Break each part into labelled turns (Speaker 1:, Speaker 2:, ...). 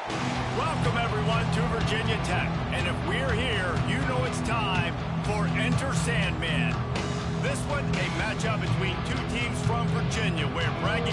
Speaker 1: Welcome, everyone, to Virginia Tech. And if we're here, you know it's time for Enter Sandman. This one, a matchup between two teams from Virginia where bragging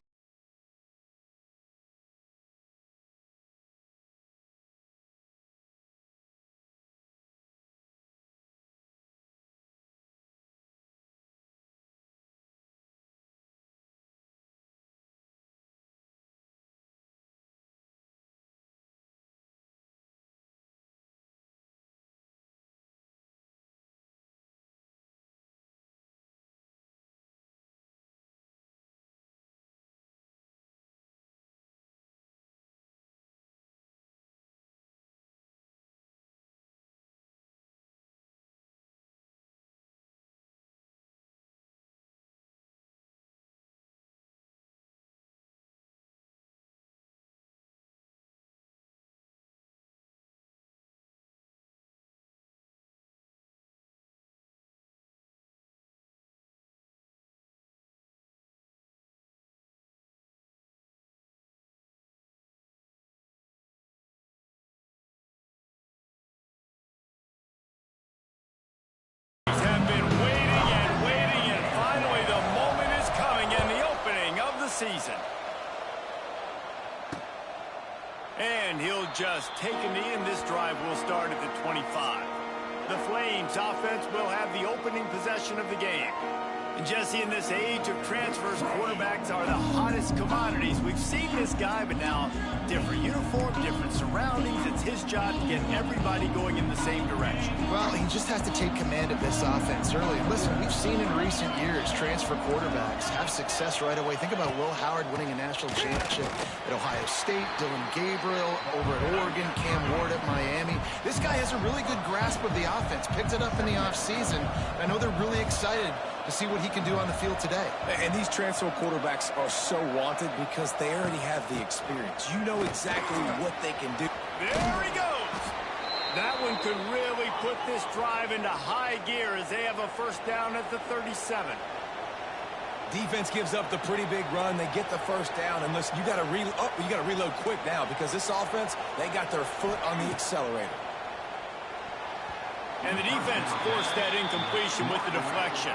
Speaker 1: have been waiting and waiting, and finally the moment is coming in the opening of the season. And he'll just take a knee, and this drive will start at the 25. The Flames offense will have the opening possession of the game. And Jesse, in this age of transfers, quarterbacks are the hottest commodities. We've seen this guy, but now different uniform, different surroundings. It's his job to get everybody going in the same direction.
Speaker 2: Well, he just has to take command of this offense early. Listen, we've seen in recent years transfer quarterbacks have success right away. Think about Will Howard winning a national championship at Ohio State, Dylan Gabriel over at Oregon, Cam Ward at Miami. This guy has a really good grasp of the offense, picked it up in the offseason. I know they're really excited to see what he can do on the field today.
Speaker 3: And these transfer quarterbacks are so wanted because they already have the experience. You know exactly what they can do.
Speaker 1: There he goes. That one could really put this drive into high gear as they have a first down at the 37.
Speaker 3: Defense gives up the pretty big run. They get the first down. And listen, you got to reload quick now because this offense, they got their foot on the accelerator.
Speaker 1: And the defense forced that incompletion with the deflection.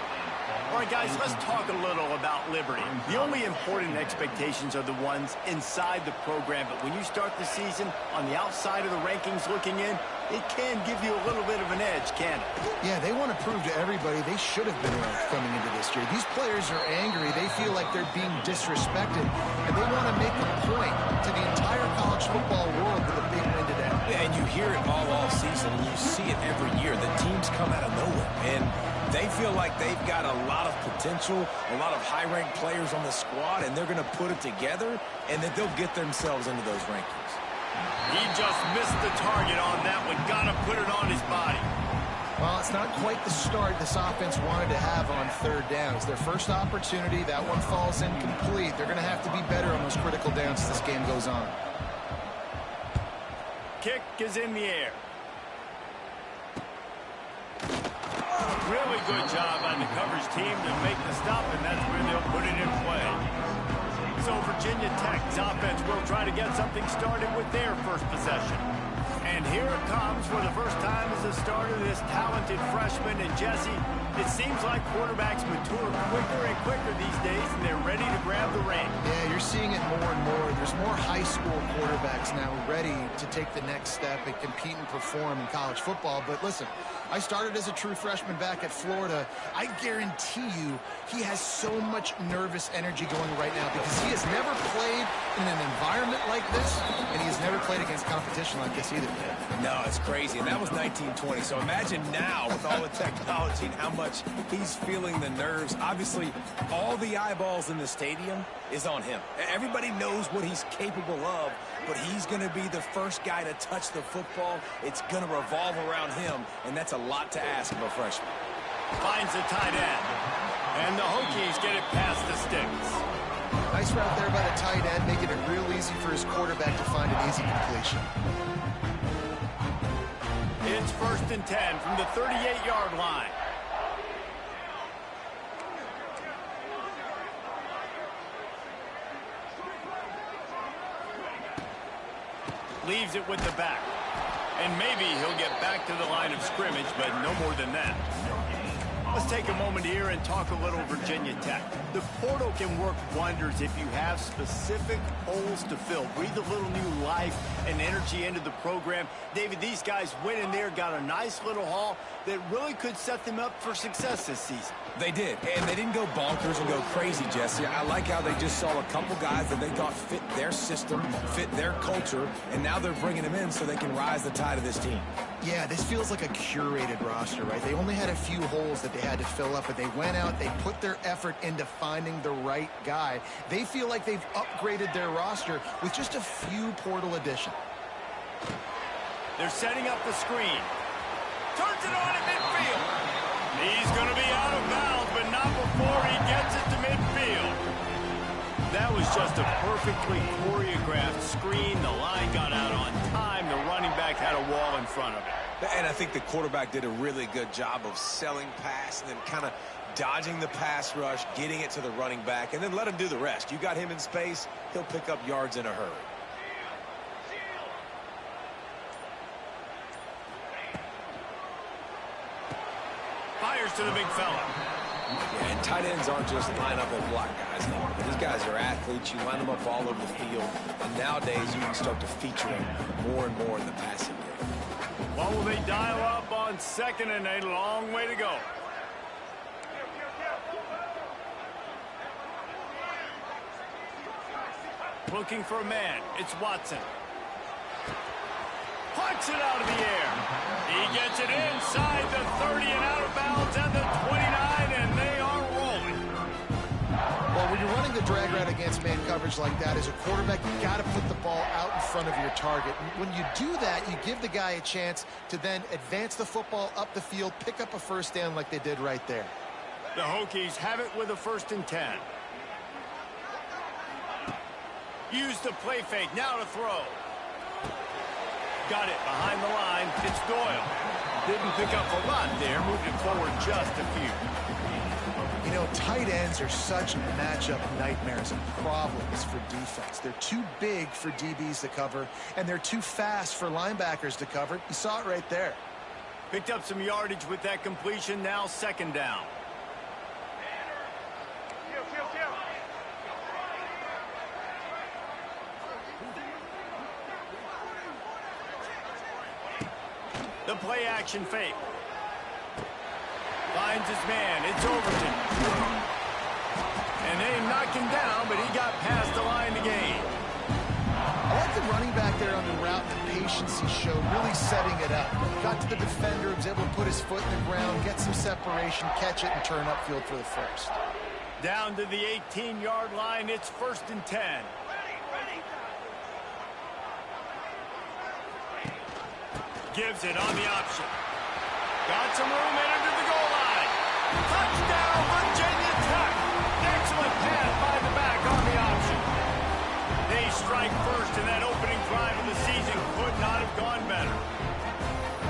Speaker 1: All right, guys, let's talk a little about Liberty. The only important expectations are the ones inside the program, but when you start the season on the outside of the rankings looking in, it can give you a little bit of an edge, can't it?
Speaker 2: Yeah, they want to prove to everybody they should have been ranked coming into this year. These players are angry. They feel like they're being disrespected, and they want to make a point to the entire college football world with a big win today.
Speaker 3: Yeah, and you hear it all season, and you see it every year. The teams come out of nowhere, and they feel like they've got a lot of potential, a lot of high-ranked players on the squad, and they're going to put it together, and that they'll get themselves into those rankings.
Speaker 1: He just missed the target on that one. Got to put it on his body.
Speaker 2: Well, it's not quite the start this offense wanted to have on third downs. Their first opportunity, that one falls incomplete. They're going to have to be better on those critical downs as this game goes on.
Speaker 1: Kick is in the air. Really good job by the coverage team to make the stop, and that's where they'll put it in play. So Virginia Tech's offense will try to get something started with their first possession. And here it comes for the first time as a starter, this talented freshman. And Jesse, it seems like quarterbacks mature quicker and quicker these days, and they're ready to grab the reins.
Speaker 2: Yeah, you're seeing it more and more. There's more high school quarterbacks now ready to take the next step and compete and perform in college football. But listen, I started as a true freshman back at Florida. I guarantee you he has so much nervous energy going right now because he has never played in an environment like this, and he has never played against competition like this either.
Speaker 3: No, it's crazy, and that was 1920. So imagine now with all the technology and how much he's feeling the nerves. Obviously, all the eyeballs in the stadium is on him. Everybody knows what he's capable of, but he's going to be the first guy to touch the football. It's going to revolve around him, and that's a lot to ask of a freshman.
Speaker 1: Finds the tight end, and the Hokies get it past the sticks.
Speaker 2: Nice route there by the tight end, making it real easy for his quarterback to find an easy completion.
Speaker 1: It's 1st and 10 from the 38-yard line. Leaves it with the back. And maybe he'll get back to the line of scrimmage, but no more than that. Let's take a moment here and talk a little Virginia Tech. The portal can work wonders if you have specific holes to fill. Breathe a little new life and energy into the program. David, these guys went in there, got a nice little haul that really could set them up for success this season.
Speaker 3: They did, and they didn't go bonkers and go crazy, Jesse. I like how they just saw a couple guys that they thought fit their system, fit their culture, and now they're bringing them in so they can rise the tide of this team.
Speaker 2: Yeah, this feels like a curated roster, right? They only had a few holes that they had to fill up, but they went out, they put their effort into finding the right guy. They feel like they've upgraded their roster with just a few portal additions.
Speaker 1: They're setting up the screen. Turns it on at midfield. He's going to be out of bounds, but not before he gets it to midfield. That was just a perfectly choreographed screen. The line got out on time. The running back had a wall in front of it.
Speaker 3: And I think the quarterback did a really good job of selling pass and then kind of dodging the pass rush, getting it to the running back, and then let him do the rest. You got him in space, he'll pick up yards in a hurry.
Speaker 1: Fires to the big fella.
Speaker 3: Yeah, and tight ends aren't just line up and block guys. No. These guys are athletes. You line them up all over the field. And nowadays, you can start to feature them more and more in the passing game.
Speaker 1: What will they dial up on 2nd and a long way to go? Looking for a man. It's Watson. Punts it out of the air. He gets it inside the 30 and out of bounds at the 29, and they are rolling.
Speaker 2: Well, when you're running the drag route against man coverage like that, as a quarterback, you got to put the ball out in front of your target. When you do that, you give the guy a chance to then advance the football up the field, pick up a first down like they did right there.
Speaker 1: The Hokies have it with a 1st and 10. Use the play fake. Now to throw. Got it behind the line. It's Doyle. Didn't pick up a lot there. Moved it forward just a few.
Speaker 2: You know, tight ends are such matchup nightmares and problems for defense. They're too big for DBs to cover, and they're too fast for linebackers to cover. You saw it right there.
Speaker 1: Picked up some yardage with that completion. Now 2nd down. The play action fake. Finds his man. It's Overton. And they knocked him down, but he got past the line to gain.
Speaker 2: I like the running back there on the route, the patience he showed, really setting it up. Got to the defender, was able to put his foot in the ground, get some separation, catch it, and turn upfield for the first.
Speaker 1: Down to the 18-yard line. It's 1st and 10. Gives it on the option. Got some room in under the goal line. Touchdown, Virginia Tech. Excellent pass by the back on the option. They strike first, and that opening drive of the season could not have gone better.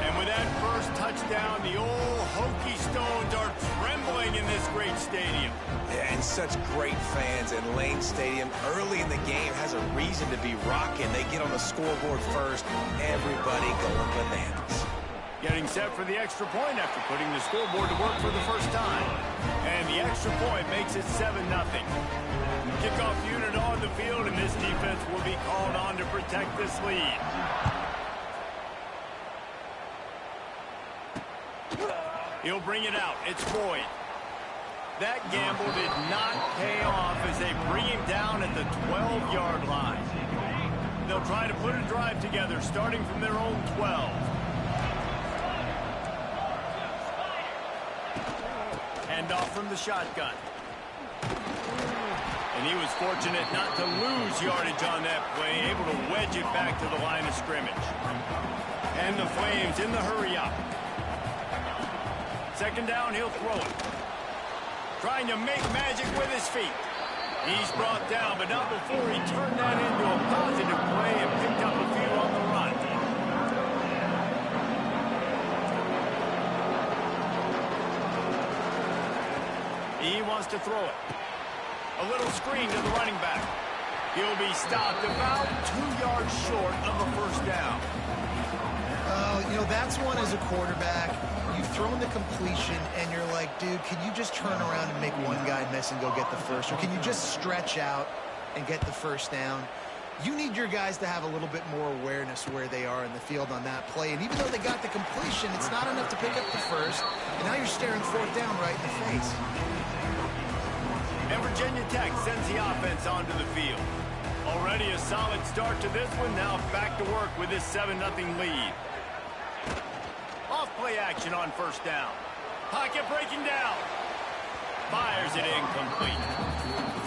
Speaker 1: And with that first touchdown, the old Hokie Stones are trembling in this great stadium.
Speaker 3: Yeah, and such great fans, and Lane Stadium early in the game has a reason to be rocking. They get on the scoreboard first, everybody going bananas.
Speaker 1: Getting set for the extra point after putting the scoreboard to work for the first time. And the extra point makes it 7-0. Kickoff unit on the field, and this defense will be called on to protect this lead. He'll bring it out. It's Boyd. That gamble did not pay off as they bring him down at the 12-yard line. They'll try to put a drive together starting from their own 12. Hand off from the shotgun. And he was fortunate not to lose yardage on that play, able to wedge it back to the line of scrimmage. And the Flames in the hurry up. 2nd down, he'll throw it. Trying to make magic with his feet. He's brought down, but not before he turned that into a positive play and picked up a few on the run. He wants to throw it. A little screen to the running back. He'll be stopped about 2 yards short of the first down.
Speaker 2: That's one as a quarterback. You've thrown the completion, and you're like, dude, can you just turn around and make one guy miss and go get the first? Or can you just stretch out and get the first down? You need your guys to have a little bit more awareness where they are in the field on that play. And even though they got the completion, it's not enough to pick up the first. And now you're staring fourth down right in the face.
Speaker 1: And Virginia Tech sends the offense onto the field. Already a solid start to this one. Now back to work with this 7-0 lead. Off play action on first down. Pocket breaking down. Fires it incomplete.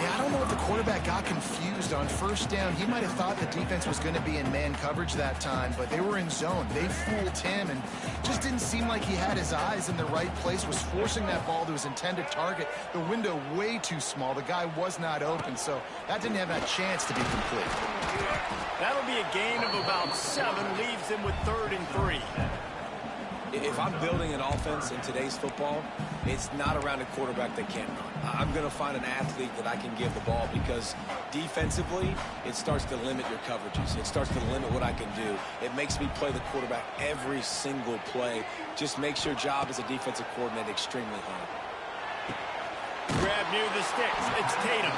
Speaker 2: Yeah, I don't know if the quarterback got confused on first down. He might have thought the defense was going to be in man coverage that time, but they were in zone. They fooled him and just didn't seem like he had his eyes in the right place, was forcing that ball to his intended target. The window way too small. The guy was not open, so that didn't have that chance to be complete.
Speaker 1: That'll be a gain of about 7, leaves him with 3rd and 3.
Speaker 3: If I'm building an offense in today's football, it's not around a quarterback that can't run. I'm going to find an athlete that I can give the ball because defensively, it starts to limit your coverages. It starts to limit what I can do. It makes me play the quarterback every single play. Just makes your job as a defensive coordinator extremely hard.
Speaker 1: Grab near the sticks. It's Tatum.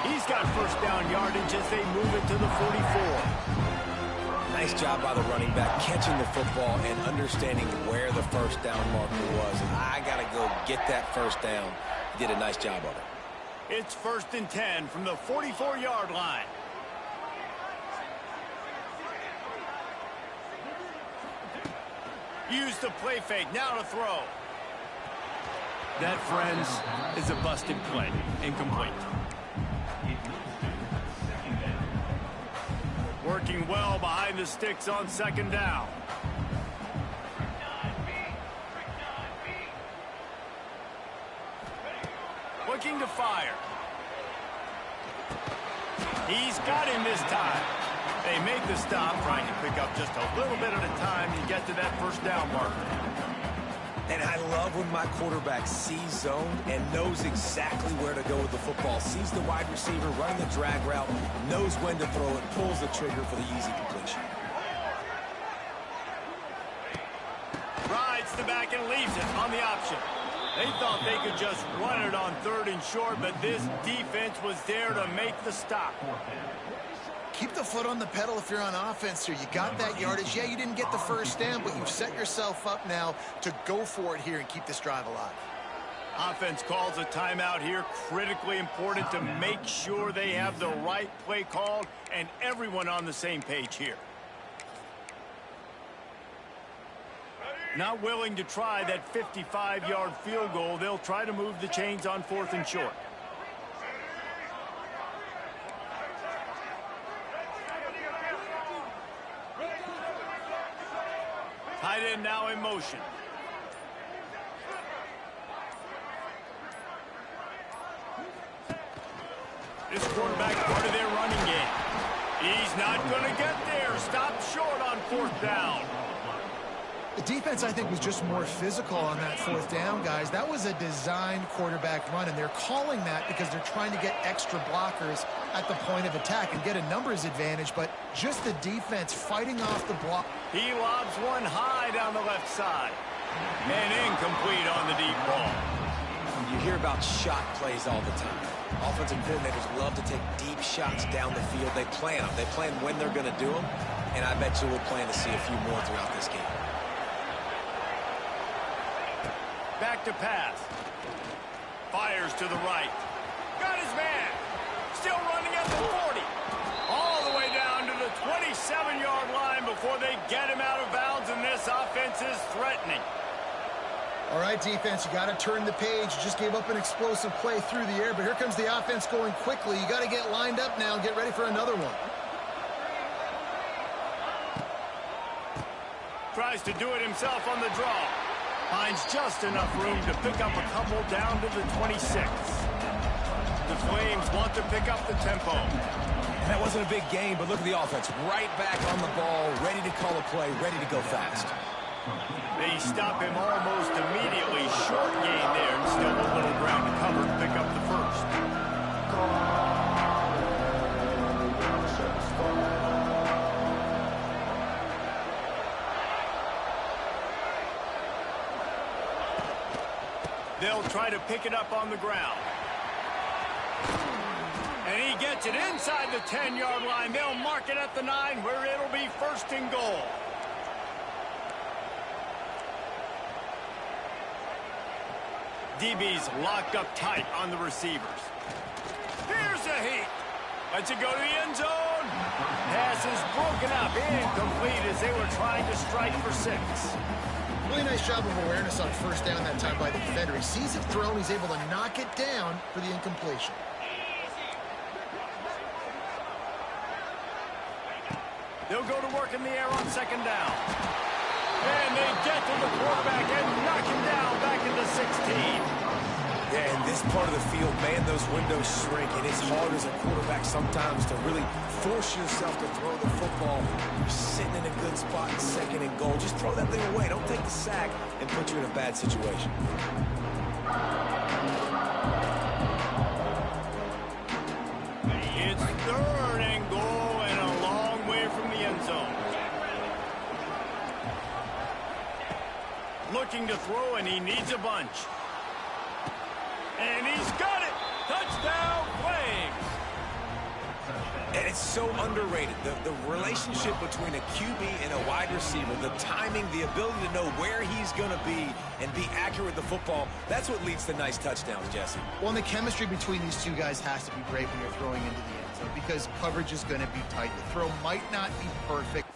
Speaker 1: He's got first down yardage as they move it to the 44.
Speaker 3: Nice job by the running back, catching the football and understanding where the first down marker was. And I got to go get that first down. He did a nice job of it.
Speaker 1: It's 1st and 10 from the 44-yard line. Use the play fake. Now to throw. That, friends, is a busted play. Incomplete. Working well behind the sticks on 2nd down. Looking to fire. He's got him this time. They make the stop, trying to pick up just a little bit at a time to get to that first down marker.
Speaker 3: And I love when my quarterback sees zone and knows exactly where to go with the football. Sees the wide receiver running the drag route, knows when to throw it, pulls the trigger for the easy completion.
Speaker 1: Rides the back and leaves it on the option. They thought they could just run it on 3rd and short, but this defense was there to make the stop.
Speaker 2: Keep the foot on the pedal if you're on offense here. You got that yardage. Yeah, you didn't get the first down, but you've set yourself up now to go for it here and keep this drive alive.
Speaker 1: Offense calls a timeout here. Critically important to make sure they have the right play called and everyone on the same page here. Not willing to try that 55-yard field goal. They'll try to move the chains on 4th and short. Tight end now in motion. This quarterback part of their running game. He's not going to get there. Stop short on 4th down.
Speaker 2: The defense, I think, was just more physical on that 4th down, guys. That was a designed quarterback run, and they're calling that because they're trying to get extra blockers at the point of attack and get a numbers advantage, but just the defense fighting off the block.
Speaker 1: He lobs one high down the left side. And incomplete on the deep ball.
Speaker 3: You hear about shot plays all the time. Offensive coordinators love to take deep shots down the field. They plan them. They plan when they're going to do them, and I bet you we'll plan to see a few more throughout this game.
Speaker 1: Back to pass. Fires to the right. Got his man. Still running at the 40. All the way down to the 27-yard line before they get him out of bounds, and this offense is threatening.
Speaker 2: All right, defense, you got to turn the page. You just gave up an explosive play through the air, but here comes the offense going quickly. You got to get lined up now and get ready for another one.
Speaker 1: Tries to do it himself on the draw. Finds just enough room to pick up a couple down to the 26. The Flames want to pick up the tempo.
Speaker 3: That wasn't a big game, but look at the offense. Right back on the ball, ready to call a play, ready to go fast.
Speaker 1: They stop him almost immediately. Short gain there, and still a little ground to cover to pick up the first. They'll try to pick it up on the ground. And he gets it inside the 10-yard line. They'll mark it at the 9 where it'll be 1st and goal. DB's locked up tight on the receivers. Here's a heat. Lets it go to the end zone. Pass is broken up, incomplete as they were trying to strike for 6.
Speaker 2: Really nice job of awareness on 1st down that time by the defender. He sees it thrown. He's able to knock it down for the incompletion.
Speaker 1: They'll go to work in the air on 2nd down. And they get to the quarterback and knock him down back into 16.
Speaker 3: Yeah, in this part of the field, man, those windows shrink, and it's hard as a quarterback sometimes to really force yourself to throw the football. You're sitting in a good spot in 2nd and goal. Just throw that thing away. Don't take the sack and put you in a bad situation.
Speaker 1: It's 3rd and goal and a long way from the end zone. Looking to throw, and he needs a bunch. And he's got it! Touchdown, Flames!
Speaker 3: And it's so underrated. The relationship between a QB and a wide receiver, the timing, the ability to know where he's going to be and be accurate with the football, that's what leads to nice touchdowns, Jesse.
Speaker 2: Well, and the chemistry between these two guys has to be great when you're throwing into the end zone because coverage is going to be tight. The throw might not be perfect.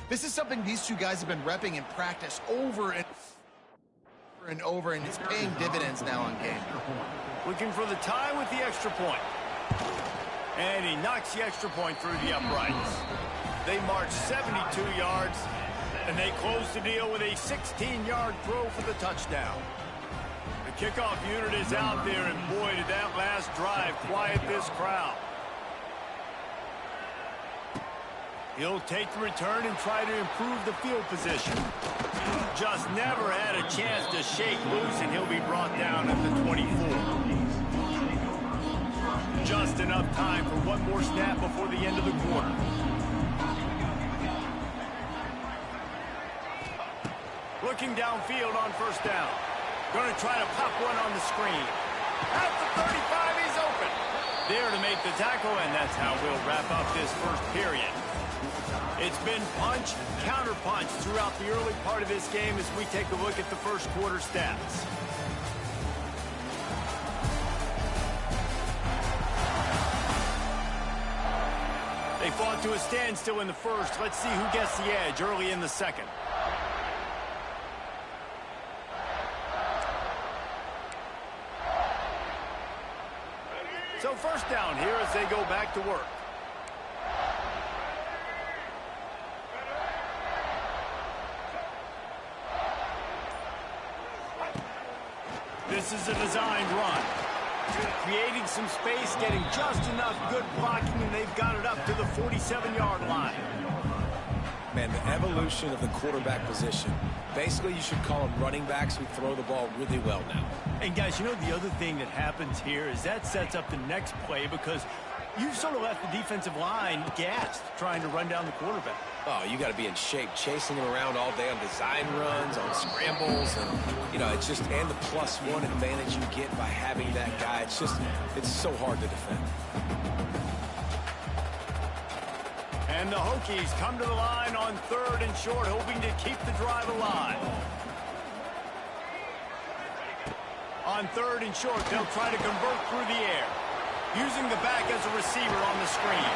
Speaker 2: This is something these two guys have been repping in practice over and over, and it's paying dividends now on game.
Speaker 1: Looking for the tie with the extra point. And he knocks the extra point through the uprights. They march 72 yards, and they close the deal with a 16-yard throw for the touchdown. The kickoff unit is out there, and boy, did that last drive quiet this crowd. He'll take the return and try to improve the field position. Just never had a chance to shake loose, and he'll be brought down at the 24. Just enough time for one more snap before the end of the quarter. Looking downfield on 1st down. Going to try to pop one on the screen. At the 35, he's open. There to make the tackle, and that's how we'll wrap up this 1st period. It's been punch, counter-punch throughout the early part of this game as we take a look at the 1st quarter stats. They fought to a standstill in the 1st. Let's see who gets the edge early in the 2nd. So 1st down here as they go back to work. This is a designed run. Creating some space, getting just enough good blocking, and they've got it up to the 47-yard line.
Speaker 3: Man, the evolution of the quarterback position. Basically, you should call them running backs who throw the ball really well now.
Speaker 1: And guys, you know the other thing that happens here is that sets up the next play because you've sort of left the defensive line gassed trying to run down the quarterback.
Speaker 3: Oh, you got to be in shape, chasing him around all day on design runs, on scrambles, and, you know, it's just, and the +1 advantage you get by having that guy. It's just, it's so hard to defend.
Speaker 1: And the Hokies come to the line on 3rd and short, hoping to keep the drive alive. On 3rd and short, they'll try to convert through the air. Using the back as a receiver on the screen.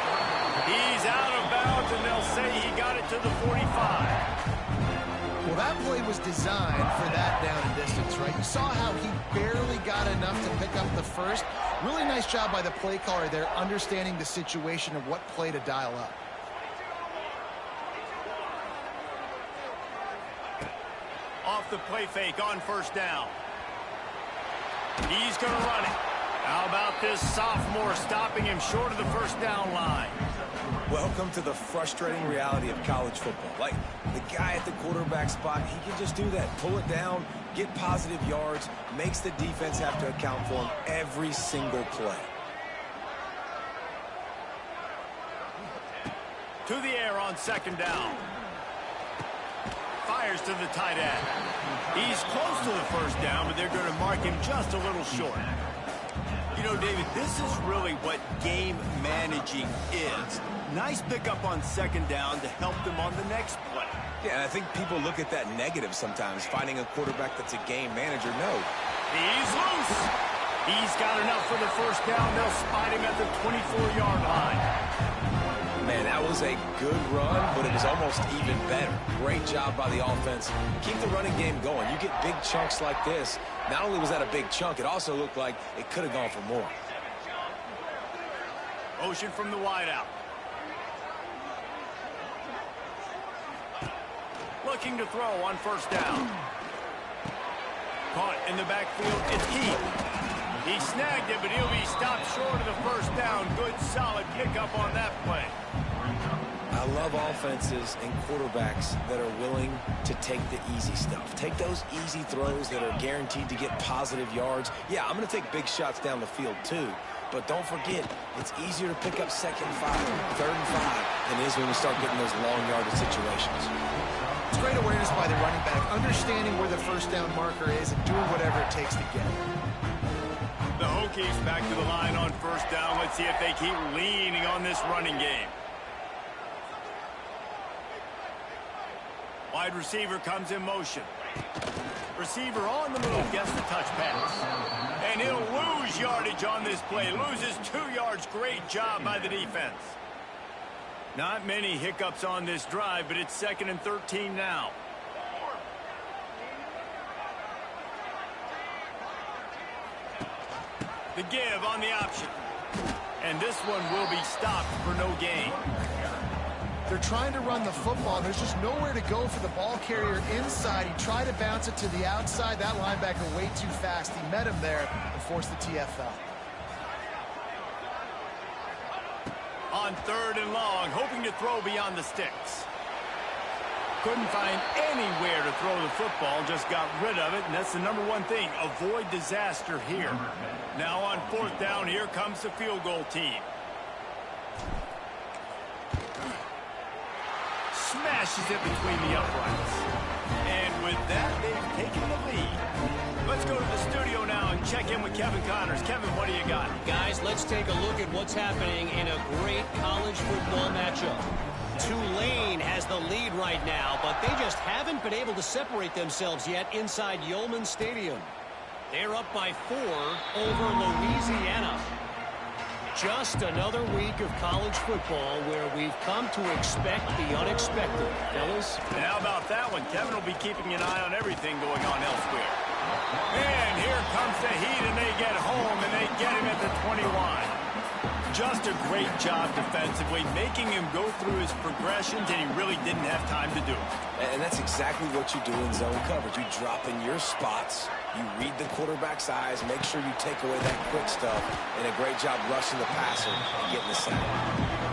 Speaker 1: He's out of bounds, and they'll say he got it to the 45.
Speaker 2: Well, that play was designed for that down and distance, right? You saw how he barely got enough to pick up the 1st. Really nice job by the play caller there, understanding the situation of what play to dial up.
Speaker 1: Off the play fake on 1st down. He's going to run it. How about this sophomore stopping him short of the 1st down line?
Speaker 3: Welcome to the frustrating reality of college football. Like, the guy at the quarterback spot, he can just do that. Pull it down, get positive yards, makes the defense have to account for him every single play.
Speaker 1: To the air on 2nd down. fires to the tight end. He's close to the first down, but they're going to mark him just a little short. You know, David, this is really what game managing is. Nice pickup on second down to help them on the next play.
Speaker 3: Yeah, and I think people look at that negative sometimes, finding a quarterback that's a game manager. No.
Speaker 1: He's loose. He's got enough for the first down. They'll spot him at the 24-yard line.
Speaker 3: Man, that was a good run, but it was almost even better. Great job by the offense. Keep the running game going. You get big chunks like this. Not only was that a big chunk, it also looked like it could have gone for more.
Speaker 1: Motion from the wideout. Looking to throw on first down. Caught in the backfield. It's Heath. He snagged it, but he'll be stopped short of the first down. Good, solid pickup on that play.
Speaker 3: I love offenses and quarterbacks that are willing to take the easy stuff. Take those easy throws that are guaranteed to get positive yards. Yeah, I'm going to take big shots down the field too. But don't forget, it's easier to pick up second and 5, third and 5 than it is when we start getting those long yardage situations.
Speaker 2: It's great awareness by the running back, understanding where the first down marker is and doing whatever it takes to get it.
Speaker 1: The Hokies back to the line on first down. Let's see if they keep leaning on this running game. Wide receiver comes in motion. Receiver on the move, gets the touch pass. And he'll lose yardage on this play. Loses 2 yards. Great job by the defense. Not many hiccups on this drive, but it's 2nd and 13 now. The give on the option. And this one will be stopped for no gain.
Speaker 2: They're trying to run the football. There's just nowhere to go for the ball carrier inside. He tried to bounce it to the outside. That linebacker way too fast. He met him there and forced the TFL.
Speaker 1: On 3rd and long, hoping to throw beyond the sticks. Couldn't find anywhere to throw the football, just got rid of it, and that's the #1 thing. Avoid disaster here. Now on 4th down, here comes the field goal team. Smashes it between the uprights. And with that, they've taken the lead. Let's go to the studio now and check in with Kevin Connors. Kevin, what do you got?
Speaker 4: Guys, let's take a look at what's happening in a great college football matchup. Tulane has the lead right now, but they just haven't been able to separate themselves yet inside Yeoman Stadium. They're up by 4 over Louisiana. Just another week of college football where we've come to expect the unexpected. Fellas?
Speaker 1: And how about that one? Kevin will be keeping an eye on everything going on elsewhere. And here comes the Heat, and they get home, and they get him at the 21. Just a great job defensively, making him go through his progressions, and he really didn't have time to do it.
Speaker 3: And that's exactly what you do in zone coverage. You drop in your spots, you read the quarterback's eyes, make sure you take away that quick stuff, and a great job rushing the passer and getting the sack.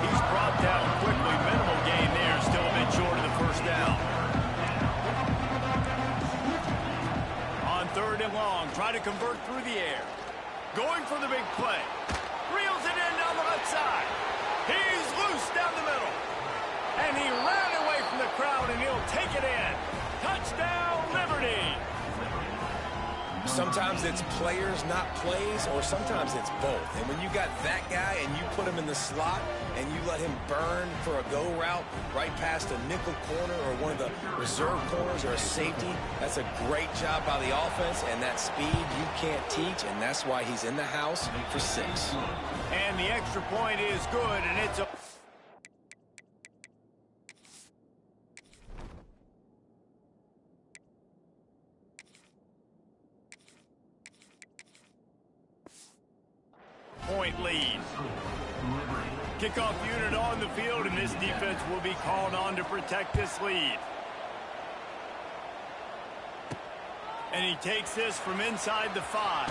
Speaker 1: He's brought down quickly. Minimal gain there, still a bit short of the first down. On 3rd and long, try to convert through the air. Going for the big play. Reels it in down the left side. He's loose down the middle. And he ran away from the crowd, and he'll take it in. Touchdown, Liberty.
Speaker 3: Sometimes it's players, not plays, or sometimes it's both. And when you got that guy and you put him in the slot and you let him burn for a go route right past a nickel corner or one of the reserve corners or a safety, that's a great job by the offense, and that speed you can't teach, and that's why he's in the house for 6.
Speaker 1: And the extra point is good, and it's a... point lead. Kickoff unit on the field, and this defense will be called on to protect this lead. And he takes this from inside the 5.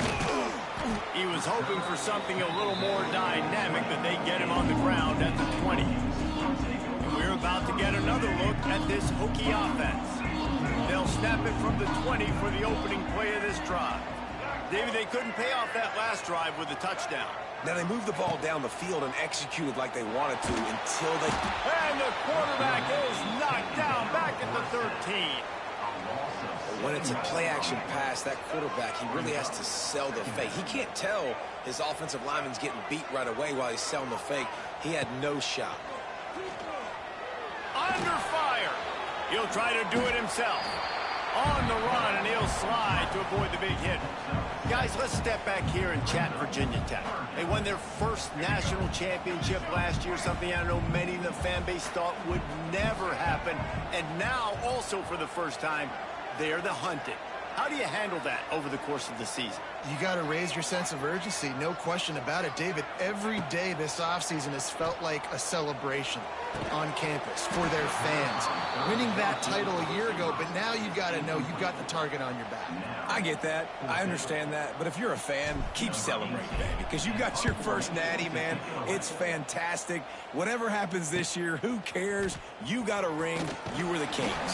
Speaker 1: He was hoping for something a little more dynamic, but they get him on the ground at the 20. And we're about to get another look at this Hokie offense. They'll snap it from the 20 for the opening play of this drive. David, they couldn't pay off that last drive with a touchdown.
Speaker 3: Now they moved the ball down the field and executed like they wanted to until they...
Speaker 1: And the quarterback is knocked down back at the 13.
Speaker 3: When it's a play-action pass, that quarterback, he really has to sell the fake. He can't tell his offensive lineman's getting beat right away while he's selling the fake. He had no shot.
Speaker 1: Under fire. He'll try to do it himself. On the run, and he'll slide to avoid the big hit. Guys, let's step back here and chat Virginia Tech. They won their first national championship last year, something I know many in the fan base thought would never happen. And now, also for the first time, they're the hunted. How do you handle that over the course of the season?
Speaker 2: You got to raise your sense of urgency, no question about it. David, every day this offseason has felt like a celebration on campus for their fans. Winning that title a year ago, but now you got to know you've got the target on your back.
Speaker 3: I get that. I understand that. But if you're a fan, keep celebrating, baby, because you got your first natty, man. It's fantastic. Whatever happens this year, who cares? You got a ring. You were the Kings.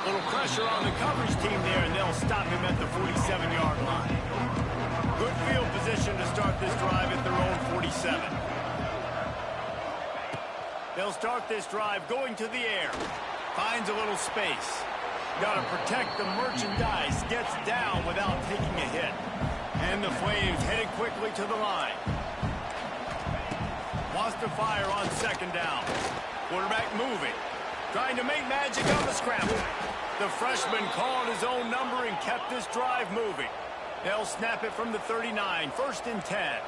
Speaker 1: Little pressure on the coverage team there, and they'll stop him at the 47-yard line. Good field position to start this drive at their own 47. They'll start this drive going to the air. Finds a little space. Got to protect the merchandise. Gets down without taking a hit. And the Flames headed quickly to the line. Wants to fire on second down. Quarterback moving. Trying to make magic on the scramble. The freshman called his own number and kept this drive moving. They'll snap it from the 39. First and 10.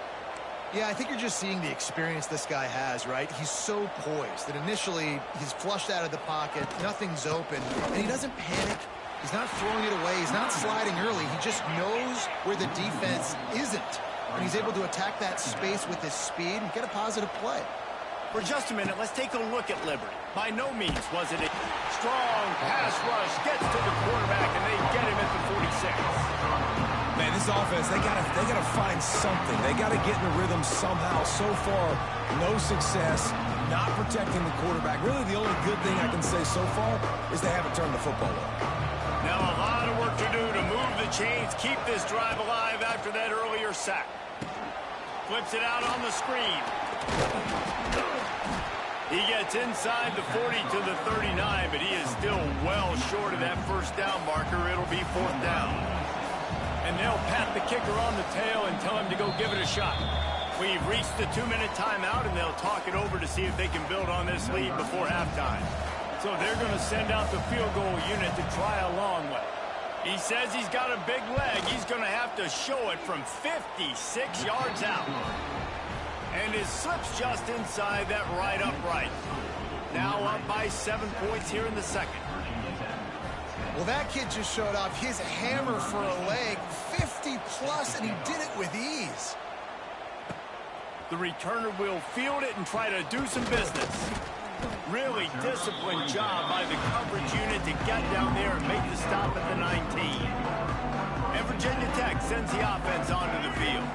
Speaker 2: Yeah, I think you're just seeing the experience this guy has, right? He's so poised that initially he's flushed out of the pocket, nothing's open, and he doesn't panic. He's not throwing it away. He's not sliding early. He just knows where the defense isn't, and he's able to attack that space with his speed and get a positive play.
Speaker 1: For just a minute, let's take a look at Liberty. By no means was it a strong pass rush. Gets to the quarterback, and they get him at the 46.
Speaker 3: Man, this offense, they gotta find something. They gotta get in a rhythm somehow. So far, no success, not protecting the quarterback. Really, the only good thing I can say so far is they haven't turned the football over.
Speaker 1: Now a lot of work to do to move the chains, keep this drive alive after that earlier sack. Flips it out on the screen. He gets inside the 40 to the 39, but he is still well short of that first down marker. It'll be fourth down. And they'll pat the kicker on the tail and tell him to go give it a shot. We've reached the 2-minute timeout, and they'll talk it over to see if they can build on this lead before halftime. So they're going to send out the field goal unit to try a long one. He says he's got a big leg. He's going to have to show it from 56 yards out. And his slip's just inside that right upright. Now up by 7 points here in the second.
Speaker 2: Well, that kid just showed off his hammer for a leg, 50-plus, and he did it with ease.
Speaker 1: The returner will field it and try to do some business. Really disciplined job by the coverage unit to get down there and make the stop at the 19. And Virginia Tech sends the offense onto the field.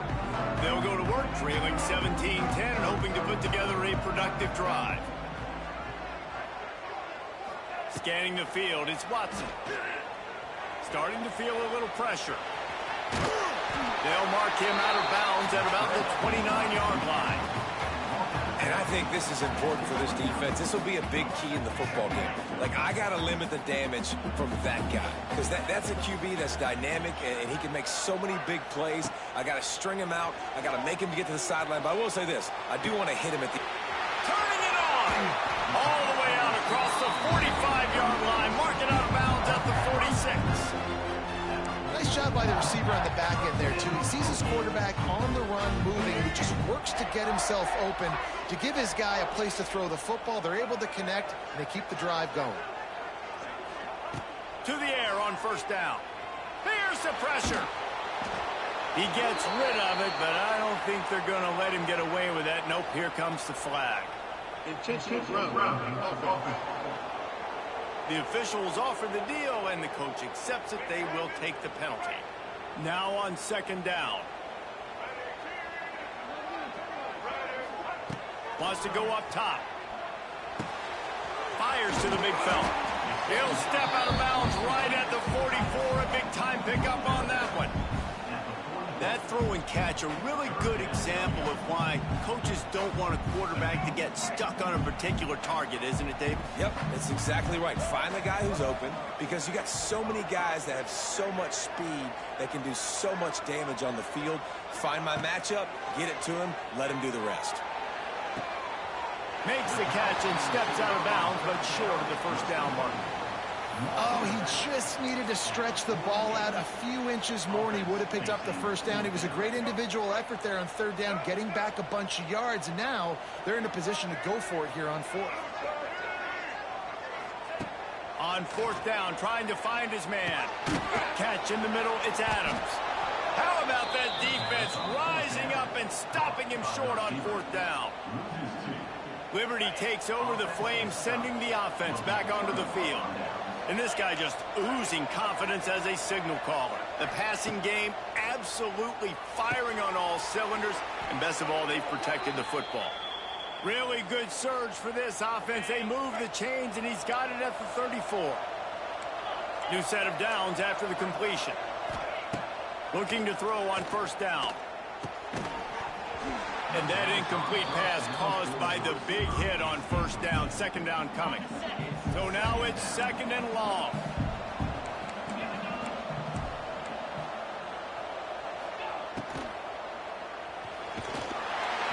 Speaker 1: They'll go to work trailing 17-10 and hoping to put together a productive drive. Scanning the field, it's Watson. Starting to feel a little pressure. They'll mark him out of bounds at about the 29-yard line.
Speaker 3: And I think this is important for this defense. This will be a big key in the football game. Like, I got to limit the damage from that guy. Because that's a QB that's dynamic, and he can make so many big plays. I got to string him out. I got to make him get to the sideline. But I will say this. I do want to hit him at the...
Speaker 1: Turning it on! All the way out across the 45-yard line. Mark it out of bounds at the 46.
Speaker 2: Nice job by the receiver on the back end there, too. He sees his quarterback on the run moving, and he just works to get himself open to give his guy a place to throw the football. They're able to connect, and they keep the drive going.
Speaker 1: To the air on first down. Here's the pressure. He gets rid of it, but I don't think they're going to let him get away with that. Nope, here comes the flag. Intentional run. The officials offer the deal, and the coach accepts it. They will take the penalty. Now on second down. Wants to go up top. Fires to the big fella. He'll step out of bounds right at the 44. A big time pickup on that one. That throw and catch, a really good example of why coaches don't want a quarterback to get stuck on a particular target, isn't it, Dave?
Speaker 3: Yep, that's exactly right. Find the guy who's open, because you got so many guys that have so much speed that can do so much damage on the field. Find my matchup, get it to him, let him do the rest.
Speaker 1: Makes the catch and steps out of bounds, but short of the first down mark.
Speaker 2: Oh, he just needed to stretch the ball out a few inches more, and he would have picked up the first down. It was a great individual effort there on third down, getting back a bunch of yards, and now they're in a position to go for it here on fourth.
Speaker 1: On fourth down, trying to find his man. Catch in the middle, it's Adams. How about that defense rising up and stopping him short on fourth down? Liberty takes over the Flames, sending the offense back onto the field. And this guy just oozing confidence as a signal caller. The passing game absolutely firing on all cylinders. And best of all, they've protected the football. Really good surge for this offense. They move the chains, and he's got it at the 34. New set of downs after the completion. Looking to throw on first down. And that incomplete pass caused by the big hit on first down. Second down coming. So now it's second and long.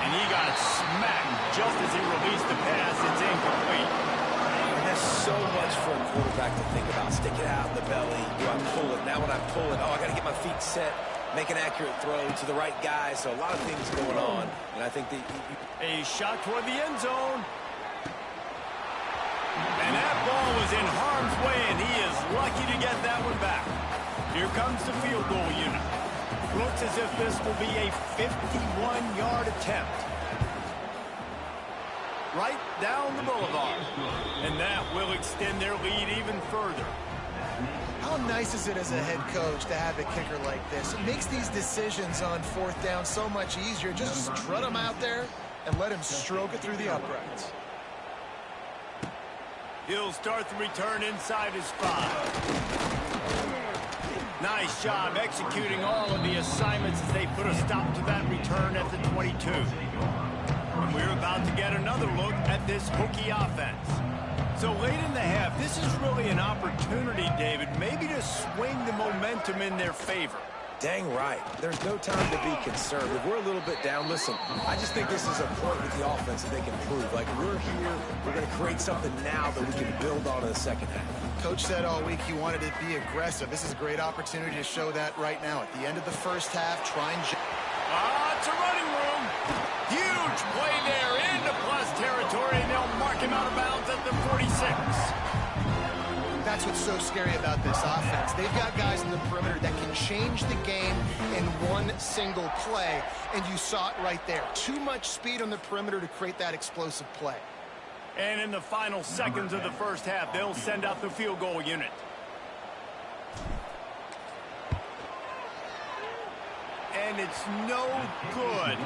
Speaker 1: And he got smacked just as he released the pass. It's incomplete.
Speaker 3: And that's so much for a quarterback to think about. Stick it out in the belly. Do I pull it? Now when I pull it, oh, I got to get my feet set. Make an accurate throw to the right guy. So a lot of things going on. And I think that
Speaker 1: a shot toward the end zone. And that ball was in harm's way, and he is lucky to get that one back. Here comes the field goal unit. Looks as if this will be a 51-yard attempt. Right down the boulevard. And that will extend their lead even further.
Speaker 2: How nice is it as a head coach to have a kicker like this? It makes these decisions on fourth down so much easier. Just strut him out there and let him stroke it through the uprights.
Speaker 1: He'll start the return inside his 5. Nice job executing all of the assignments as they put a stop to that return at the 22. And we're about to get another look at this Hokie offense. So late in the half, this is really an opportunity, David, maybe to swing the momentum in their favor.
Speaker 3: dang right. There's no time to be concerned. If we're a little bit down, listen, I just think this is a point with the offense that they can prove. Like, we're here, we're going to create something now that we can build on in the second half.
Speaker 2: Coach said all week he wanted to be aggressive. This is a great opportunity to show that right now. At the end of the first half, try and...
Speaker 1: It's a running room. Huge play there into plus territory, and they'll mark him out of bounds at the 46.
Speaker 2: That's what's so scary about this offense. They've got guys in the perimeter that can change the game in one single play, and you saw it right there. Too much speed on the perimeter to create that explosive play.
Speaker 1: And in the final seconds of the first half, they'll send out the field goal unit. And it's no good.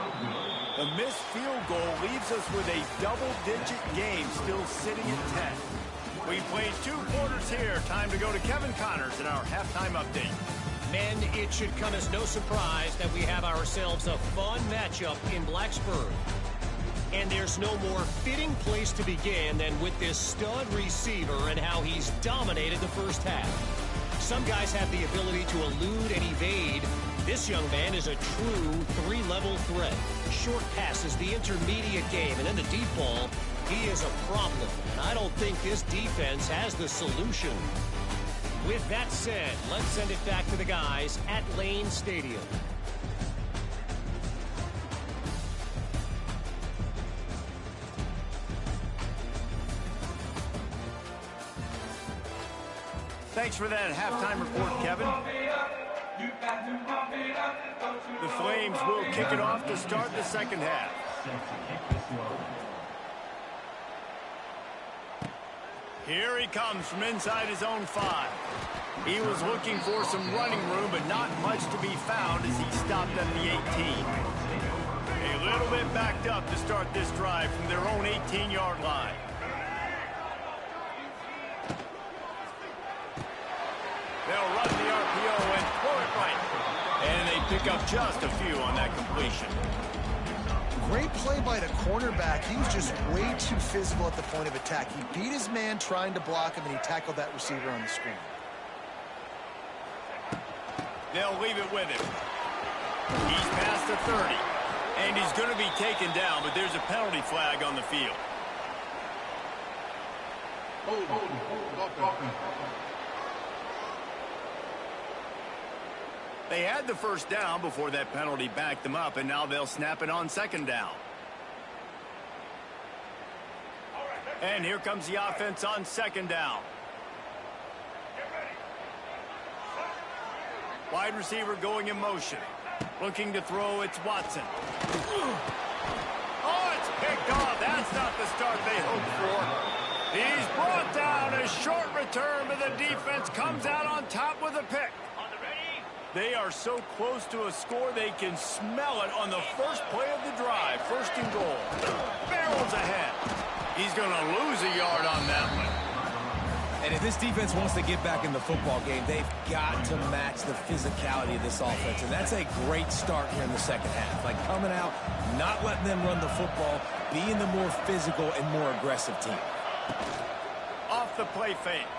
Speaker 1: The missed field goal leaves us with a double-digit game still sitting at 10. We played 2 quarters here. Time to go to Kevin Connors in our halftime update.
Speaker 4: Men, it should come as no surprise that we have ourselves a fun matchup in Blacksburg. And there's no more fitting place to begin than with this stud receiver and how he's dominated the first half. Some guys have the ability to elude and evade. This young man is a true 3-level threat. Short passes, the intermediate game, and then the deep ball. He is a problem, and I don't think this defense has the solution. With that said, let's send it back to the guys at Lane Stadium.
Speaker 1: Thanks for that halftime report, Kevin. The Flames will kick it off to start the second half. Here he comes from inside his own 5. He was looking for some running room, but not much to be found as he stopped at the 18. A little bit backed up to start this drive from their own 18-yard line. They'll run the RPO and throw it right. And they pick pick up just a few on that completion.
Speaker 2: Great play by the cornerback. He was just way too physical at the point of attack. He beat his man trying to block him, and he tackled that receiver on the screen.
Speaker 1: They'll leave it with him. He's past the 30, and he's going to be taken down, but there's a penalty flag on the field. They had the first down before that penalty backed them up, and now they'll snap it on second down. And here comes the offense on second down. Wide receiver going in motion. Looking to throw, it's Watson. Oh, it's picked off. That's not the start they hoped for. He's brought down. A short return, but the defense comes out on top with a pick. They are so close to a score, they can smell it on the first play of the drive. First and goal. Barrels ahead. He's going to lose a yard on that one.
Speaker 3: And if this defense wants to get back in the football game, they've got to match the physicality of this offense. And that's a great start here in the second half. Like coming out, not letting them run the football, being the more physical and more aggressive team.
Speaker 1: Off the play fake.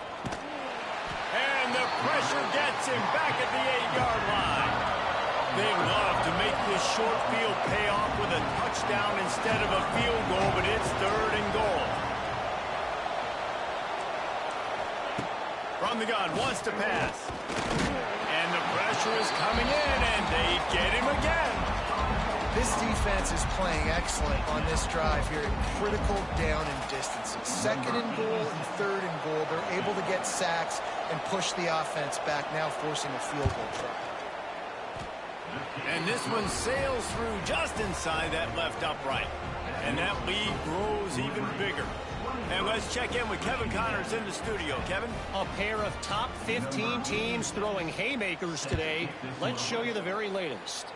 Speaker 1: And the pressure gets him back at the 8-yard line. They love to make this short field pay off with a touchdown instead of a field goal, but it's third and goal. From the gun, wants to pass. And the pressure is coming in, and they get him again.
Speaker 2: This defense is playing excellent on this drive here in critical down and distances. Second and goal and third and goal. They're able to get sacks and push the offense back, now forcing a field goal try.
Speaker 1: And this one sails through just inside that left upright. And that lead grows even bigger. And let's check in with Kevin Connors in the studio. Kevin?
Speaker 4: A pair of top 15 teams throwing haymakers today. Let's show you the very latest.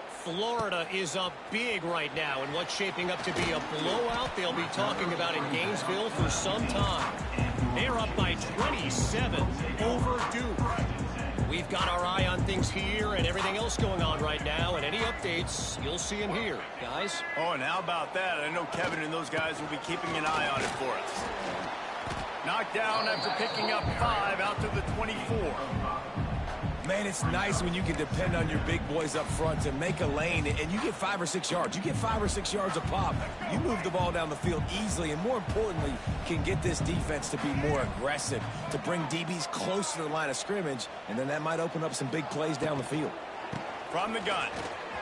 Speaker 4: Florida is up big right now in what's shaping up to be a blowout they'll be talking about in Gainesville for some time. They're up by 27 over Duke. We've got our eye on things here and everything else going on right now, and any updates, you'll see them here. Guys?
Speaker 1: Oh, and how about that? I know Kevin and those guys will be keeping an eye on it for us. Knocked down after picking up 5 out to the 24.
Speaker 3: Man, it's nice when you can depend on your big boys up front to make a lane, and you get 5 or 6 yards. You get 5 or 6 yards a pop. You move the ball down the field easily, and more importantly, can get this defense to be more aggressive, to bring DBs closer to the line of scrimmage, and then that might open up some big plays down the field.
Speaker 1: From the gun,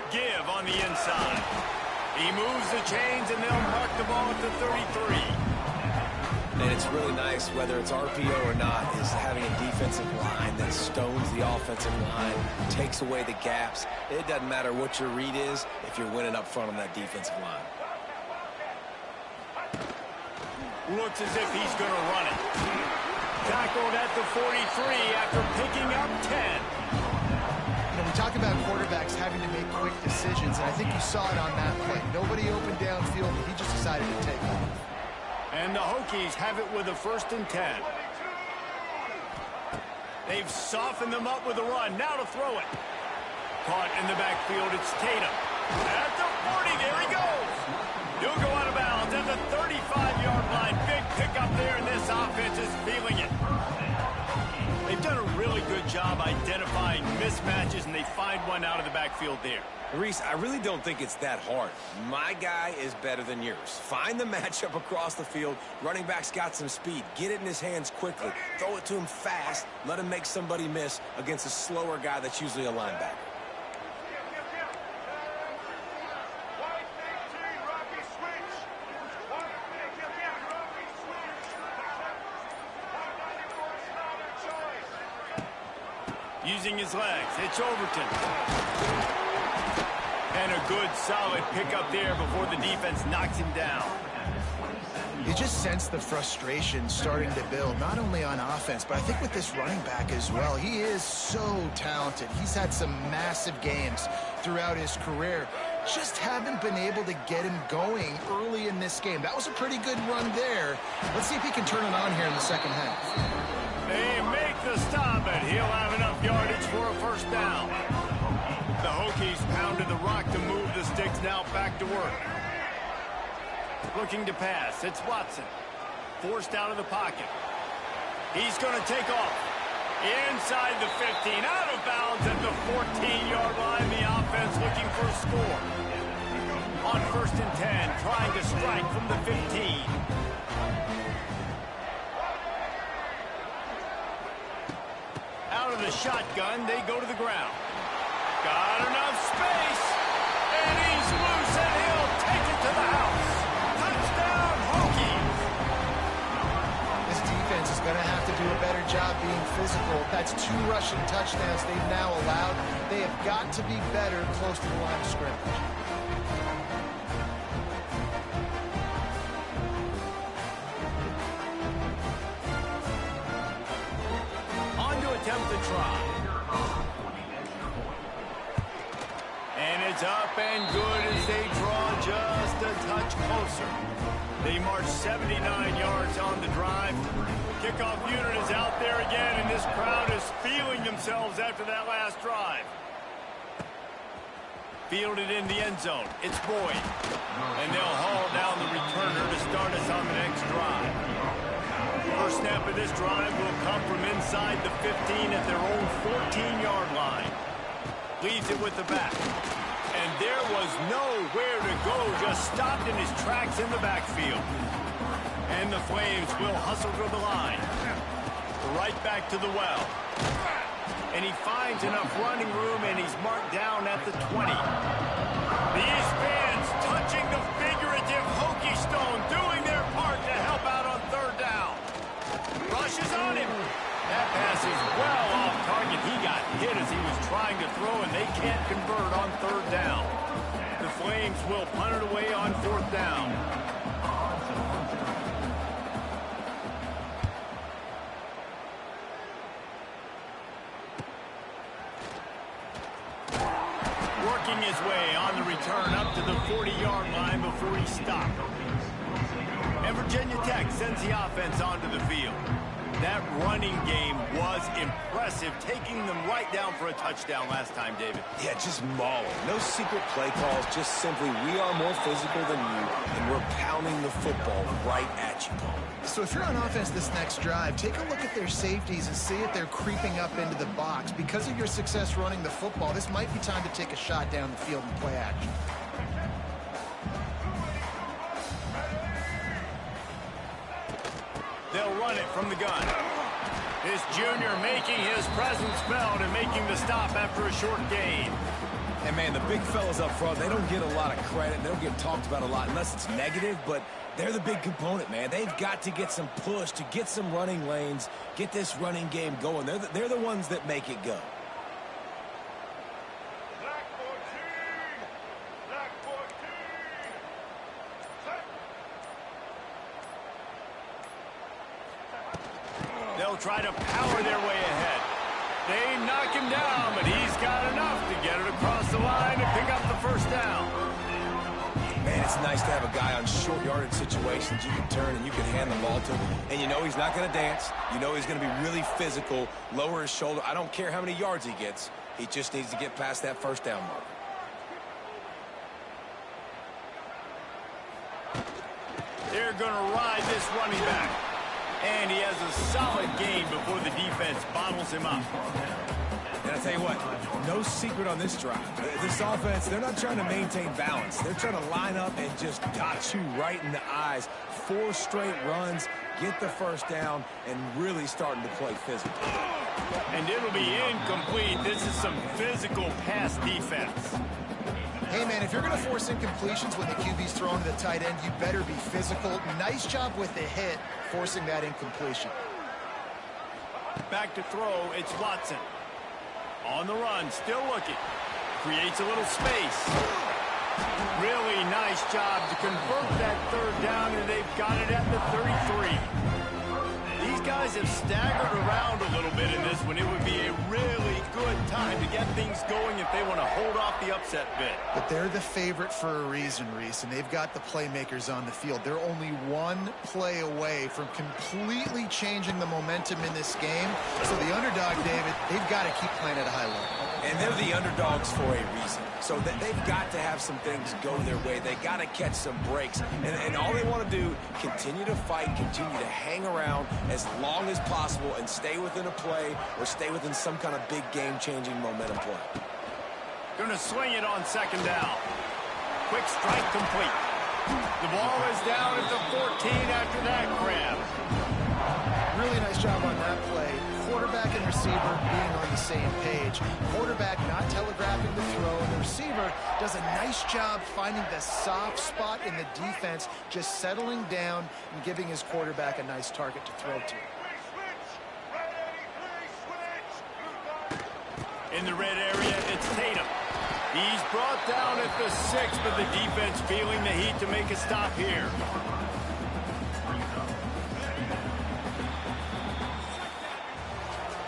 Speaker 1: give on the inside. He moves the chains, and they'll mark the ball at the 33.
Speaker 3: And it's really nice, whether it's RPO or not, is having a defensive line that stones the offensive line, takes away the gaps. It doesn't matter what your read is if you're winning up front on that defensive line.
Speaker 1: Looks as if he's going to run it. Tackled at the 43 after picking up 10.
Speaker 2: You know, we talk about quarterbacks having to make quick decisions, and I think you saw it on that play. Nobody opened downfield, and he just decided to take off.
Speaker 1: And the Hokies have it with a 1st and 10. They've softened them up with a run. Now to throw it. Caught in the backfield, it's Tatum. At the 40, there he goes. He'll go out of bounds at the 35-yard line. Big pickup there, and this offense is feeling it. They've done a really good job identifying mismatches, and they find one out of the backfield there.
Speaker 3: Reese, I really don't think it's that hard. My guy is better than yours. Find the matchup across the field. Running back's got some speed. Get it in his hands quickly. Throw it to him fast. Let him make somebody miss against a slower guy that's usually a linebacker.
Speaker 1: Using his legs, it's Overton. And a good, solid pickup there before the defense knocks him down.
Speaker 2: You just sense the frustration starting to build, not only on offense, but I think with this running back as well. He is so talented. He's had some massive games throughout his career. Just haven't been able to get him going early in this game. That was a pretty good run there. Let's see if he can turn it on here in the second half.
Speaker 1: They make the stop, and he'll have enough yardage for a 1st down. The Hokies rock to move the sticks. Now back to work. Looking to pass. It's Watson. Forced out of the pocket. He's going to take off. Inside the 15. Out of bounds at the 14-yard line. The offense looking for a score. On 1st and 10. Trying to strike from the 15. Out of the shotgun, they go to the ground. Got enough space, and he's loose, and he'll take it to the house. Touchdown, Hokies!
Speaker 2: This defense is going to have to do a better job being physical. That's 2 rushing touchdowns they've now allowed. They have got to be better close to the line of scrimmage.
Speaker 1: Attempt to try. And it's up and good as they draw just a touch closer. They march 79 yards on the drive. Kickoff unit is out there again, and this crowd is feeling themselves after that last drive. Fielded in the end zone. It's Boyd. And they'll haul down the returner to start us on the next drive. First snap of this drive will come from inside the 15 at their own 14-yard line. Leaves it with the back. And there was nowhere to go, just stopped in his tracks in the backfield. And the Flames will hustle to the line. Right back to the well. And he finds enough running room, and he's marked down at the 20. These fans touching the figurative Hokie stone, doing their part to help out on 3rd down. Rushes on him. That pass is well off target. He got hit as he was trying to throw, and they can't convert on 3rd down. The Flames will punt it away on 4th down. Working his way on the return up to the 40-yard line before he stopped. And Virginia Tech sends the offense onto the field. That running game was impressive, taking them right down for a touchdown last time, David.
Speaker 3: Yeah, just mauling. No secret play calls, just simply we are more physical than you, and we're pounding the football right at you.
Speaker 2: So if you're on offense this next drive, take a look at their safeties and see if they're creeping up into the box. Because of your success running the football, this might be time to take a shot down the field and play action.
Speaker 1: They'll run it from the gun. This junior making his presence felt and making the stop after a short gain.
Speaker 3: And, man, the big fellas up front, they don't get a lot of credit. They don't get talked about a lot unless it's negative, but they're the big component, man. They've got to get some push to get some running lanes, get this running game going. They're the ones that make it go.
Speaker 1: They'll try to power their way ahead. They knock him down, but he's got enough to get it across the line and pick up the 1st down.
Speaker 3: Man, it's nice to have a guy on short yardage situations you can turn and you can hand the ball to him. And you know he's not going to dance. You know he's going to be really physical, lower his shoulder. I don't care how many yards he gets. He just needs to get past that 1st down mark.
Speaker 1: They're going to ride this running back. And he has a solid gain before the defense bottles him up.
Speaker 3: And I tell you what, no secret on this drive. This offense, they're not trying to maintain balance. They're trying to line up and just dot you right in the eyes. 4 straight runs, get the 1st down, and really starting to play physical.
Speaker 1: And it'll be incomplete. This is some physical pass defense.
Speaker 2: Hey, man, if you're going to force incompletions when the QB's throwing to the tight end, you better be physical. Nice job with the hit, forcing that incompletion.
Speaker 1: Back to throw, it's Watson. On the run, still looking. Creates a little space. Really nice job to convert that 3rd down, and they've got it at the 33. These guys have staggered around a little bit in this one. It would be a really good time to get things going if they want to hold off the upset bid.
Speaker 2: But they're the favorite for a reason, Reese, and they've got the playmakers on the field. They're only one play away from completely changing the momentum in this game. So the underdog, David, they've got to keep playing at a high level.
Speaker 3: And they're the underdogs for a reason. So they've got to have some things go their way. They got to catch some breaks. And all they want to do, continue to fight, continue to hang around as long as possible and stay within a play or stay within some kind of big game-changing momentum play.
Speaker 1: Going to swing it on second down. Quick strike complete. The ball is down at the 14 after that grab.
Speaker 2: Really nice job on that play. Quarterback and receiver being on the same page. Quarterback not telegraphing the throw, and the receiver does a nice job finding the soft spot in the defense, just settling down and giving his quarterback a nice target to throw to.
Speaker 1: In the red area, it's Tatum. He's brought down at the 6, but the defense feeling the heat to make a stop here.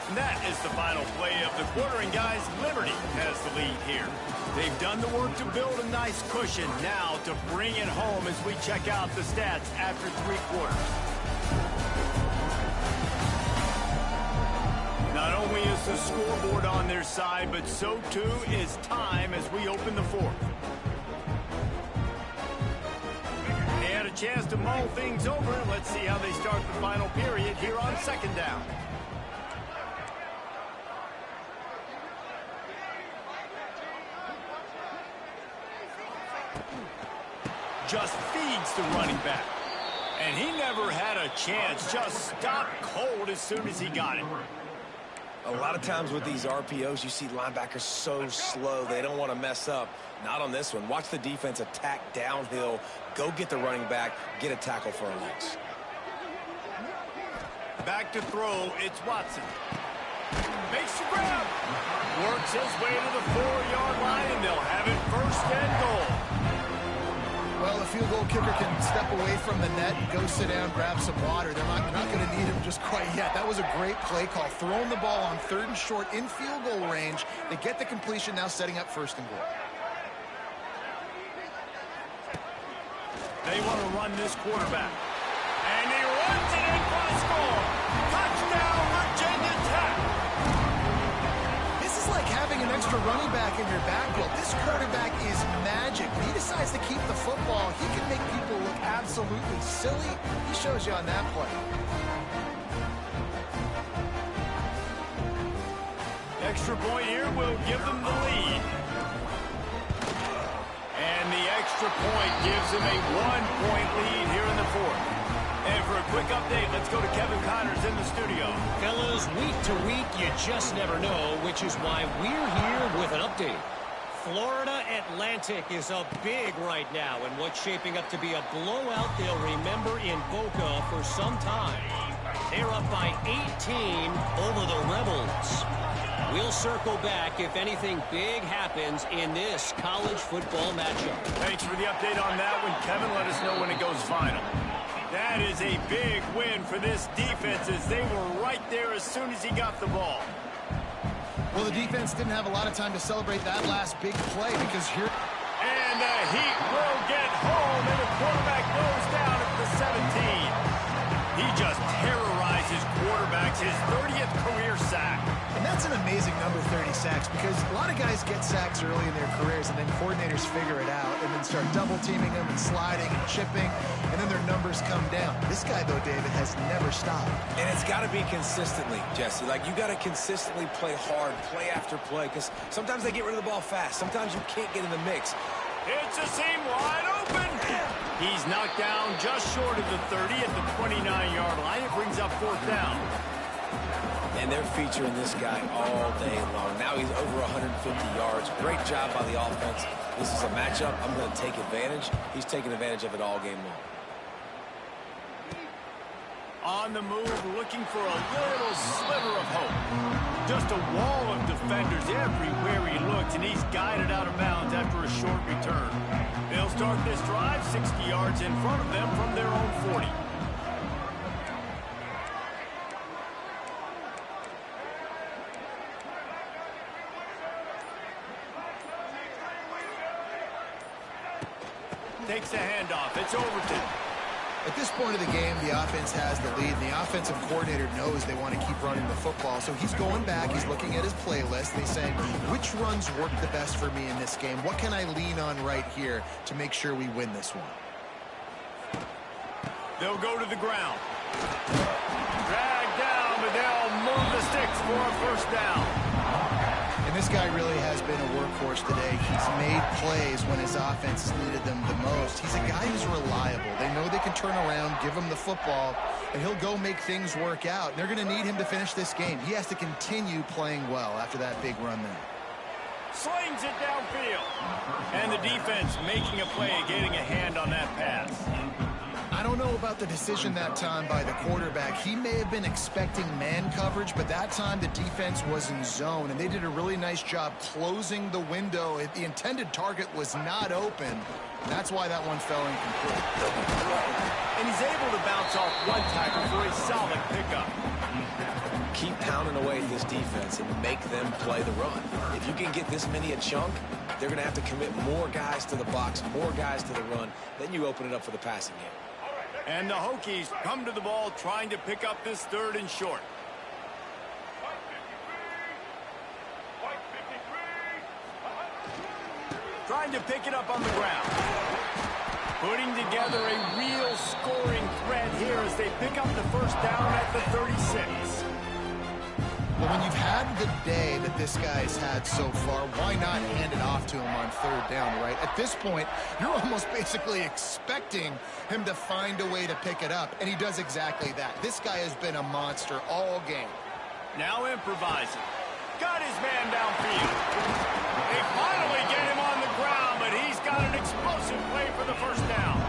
Speaker 1: And that is the final play of the quarter, and guys, Liberty has the lead here. They've done the work to build a nice cushion. Now to bring it home as we check out the stats after 3 quarters. Not only is the scoreboard on their side, but so too is time as we open the 4th. They had a chance to mull things over, and let's see how they start the final period here on second down. Just feeds the running back. And he never had a chance, just stopped cold as soon as he got it.
Speaker 3: A lot of times with these RPOs, you see linebackers so slow, they don't want to mess up. Not on this one. Watch the defense attack downhill, go get the running back, get a tackle for a loss.
Speaker 1: Back to throw, it's Watson. Makes the grab. Works his way to the 4-yard line, and they'll have it 1st and goal.
Speaker 2: Well, the field goal kicker can step away from the net and go sit down, grab some water. They're not going to need him just quite yet. That was a great play call. Throwing the ball on 3rd and short in field goal range. They get the completion, now setting up 1st and goal.
Speaker 1: They want to run this quarterback. And he runs it in for a score. Touchdown, Virginia Tech.
Speaker 2: This is like having an extra running back in your backfield. This quarterback is magic. When he decides to keep the football, he can make people look absolutely silly. He shows you on that play.
Speaker 1: Extra point here will give them the lead. And the extra point gives them a 1-point lead here in the 4th. And for a quick update, let's go to Kevin Connors in the studio.
Speaker 4: Fellas, week to week, you just never know, which is why we're here with an update. Florida Atlantic is up big right now in what's shaping up to be a blowout they'll remember in Boca for some time. They're up by 18 over the Rebels. We'll circle back if anything big happens in this college football matchup.
Speaker 1: Thanks for the update on that one, Kevin. Let us know when it goes final. That is a big win for this defense as they were right there as soon as he got the ball.
Speaker 2: Well, the defense didn't have a lot of time to celebrate that last big play because here...
Speaker 1: And the Heat will get home, and the quarterback goes down at the 17. He just terrorizes quarterbacks, his 30th career sack.
Speaker 2: And that's an amazing number, 30 sacks, because a lot of guys get sacks early in their careers, and then coordinators figure it out and then start double-teaming them and sliding and chipping, and then their numbers come down. This guy, though, David, has never stopped.
Speaker 3: And it's got to be consistently, Jesse. Like, you got to consistently play hard, play after play, because sometimes they get rid of the ball fast. Sometimes you can't get in the mix.
Speaker 1: It's a seam wide open. He's knocked down just short of the 30 at the 29-yard line. It brings up 4th down.
Speaker 3: And they're featuring this guy all day long. Now he's over 150 yards. Great job by the offense. This is a matchup. I'm going to take advantage. He's taking advantage of it all game long.
Speaker 1: On the move, looking for a little sliver of hope. Just a wall of defenders everywhere he looks, and he's guided out of bounds after a short return. They'll start this drive 60 yards in front of them from their own 40. Takes the handoff. It's Overton.
Speaker 2: At this point of the game, the offense has the lead, and the offensive coordinator knows they want to keep running the football. So he's going back, he's looking at his playlist, and he's saying, which runs work the best for me in this game? What can I lean on right here to make sure we win this one?
Speaker 1: They'll go to the ground. Drag down, but they'll move the sticks for a first down.
Speaker 2: And this guy really has been a workhorse today. He's made plays when his offense has needed them the most. He's a guy who's reliable. They know they can turn around, give him the football, and he'll go make things work out. And they're going to need him to finish this game. He has to continue playing well after that big run there.
Speaker 1: Slings it downfield. And the defense making a play, getting a hand on that pass.
Speaker 2: I don't know about the decision that time by the quarterback. He may have been expecting man coverage, but that time the defense was in zone, and they did a really nice job closing the window. The intended target was not open, and that's why that one fell incomplete.
Speaker 1: And he's able to bounce off one tackle for a solid pickup.
Speaker 3: Keep pounding away at this defense and make them play the run. If you can get this many a chunk, they're going to have to commit more guys to the box, more guys to the run. Then you open it up for the passing game.
Speaker 1: And the Hokies come to the ball trying to pick up this 3rd and short. Trying to pick it up on the ground. Putting together a real scoring threat here as they pick up the first down at the 36.
Speaker 2: Well, when you've had the day that this guy's had so far, why not hand it off to him on 3rd down, right? At this point, you're almost basically expecting him to find a way to pick it up, and he does exactly that. This guy has been a monster all game.
Speaker 1: Now improvising. Got his man downfield. They finally get him on the ground, but he's got an explosive play for the first down.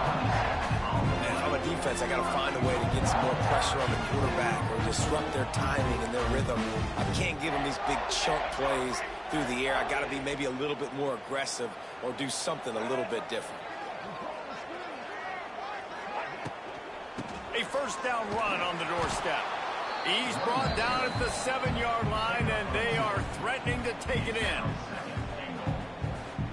Speaker 3: And if I'm a defense, I got to find a way to get some more pressure on the quarterback or disrupt their timing and their rhythm. I can't give them these big chunk plays through the air. I got to be maybe a little bit more aggressive or do something a little bit different.
Speaker 1: A first down run on the doorstep. He's brought down at the 7-yard line, and they are threatening to take it in.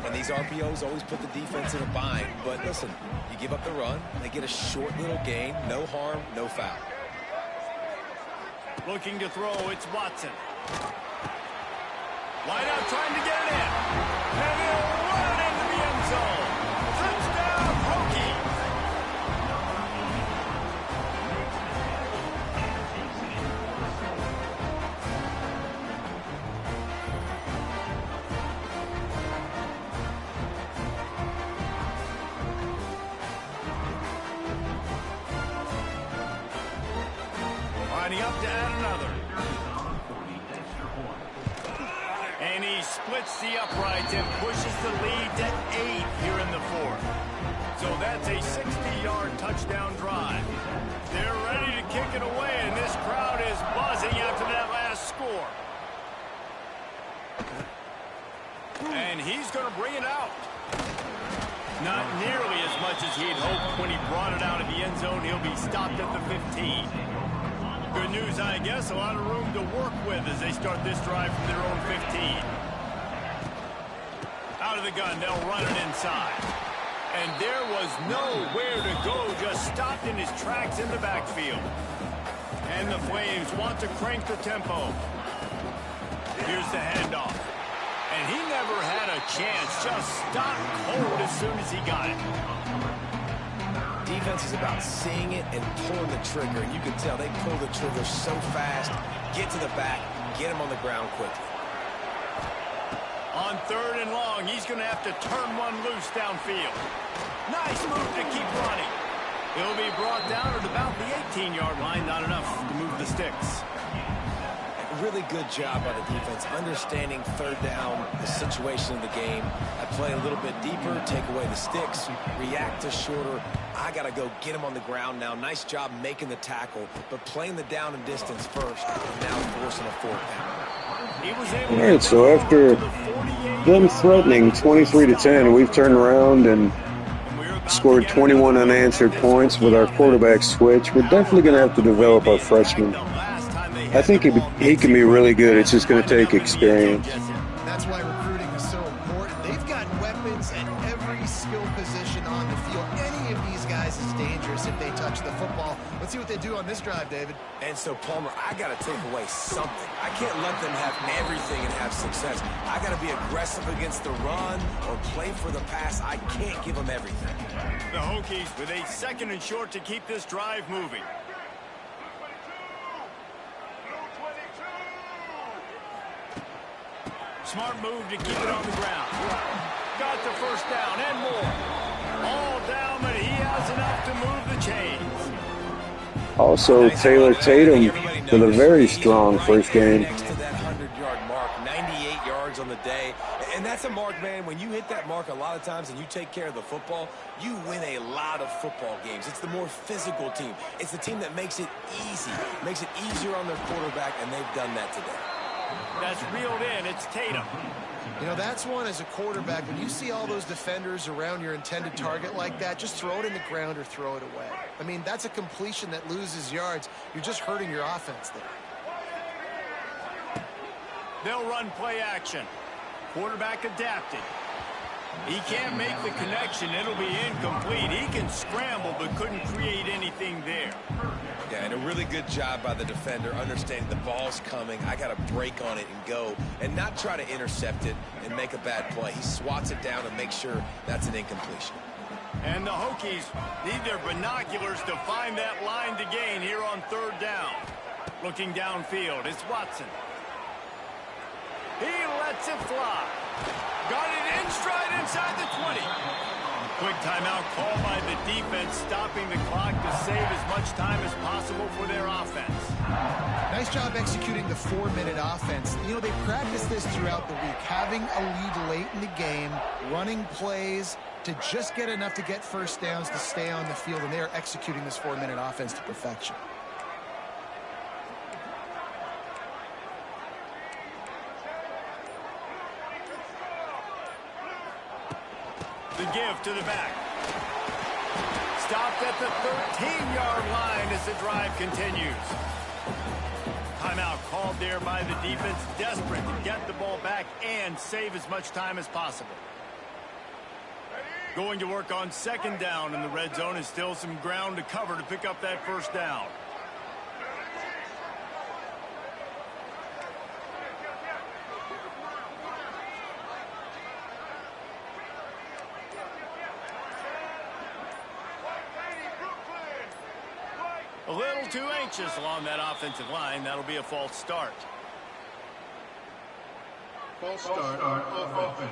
Speaker 3: And these RPOs always put the defense in a bind. But listen, you give up the run, they get a short little gain, no harm, no foul.
Speaker 1: Looking to throw, it's Watson. Wide out trying to get it in. And he'll run it into the end zone. Touchdown, Hokies. Lining up to add another. And he splits the uprights and pushes the lead to 8 here in the 4th. So that's a 60-yard touchdown drive. They're ready to kick it away, and this crowd is buzzing after that last score. And he's going to bring it out. Not nearly as much as he'd hoped when he brought it out of the end zone. He'll be stopped at the 15. Good news, I guess. A lot of room to work with as they start this drive from their own 15. Out of the gun, they'll run it inside. And there was nowhere to go, just stopped in his tracks in the backfield. And the Flames want to crank the tempo. Here's the handoff. And he never had a chance, just stopped cold as soon as he got it.
Speaker 3: Defense is about seeing it and pulling the trigger, and you can tell they pull the trigger so fast, get to the back, get him on the ground quickly.
Speaker 1: On 3rd and long, he's going to have to turn one loose downfield. Nice move to keep running. He'll be brought down at about the 18-yard line, not enough to move the sticks.
Speaker 3: Really good job by the defense, understanding 3rd down, the situation of the game. I play a little bit deeper, take away the sticks, react to shorter. I got to go get him on the ground now. Nice job making the tackle, but playing the down and distance first, and now forcing a 4th down.
Speaker 5: All right, so after them threatening 23-10, we've turned around and scored 21 unanswered points with our quarterback switch. We're definitely going to have to develop our freshman. I think he can be really good. It's just going to take experience.
Speaker 2: That's why recruiting is so important. They've got weapons at every skill position on the field. Any of these guys is dangerous. pass if they touch the football. Let's see what they do on this drive, David.
Speaker 3: And so, Palmer, I got to take away something. I can't let them have everything and have success. I got to be aggressive against the run or play for the pass. I can't give them everything.
Speaker 1: The Hokies with a 2nd and short to keep this drive moving. Smart move to keep it on the ground. Got the first down and more. All down, but he has enough to move the chains.
Speaker 5: Also, Taylor Tatum with a very strong first game.
Speaker 3: Next to that 100-yard mark, 98 yards on the day. And that's a mark, man. When you hit that mark a lot of times and you take care of the football, you win a lot of football games. It's the more physical team. It's the team that makes it easy, makes it easier on their quarterback, and they've done that today.
Speaker 1: That's reeled in. It's Tatum.
Speaker 2: You know, that's one as a quarterback. When you see all those defenders around your intended target like that, just throw it in the ground or throw it away. I mean, that's a completion that loses yards. You're just hurting your offense there.
Speaker 1: They'll run play action. Quarterback adapted. He can't make the connection. It'll be incomplete. He can scramble but couldn't create anything there.
Speaker 3: Yeah, and a really good job by the defender understanding the ball's coming. I got to break on it and go and not try to intercept it and make a bad play. He swats it down and makes sure that's an incompletion.
Speaker 1: And the Hokies need their binoculars to find that line to gain here on 3rd down. Looking downfield, it's Watson. He lets it fly. Got it in stride inside the 20. Quick timeout called by the defense, stopping the clock to save as much time as possible for their offense.
Speaker 2: Nice job executing the 4-minute offense. You know, they practiced this throughout the week, having a lead late in the game, running plays to just get enough to get first downs to stay on the field, and they are executing this 4-minute offense to perfection.
Speaker 1: The give to the back. Stopped at the 13-yard line as the drive continues. Timeout called there by the defense, desperate to get the ball back and save as much time as possible. Going to work on 2nd down in the red zone is still some ground to cover to pick up that first down. A little too anxious along that offensive line. That'll be a false start.
Speaker 6: False start on offense.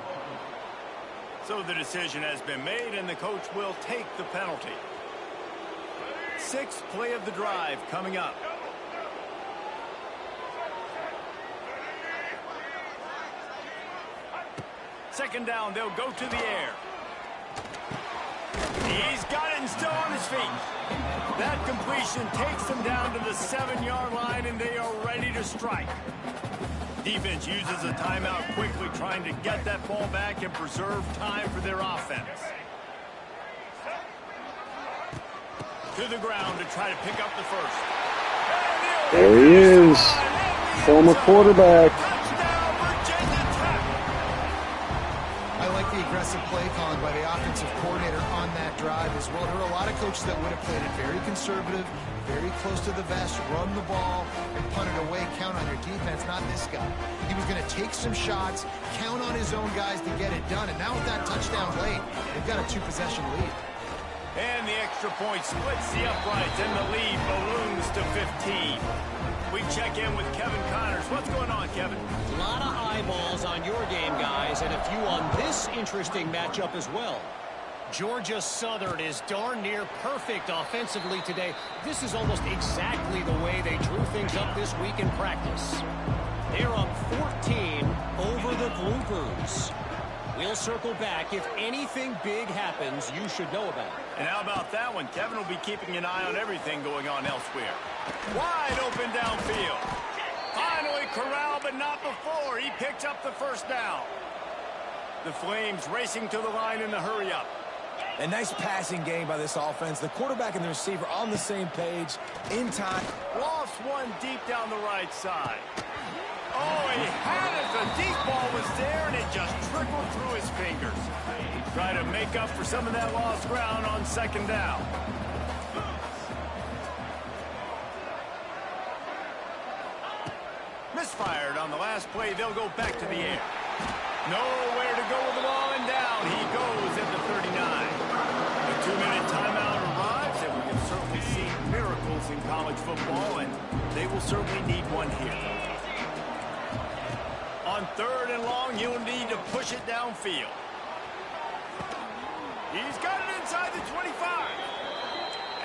Speaker 1: So the decision has been made, and the coach will take the penalty. 6th play of the drive coming up. Second down, they'll go to the air. He's got it and still on his feet. That completion takes them down to the 7-yard line, and they are ready to strike. Defense uses a timeout quickly, trying to get that ball back and preserve time for their offense. To the ground to try to pick up the first.
Speaker 5: There he is, former quarterback.
Speaker 2: I like the aggressive play calling by the offensive coordinator on that drive as well. There were a lot of coaches that would have played it very conservative, very close to the vest, run the ball, and punt it away, count on your defense. Not this guy. He was going to take some shots, count on his own guys to get it done, and now with that touchdown late, they've got a 2-possession lead.
Speaker 1: And the extra point splits the uprights, and the lead balloons to 15. We check in with Kevin Connors. What's going on, Kevin?
Speaker 4: A lot of eyeballs on your game, guys, and a few on this interesting matchup as well. Georgia Southern is darn near perfect offensively today. This is almost exactly the way they drew things up this week in practice. They're up 14 over the Bloopers. We'll circle back. If anything big happens, you should know about it.
Speaker 1: And how about that one? Kevin will be keeping an eye on everything going on elsewhere. Wide open downfield. Finally corralled, but not before. He picks up the first down. The Flames racing to the line in the hurry-up.
Speaker 3: A nice passing game by this offense. The quarterback and the receiver on the same page, in time.
Speaker 1: Lost one deep down the right side. Oh, he had it. The deep ball was there, and it just trickled through his fingers. Try to make up for some of that lost ground on 2nd down. misfired on the last play. They'll go back to the air. Nowhere to go with the ball, and down he goes at the 39. A 2-minute timeout arrives, and we can certainly see miracles in college football, and they will certainly need one here. On 3rd and long, he'll need to push it downfield. He's got it inside the 25.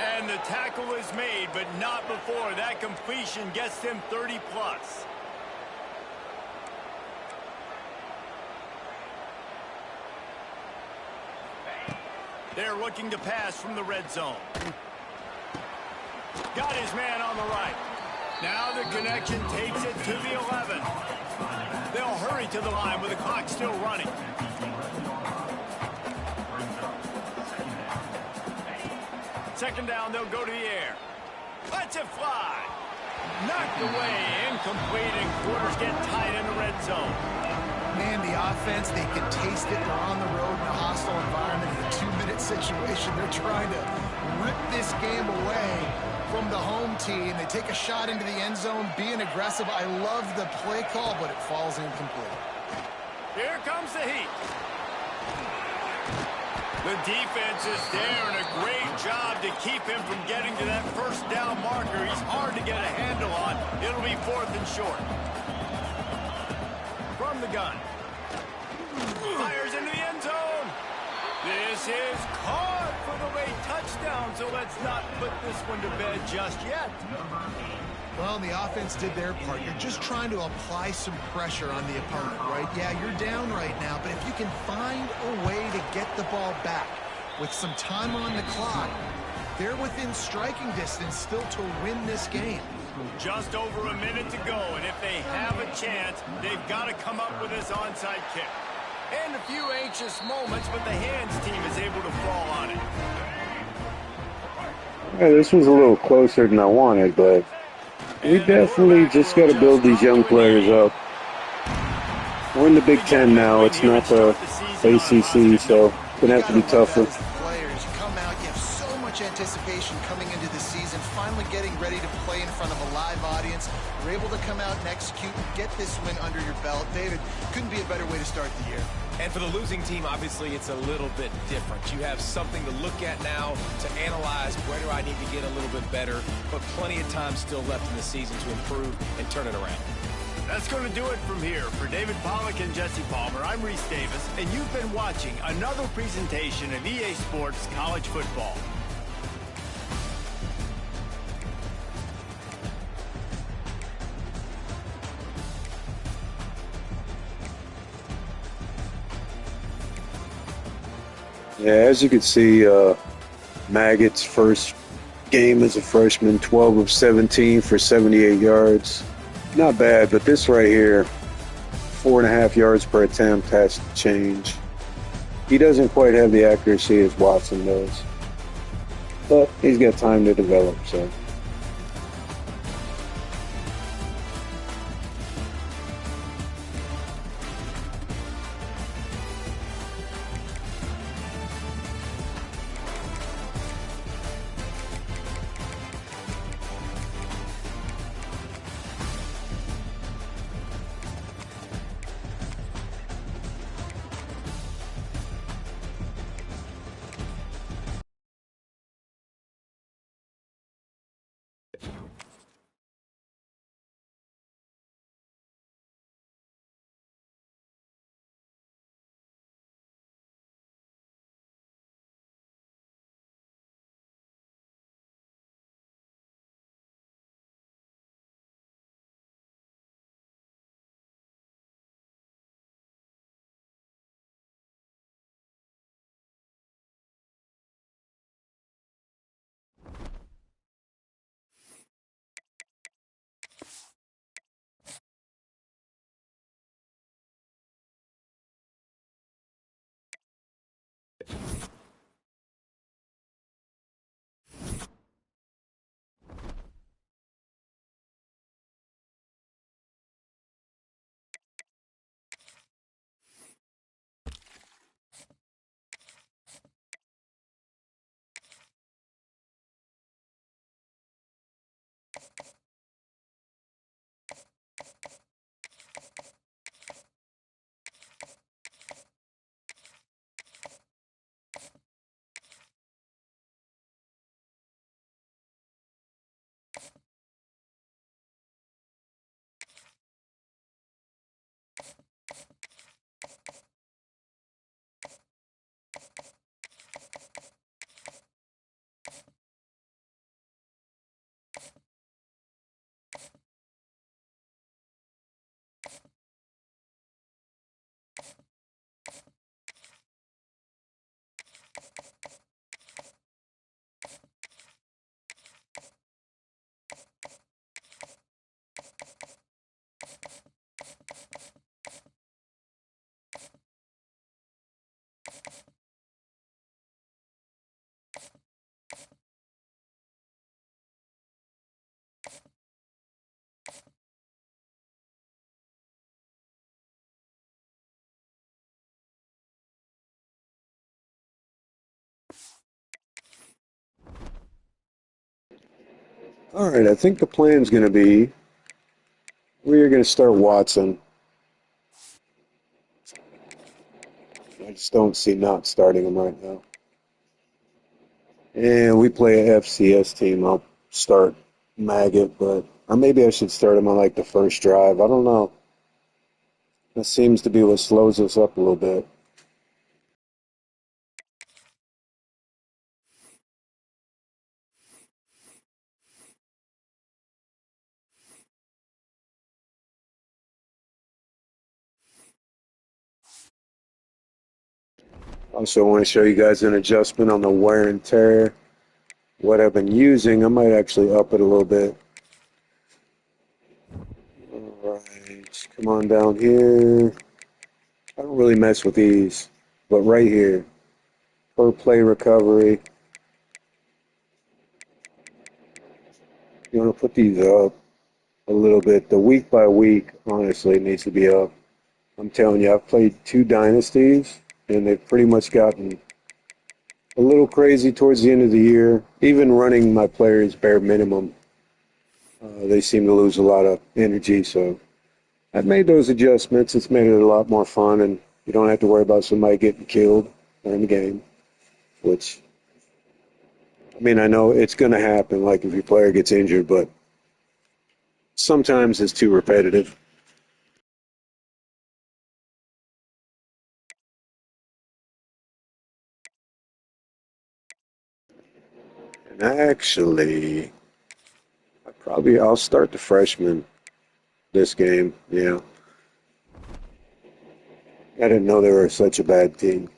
Speaker 1: And the tackle is made, but not before that completion gets him 30+. They're looking to pass from the red zone. Got his man on the right. Now the connection takes it to the 11. They'll hurry to the line with the clock still running. Second down, they'll go to the air. Lets it fly. Knocked away, incomplete, and quarters get tight in the red zone.
Speaker 2: Man, the offense, they can taste it. They're on the road in a hostile environment in a 2-minute situation. They're trying to rip this game away from the home team. They take a shot into the end zone, being aggressive. I love the play call, but it falls incomplete.
Speaker 1: Here comes the heat. The defense is there, and a great job to keep him from getting to that first down marker. He's hard to get a handle on. It'll be 4th and short. From the gun. Fires into the end zone. This is caught for the late touchdown, so let's not put this one to bed just yet.
Speaker 2: Well, the offense did their part. You're just trying to apply some pressure on the opponent, right? Yeah, you're down right now, but if you can find a way to get the ball back with some time on the clock, they're within striking distance still to win this game.
Speaker 1: Just over a minute to go, and if they have a chance, they've got to come up with this onside kick. And a few anxious moments, but the hands team is able to fall on it.
Speaker 5: Yeah, this was a little closer than I wanted, but we definitely just got to build these young players up. We're in the Big Ten now. It's not the ACC, so it's going to have to be tougher.
Speaker 2: Players, you come out, you have so much anticipation coming into the season, finally getting ready to play in front of a live audience. You're able to come out and execute and get this win under your belt. David, couldn't be a better way to start the year.
Speaker 3: And for the losing team, obviously, it's a little bit different. You have something to look at now, to analyze where do I need to get a little bit better, but plenty of time still left in the season to improve and turn it around.
Speaker 1: That's going to do it from here. For David Pollack and Jesse Palmer, I'm Reese Davis, and you've been watching another presentation of EA Sports College Football.
Speaker 5: Yeah, as you can see, Maggott's first game as a freshman, 12 of 17 for 78 yards. Not bad, but this right here, 4.5 yards per attempt has to change. He doesn't quite have the accuracy as Watson does, but he's got time to develop, so. All right, I think the plan's going to be we're going to start Watson. I just don't see not starting him right now. And we play a FCS team. I'll start Maggot, but or maybe I should start him on like the first drive. I don't know. That seems to be what slows us up a little bit. Also, I want to show you guys an adjustment on the wear and tear. What I've been using, I might actually up it a little bit. All right, come on down here. I don't really mess with these, but right here, per play recovery, you want to put these up a little bit. The week by week, honestly, needs to be up. I'm telling you, I've played 2 dynasties, and they've pretty much gotten a little crazy towards the end of the year. Even running my players bare minimum, they seem to lose a lot of energy. So I've made those adjustments. It's made it a lot more fun, and you don't have to worry about somebody getting killed during the game, which, I mean, I know it's going to happen, like if your player gets injured, but sometimes it's too repetitive. And actually, I'll start the freshman this game. Yeah. I didn't know they were such a bad team.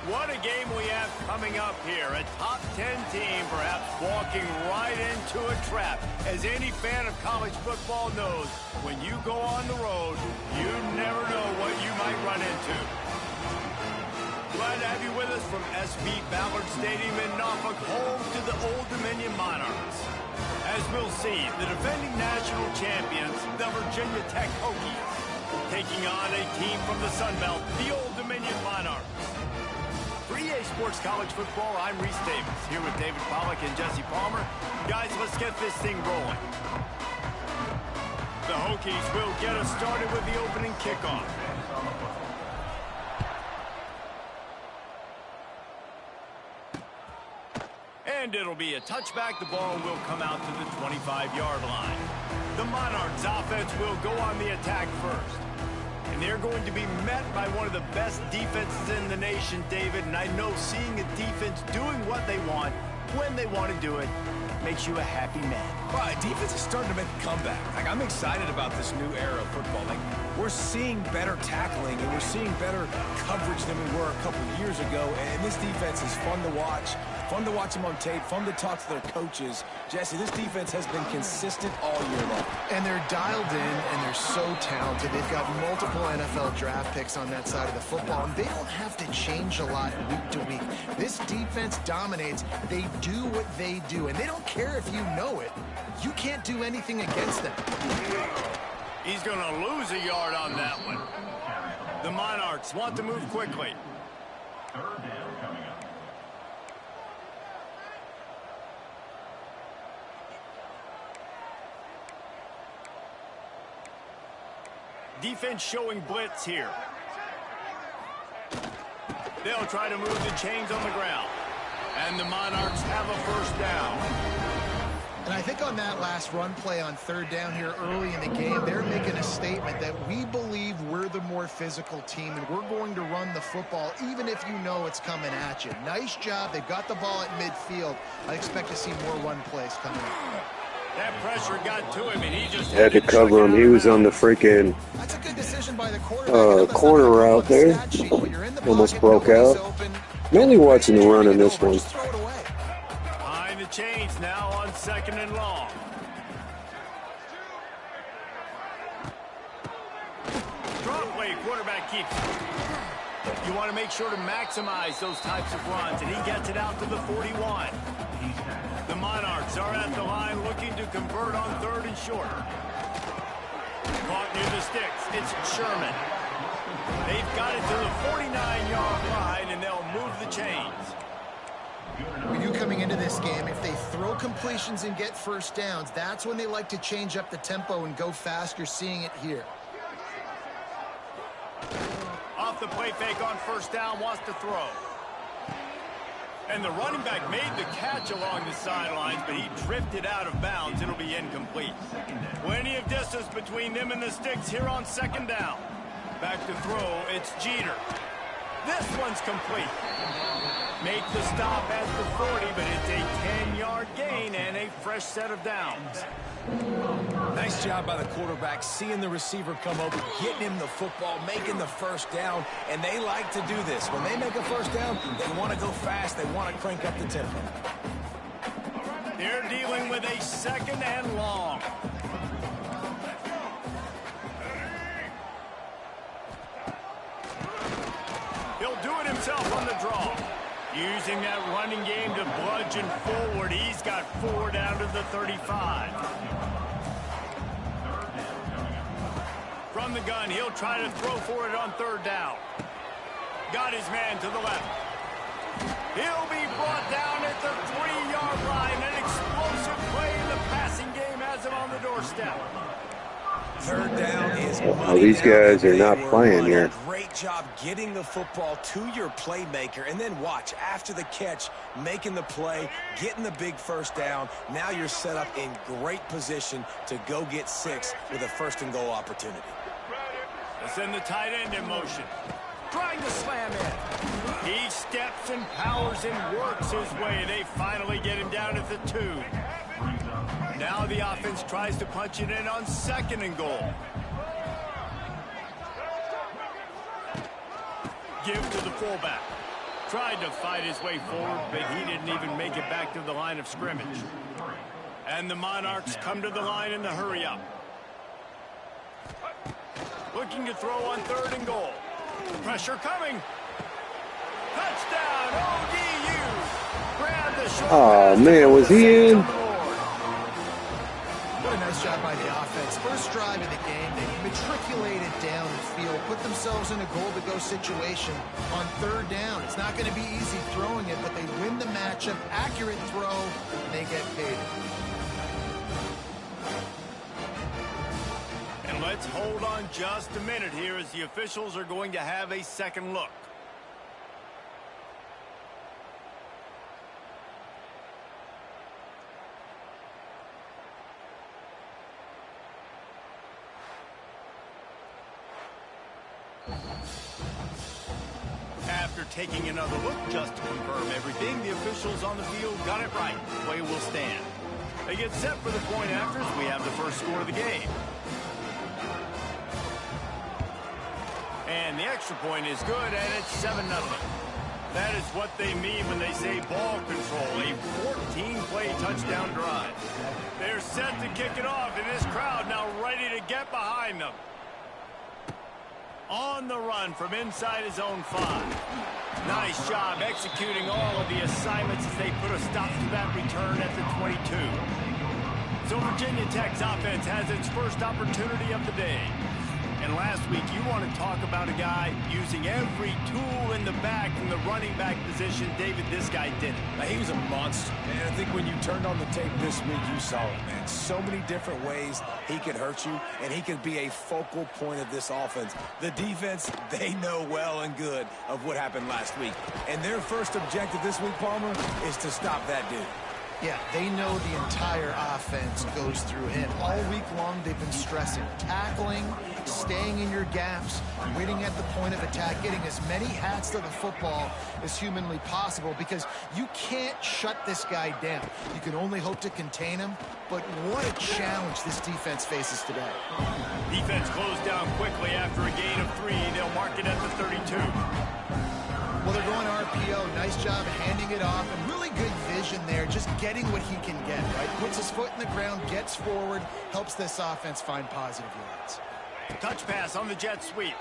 Speaker 1: What a game we have coming up here. A top 10 team perhaps walking right into a trap. As any fan of college football knows, when you go on the road, you never know what you might run into. Glad to have you with us from SB Ballard Stadium in Norfolk, home to the Old Dominion Monarchs. As we'll see, the defending national champions, the Virginia Tech Hokies, taking on a team from the Sun Belt, the Old Dominion Monarchs. For EA Sports College Football, I'm Reese Davis, here with David Pollack and Jesse Palmer. Guys, let's get this thing rolling. The Hokies will get us started with the opening kickoff. And it'll be a touchback. The ball will come out to the 25-yard line. The Monarchs offense will go on the attack first. And they're going to be met by one of the best defenses in the nation, David. And I know seeing a defense doing what they want, when they want to do it, makes you a happy man.
Speaker 3: Well, defense is starting to make a comeback. Like, I'm excited about this new era of football. Like, we're seeing better tackling, and we're seeing better coverage than we were a couple years ago. And this defense is fun to watch. Fun to watch them on tape, fun to talk to their coaches. Jesse, this defense has been consistent all year long.
Speaker 2: And they're dialed in, and they're so talented. They've got multiple NFL draft picks on that side of the football, and they don't have to change a lot week to week. This defense dominates. They do what they do, and they don't care if you know it. You can't do anything against them.
Speaker 1: He's going to lose a yard on that one. The Monarchs want to move quickly.
Speaker 6: Third down coming up.
Speaker 1: Defense showing blitz here. They'll try to move the chains on the ground. And the Monarchs have a first down.
Speaker 2: And I think on that last run play on third down here early in the game, they're making a statement that we believe we're the more physical team and we're going to run the football even if you know it's coming at you. Nice job. They've got the ball at midfield. I expect to see more run plays coming up.
Speaker 1: That pressure got to him, and he just
Speaker 5: Had to cover him. He was on the freaking corner route there. Almost broke out. Mainly watching the run in this one.
Speaker 1: Behind the chains now on second and long. quarterback keeps it. You want to make sure to maximize those types of runs, and he gets it out to the 41. The Monarchs are at the line looking to convert on 3rd and short. Caught near the sticks. It's Sherman. They've got it to the 49-yard line, and they'll move the chains.
Speaker 2: We knew coming into this game, if they throw completions and get first downs, that's when they like to change up the tempo and go fast. You're seeing it here.
Speaker 1: Off the play fake on first down, wants to throw. And the running back made the catch along the sidelines, but he drifted out of bounds. It'll be incomplete. Plenty of distance between them and the sticks here on 2nd down. Back to throw, it's Jeter. This one's complete. Make the stop at the 40, but it's a 10-yard gain and a fresh set of downs.
Speaker 3: Nice job by the quarterback, seeing the receiver come over, getting him the football, making the first down, and they like to do this. When they make a first down, they want to go fast, they want to crank up the tempo.
Speaker 1: They're dealing with a 2nd and long. He'll do it himself on the draw. Using that running game to bludgeon forward. He's got 4 down to the 35. From the gun, he'll try to throw for it on 3rd down. Got his man to the left. He'll be brought down at the 3-yard line. An explosive play in the passing game has him on the doorstep.
Speaker 3: 3rd down is
Speaker 5: these guys are not playing here.
Speaker 3: Great job getting the football to your playmaker, and then watch after the catch, making the play, getting the big first down. Now you're set up in great position to go get 6 with a 1st and goal opportunity.
Speaker 1: They send the tight end in motion. Trying to slam in. He steps and powers and works his way. They finally get him down at the 2. Now the offense tries to punch it in on 2nd and goal. Give to the fullback. Tried to fight his way forward, but he didn't even make it back to the line of scrimmage. And the Monarchs come to the line in the hurry-up. Looking to throw on 3rd and goal. Pressure coming. Touchdown, ODU. Grab the short pass.
Speaker 5: Man, was he in?
Speaker 2: What a nice job by the offense. First drive of the game, they matriculated down the field, put themselves in a goal-to-go situation on 3rd down. It's not going to be easy throwing it, but they win the matchup. Accurate throw, and they get paid.
Speaker 1: And let's hold on just a minute here as the officials are going to have a second look. After taking another look just to confirm everything, the officials on the field got it right. Play will stand. They get set for the point after as we have the first score of the game. And the extra point is good, and it's 7-0. That is what they mean when they say ball control, a 14-play touchdown drive. They're set to kick it off, and this crowd now ready to get behind them. On the run from inside his own 5. Nice job executing all of the assignments as they put a stop to that return at the 22. So Virginia Tech's offense has its first opportunity of the day. And last week, you want to talk about a guy using every tool in the back from the running back position. David, this guy did it.
Speaker 3: He was a monster. And I think when you turned on the tape this week, you saw it, man. So many different ways he could hurt you, and he could be a focal point of this offense. The defense, they know well and good of what happened last week. And their first objective this week, Palmer, is to stop that dude.
Speaker 2: Yeah, they know the entire offense goes through him. All week long, they've been stressing tackling, staying in your gaps, waiting at the point of attack, getting as many hats to the football as humanly possible, because you can't shut this guy down. You can only hope to contain him, but what a challenge this defense faces today.
Speaker 1: Defense closed down quickly after a gain of 3. They'll mark it at the 32.
Speaker 2: Well, they're going RPO. Nice job handing it off, and really good vision there, just getting what he can get, right? Puts his foot in the ground, gets forward, helps this offense find positive yards.
Speaker 1: Touch pass on the jet sweep.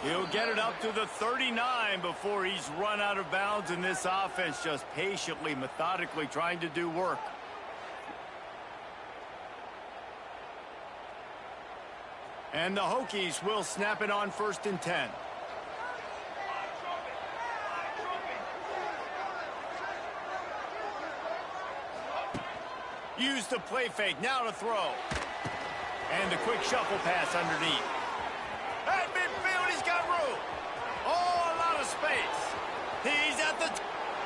Speaker 1: He'll get it up to the 39 before he's run out of bounds, and this offense just patiently, methodically trying to do work. And the Hokies will snap it on 1st and 10. Use the play fake, now to throw. And the quick shuffle pass underneath. At midfield, he's got room. Oh, a lot of space. He's at the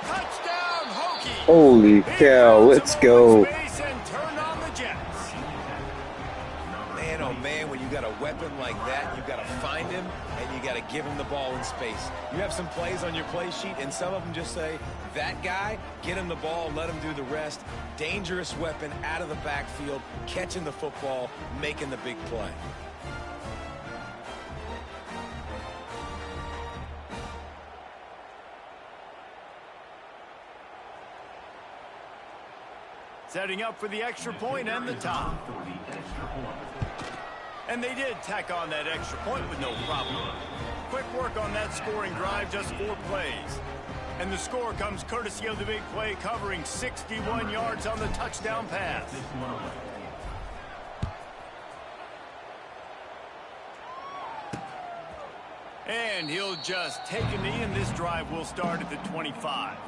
Speaker 1: touchdown, Hokies.
Speaker 5: Holy cow, let's go.
Speaker 1: And turn on the Jets.
Speaker 3: Man, oh man, when you got a weapon like that, you got to find him and you got to give him the ball in space. You have some plays on your play sheet, and some of them just say, that guy, get him the ball, let him do the rest. Dangerous weapon out of the backfield, catching the football, making the big play.
Speaker 1: Setting up for the extra point and the top. And they did tack on that extra point with no problem. Quick work on that scoring drive, just 4 plays. And the score comes courtesy of the big play, covering 61 yards on the touchdown pass. And he'll just take a knee, and this drive will start at the 25.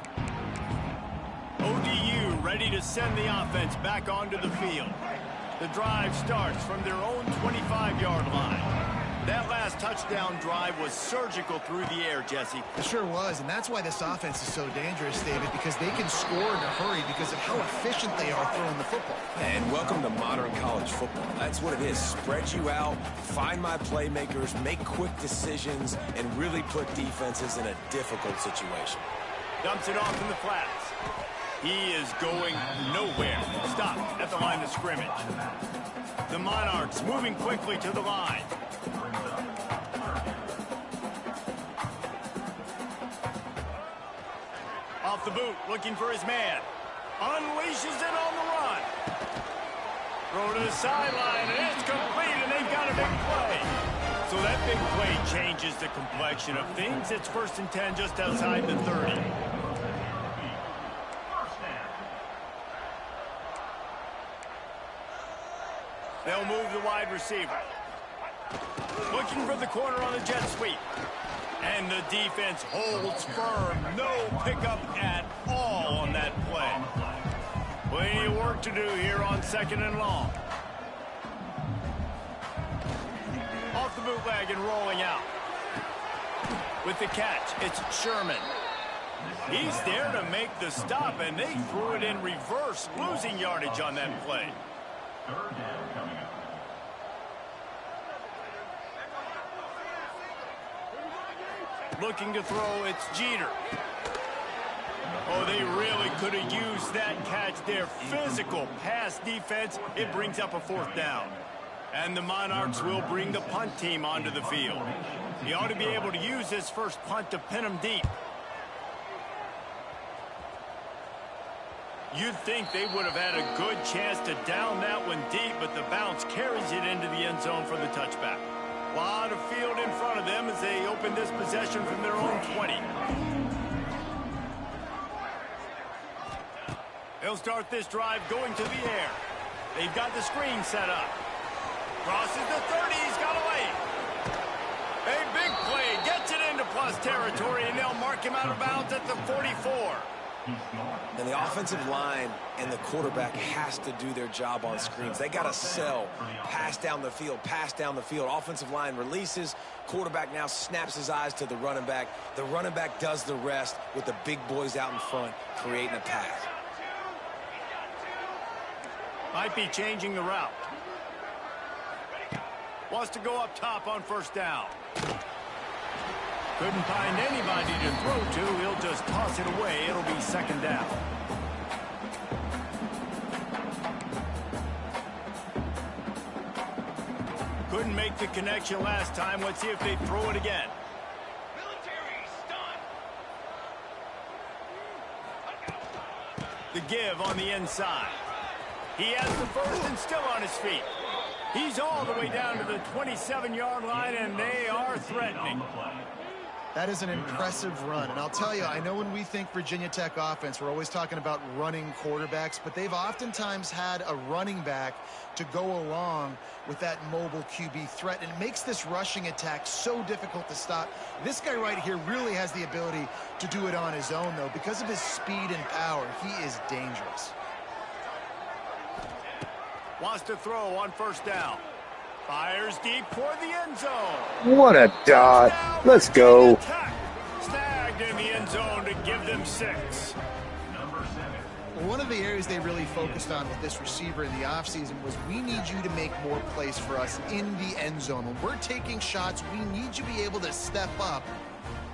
Speaker 1: ODU ready to send the offense back onto the field. The drive starts from their own 25-yard line. That last touchdown drive was surgical through the air, Jesse.
Speaker 2: It sure was, and that's why this offense is so dangerous, David, because they can score in a hurry because of how efficient they are throwing the football.
Speaker 3: And welcome to modern college football. That's what it is. Spread you out, find my playmakers, make quick decisions, and really put defenses in a difficult situation.
Speaker 1: Dumps it off in the flats. He is going nowhere. Stop at the line of scrimmage. The Monarchs moving quickly to the line. Off the boot, looking for his man. Unleashes it on the run. Throw to the sideline, and it's complete, and they've got a big play. So that big play changes the complexion of things. It's 1st and 10 just outside the 30. They'll move the wide receiver. Looking for the corner on the jet sweep. And the defense holds firm. No pickup at all on that play. Plenty of work to do here on 2nd and long. Off the bootleg and rolling out. With the catch, it's Sherman. He's there to make the stop, and they threw it in reverse, losing yardage on that play.
Speaker 6: 3rd down coming up.
Speaker 1: Looking to throw, it's Jeter. Oh, they really could have used that catch there. Physical pass defense. It brings up a 4th down. And the Monarchs will bring the punt team onto the field. He ought to be able to use this first punt to pin them deep. You'd think they would have had a good chance to down that one deep, but the bounce carries it into the end zone for the touchback. A lot of field in front of them as they open this possession from their own 20. They'll start this drive going to the air. They've got the screen set up. Crosses the 30, he's got away. A big play, gets it into plus territory, and they'll mark him out of bounds at the 44.
Speaker 3: And the offensive line and the quarterback has to do their job on screens. They got to sell, pass down the field, pass down the field. Offensive line releases. Quarterback now snaps his eyes to the running back. The running back does the rest with the big boys out in front, creating a pass.
Speaker 1: Might be changing the route. Wants to go up top on 1st down. Couldn't find anybody to throw to. He'll just toss it away. It'll be 2nd down. Couldn't make the connection last time. Let's see if they throw it again. The give on the inside. He has the 1st and still on his feet. He's all the way down to the 27-yard line, and they are threatening.
Speaker 2: That is an impressive run. And I'll tell you, I know when we think Virginia Tech offense, we're always talking about running quarterbacks, but they've oftentimes had a running back to go along with that mobile QB threat. And it makes this rushing attack so difficult to stop. This guy right here really has the ability to do it on his own, though. Because of his speed and power, he is dangerous.
Speaker 1: Wants to throw on first down. Fires deep for the end zone.
Speaker 5: What a dot. Let's go.
Speaker 1: Snagged in the end zone to give them 6.
Speaker 2: One of the areas they really focused on with this receiver in the offseason was we need you to make more plays for us in the end zone. When we're taking shots, we need you to be able to step up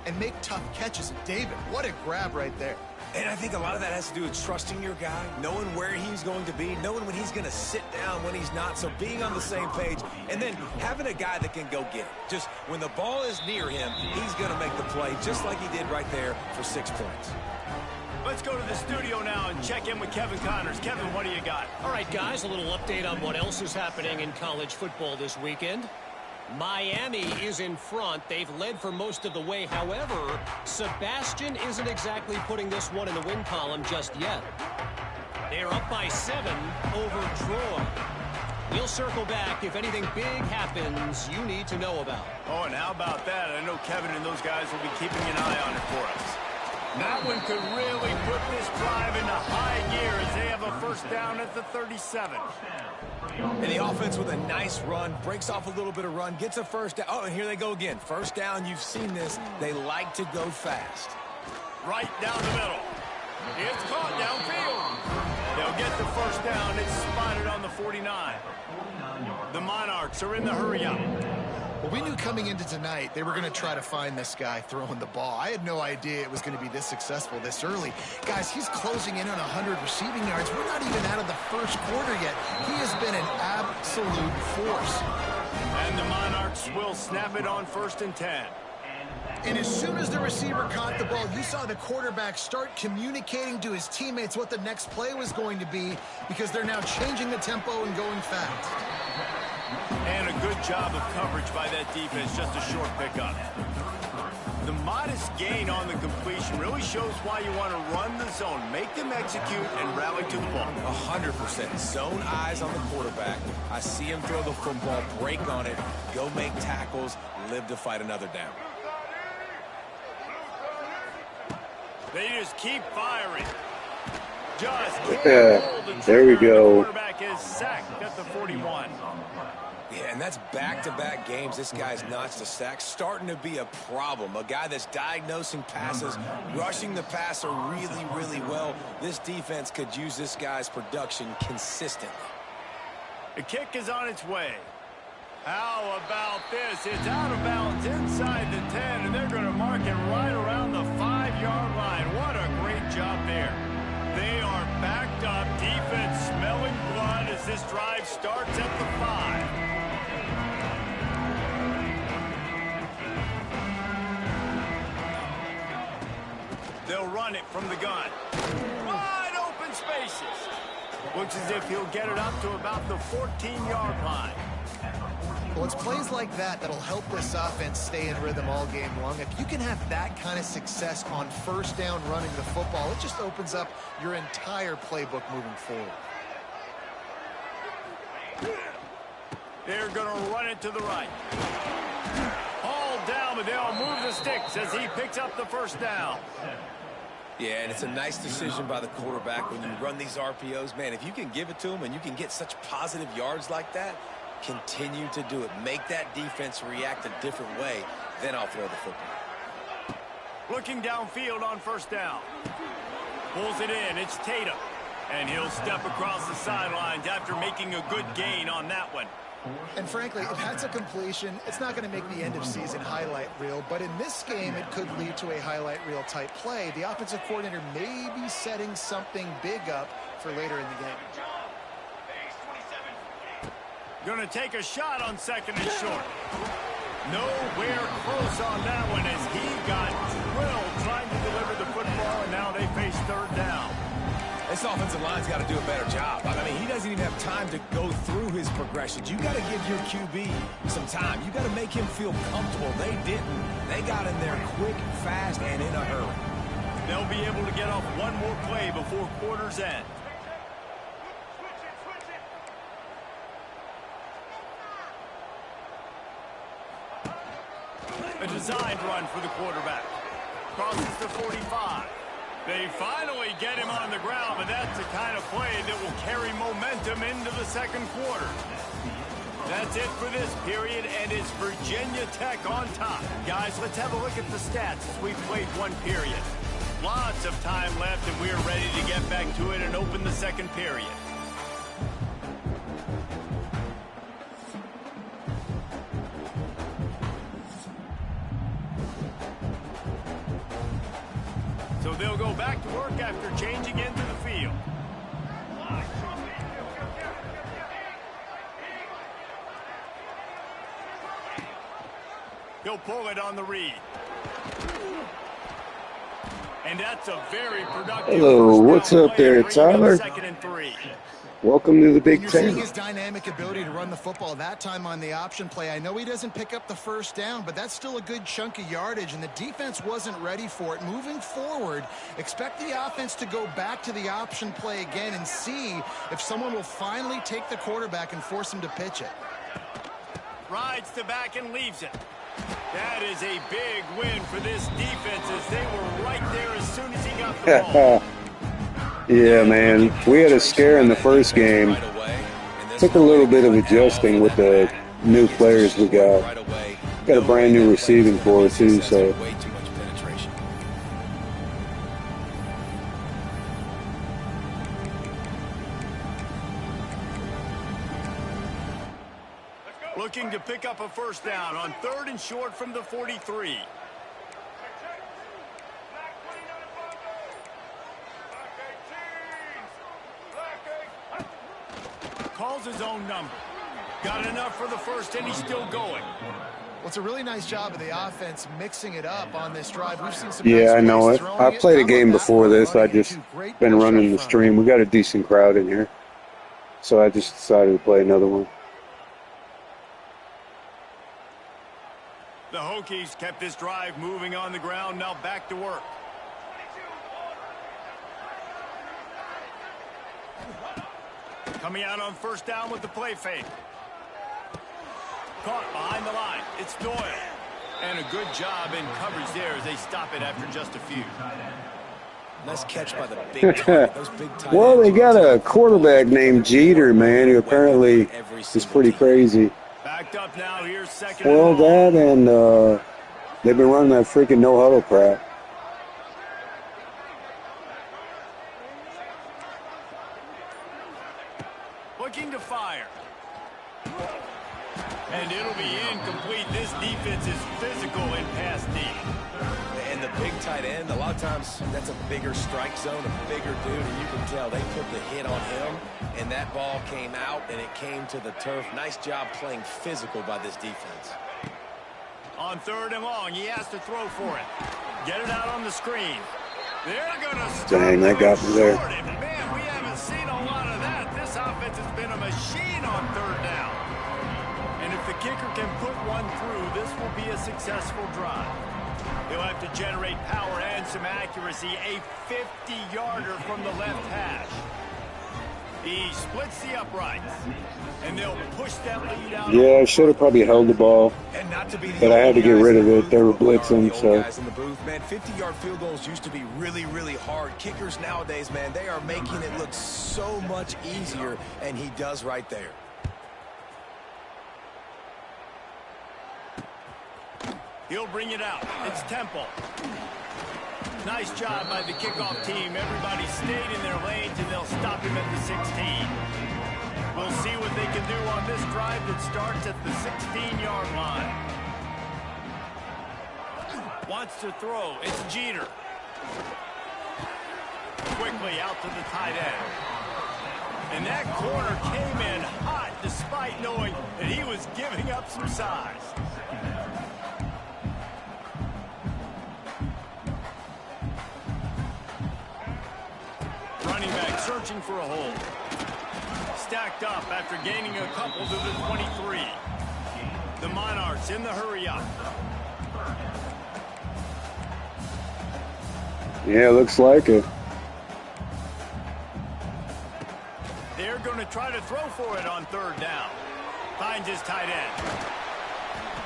Speaker 2: and make tough catches. And David, what a grab right there.
Speaker 3: And I think a lot of that has to do with trusting your guy, knowing where he's going to be, knowing when he's going to sit down, when he's not, so being on the same page, and then having a guy that can go get it. Just when the ball is near him, he's going to make the play, just like he did right there for 6 points.
Speaker 1: Let's go to the studio now and check in with Kevin Connors. Kevin, what do you got?
Speaker 4: All right, guys, a little update on what else is happening in college football this weekend. Miami is in front. They've led for most of the way. However, Sebastian isn't exactly putting this one in the win column just yet. They're up by 7 over Troy. We'll circle back if anything big happens you need to know about.
Speaker 1: Oh, and how about that? I know Kevin and those guys will be keeping an eye on it for us. That one could really put this drive into high gear as they have a first down at the 37.
Speaker 3: And the offense with a nice run, breaks off a little bit of run, gets a first down. Oh, and here they go again. First down, you've seen this. They like to go fast.
Speaker 1: Right down the middle. It's caught downfield. They'll get the first down. It's spotted on the 49. The Monarchs are in the hurry-up.
Speaker 2: Well, we knew coming into tonight they were going to try to find this guy throwing the ball. I had no idea it was going to be this successful this early. Guys, he's closing in on 100 receiving yards. We're not even out of the first quarter yet. He has been an absolute force.
Speaker 1: And the Monarchs will snap it on 1st and 10.
Speaker 2: And as soon as the receiver caught the ball, you saw the quarterback start communicating to his teammates what the next play was going to be because they're now changing the tempo and going fast.
Speaker 1: And a good job of coverage by that defense, just a short pickup. The modest gain on the completion really shows why you want to run the zone, make them execute, and rally to the ball.
Speaker 3: 100%. Zone eyes on the quarterback. I see him throw the football, break on it, go make tackles, live to fight another down.
Speaker 1: They just keep firing. Just
Speaker 5: there we go.
Speaker 1: The quarterback is sacked at the 41.
Speaker 3: Yeah, and that's back-to-back games. This guy's notched a sack, starting to be a problem. A guy that's diagnosing passes, rushing the passer really, really well. This defense could use this guy's production consistently.
Speaker 1: The kick is on its way. How about this? It's out of bounds inside the 10, and they're going to mark it right around the 5-yard line. What a great job there. They are backed up, defense smelling blood as this drive starts at the 5. They'll run it from the gun. Wide open spaces. Looks as if he'll get it up to about the 14-yard line.
Speaker 2: Well, it's plays like that that'll help this offense stay in rhythm all game long. If you can have that kind of success on first down running the football, it just opens up your entire playbook moving forward.
Speaker 1: They're going to run it to the right. Hauled down, but they'll move the sticks as he picks up the first down.
Speaker 3: Yeah, and it's a nice decision by the quarterback when you run these RPOs. Man, if you can give it to him and you can get such positive yards like that, continue to do it. Make that defense react a different way, then I'll throw the football.
Speaker 1: Looking downfield on first down. Pulls it in. It's Tatum. And he'll step across the sidelines after making a good gain on that one.
Speaker 2: And frankly, if that's a completion, it's not going to make the end-of-season highlight reel. But in this game, it could lead to a highlight reel type play. The offensive coordinator may be setting something big up for later in the game.
Speaker 1: Going to take a shot on 2nd and short. Nowhere close on that one as he got drilled trying to deliver the football, and now they face 3rd down.
Speaker 3: This offensive line's got to do a better job. I mean, he doesn't even have time to go through his progressions. You got to give your QB some time. You got to make him feel comfortable. They didn't. They got in there quick, fast, and in a hurry.
Speaker 1: They'll be able to get off one more play before quarter's end. A designed run for the quarterback. Crosses to 45. They finally get him on the ground, but that's the kind of play that will carry momentum into the second quarter. That's it for this period, and it's Virginia Tech on top. Guys, let's have a look at the stats as we've played one period. Lots of time left, and we're ready to get back to it and open the second period. So they'll go back to work after changing into the field. He'll pull it on the read. And that's a very productive.
Speaker 5: Hello, what's up there, Tyler?
Speaker 1: Second and 3.
Speaker 5: Welcome to the Big
Speaker 2: You're
Speaker 5: Ten.
Speaker 2: seeing his dynamic ability to run the football that time on the option play. I know he doesn't pick up the first down, but that's still a good chunk of yardage, and the defense wasn't ready for it. Moving forward, expect the offense to go back to the option play again and see if someone will finally take the quarterback and force him to pitch it.
Speaker 1: Rides to back and leaves it. That is a big win for this defense as they were right there as soon as he got the ball.
Speaker 5: Yeah, man. We had a scare in the first game. Took a little bit of adjusting with the new players we got. Got a brand new receiving core, too, so.
Speaker 1: Looking to pick up a first down on 3rd and short from the 43. Calls his own number. Got enough for the first, and he's still going.
Speaker 2: Well, it's a really nice job of the offense mixing it up on this drive. We've seen some
Speaker 5: Yeah,
Speaker 2: nice
Speaker 5: I know
Speaker 2: plays
Speaker 5: it.
Speaker 2: throwing
Speaker 5: I played a game before this. I
Speaker 2: running
Speaker 5: just
Speaker 2: into great
Speaker 5: been
Speaker 2: push
Speaker 5: running
Speaker 2: up
Speaker 5: the
Speaker 2: front.
Speaker 5: stream. We got a decent crowd in here. So I just decided to play another one.
Speaker 1: The Hokies kept this drive moving on the ground. Now back to work. Coming out on first down with the play fake. Caught behind the line. It's Doyle. And a good job in coverage there as they stop it after just a few.
Speaker 3: Nice catch by the big tight. Those big tight
Speaker 5: Well, they
Speaker 3: ends.
Speaker 5: got a quarterback named Jeter, man, who apparently is pretty crazy.
Speaker 1: Backed up now. Here's second.
Speaker 5: Well,
Speaker 1: and long.
Speaker 5: that and they've been running that freaking no-huddle crap.
Speaker 1: Looking to fire. And it'll be incomplete. This defense is physical in pass D.
Speaker 3: And the big tight end, a lot of times that's a bigger strike zone, a bigger dude, and you can tell they put the hit on him, and that ball came out, and it came to the turf. Nice job playing physical by this defense.
Speaker 1: On 3rd and long, he has to throw for it. Get it out on the screen. They're going to
Speaker 5: Dang, that got me there.
Speaker 1: Man, we haven't seen a lot of that. This offense has been a machine on 3rd down. And if the kicker can put one through, this will be a successful drive. He'll have to generate power and some accuracy. A 50-yarder from the left hash. He splits the uprights. And they'll push that lead out.
Speaker 5: Yeah, I should have probably held the ball,
Speaker 3: And not to be the
Speaker 5: but I had to get
Speaker 3: old
Speaker 5: rid
Speaker 3: guys
Speaker 5: of
Speaker 3: in the
Speaker 5: it. They were
Speaker 3: booth, but
Speaker 5: blitzing,
Speaker 3: the old
Speaker 5: so.
Speaker 3: guys in the booth, man, 50-yard field goals used to be really, really hard. Kickers nowadays, man, they are making it look so much easier, and he does right there.
Speaker 1: He'll bring it out. It's Temple. Nice job by the kickoff team. Everybody stayed in their lanes, and they'll stop him at the 16. We'll see what they can do on this drive that starts at the 16-yard line. Wants to throw. It's Jeter. Quickly out to the tight end. And that corner came in hot despite knowing that he was giving up some size. Running back searching for a hole. Stacked up after gaining a couple to the 23. The Monarchs in the hurry up.
Speaker 5: Yeah, looks like it.
Speaker 1: They're going to try to throw for it on third down. Finds his tight end.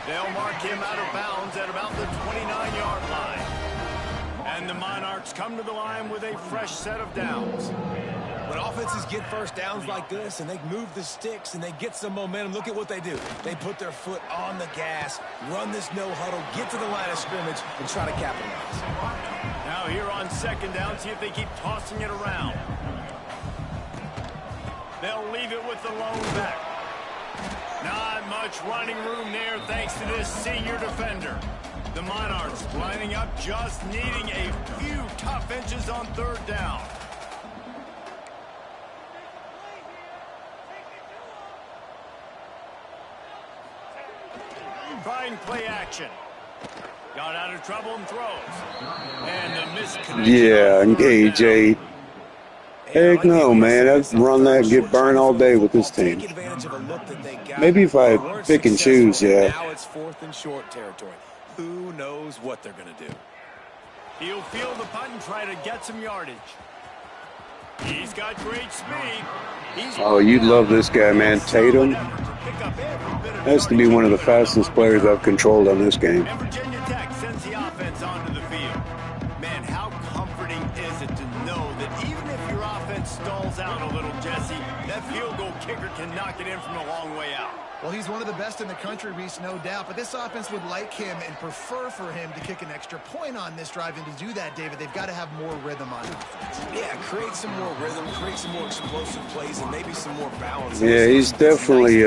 Speaker 1: They'll mark him out of bounds at about the 29-yard line. And the Monarchs come to the line with a fresh set of downs.
Speaker 3: When offenses get first downs like this and they move the sticks and they get some momentum, look at what they do. They put their foot on the gas, run this no huddle, get to the line of scrimmage, and try to capitalize.
Speaker 1: Now here on second down, see if they keep tossing it around. They'll leave it with the lone back. Not much running room there thanks to this senior defender. The Monarchs lining up, just needing a few tough inches on third down. Trying play action. Got out of trouble and throws. And the misconnection.
Speaker 5: Yeah, engage 8. Heck no, man. I'd run that and get burned all day with this team. Maybe if I pick and choose, yeah.
Speaker 3: Now it's 4th and short territory. Who knows what they're going to do?
Speaker 1: He'll field the punt and try to get some yardage. He's got great speed.
Speaker 5: Oh, you'd love this guy, man. Tatum has to be one of the fastest players I've controlled on this game.
Speaker 1: And Virginia Tech sends the offense onto the field. Man, how comforting is it to know that even if your offense stalls out a little, Jesse, that field goal kicker can knock it in from a long way out.
Speaker 2: Well, he's one of the best in the country, Reese, no doubt. But this offense would like him and prefer for him to kick an extra point on this drive. And to do that, David, they've got to have more rhythm on offense.
Speaker 3: Yeah, create some more rhythm, create some more explosive plays, and maybe some more balance.
Speaker 5: Yeah, he's definitely,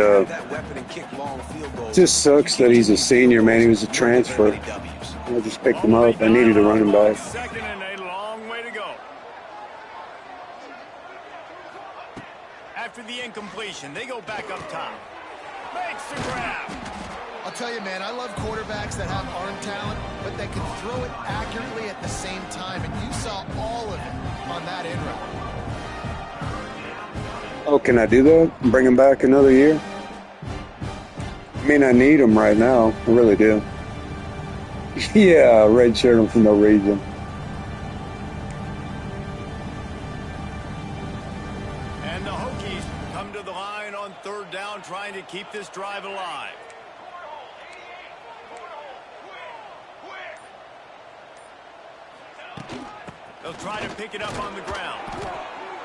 Speaker 5: just sucks that he's a senior, man. He was a transfer. I just picked him up. I needed a running back.
Speaker 1: Second and a long way to go. After the incompletion, they go back up top. Makes the grab.
Speaker 2: I'll tell you, man, I love quarterbacks that have arm talent, but that can throw it accurately at the same time. And you saw all of it on that in route.
Speaker 5: Oh, can I do that? Bring him back another year? I mean, I need him right now. I really do. Yeah, redshirt him for no reason.
Speaker 1: And the Hokies come to the line on third down, trying to keep this drive alive. They'll try to pick it up on the ground.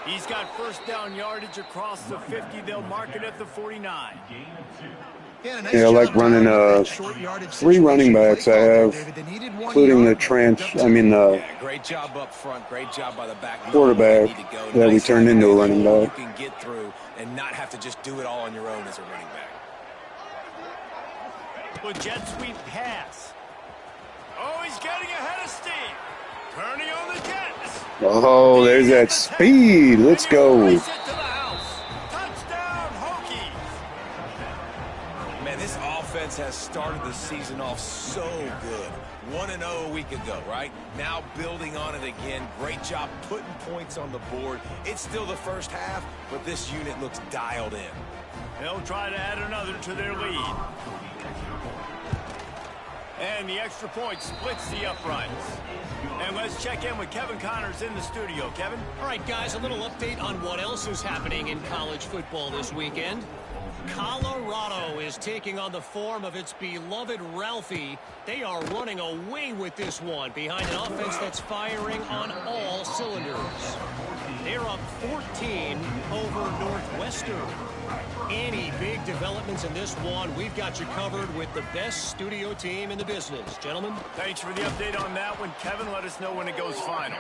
Speaker 1: He's got first down yardage across the 50. They'll mark it at the 49.
Speaker 2: Yeah,
Speaker 5: I like running 3 running backs I have, including the
Speaker 3: great job up front, great job by the back
Speaker 5: quarterback that we turned into a running back.
Speaker 3: You can get through and not have to just do it all on your own as a running back.
Speaker 1: With jet sweep pass. Oh, he's getting ahead of steam. Turning on the Jets.
Speaker 5: Oh, there's that speed. Let's go.
Speaker 3: This offense has started the season off so good. 1-0 a week ago, right? Now building on it again. Great job putting points on the board. It's still the first half, but this unit looks dialed in.
Speaker 1: They'll try to add another to their lead. And the extra point splits the uprights. And let's check in with Kevin Connors in the studio. Kevin?
Speaker 4: All right, guys, a little update on what else is happening in college football this weekend. Colorado is taking on the form of its beloved Ralphie. They are running away with this one behind an offense that's firing on all cylinders. They're up 14 over Northwestern. Any big developments in this one, we've got you covered with the best studio team in the business. Gentlemen?
Speaker 1: Thanks for the update on that one, Kevin. Let us know when it goes final.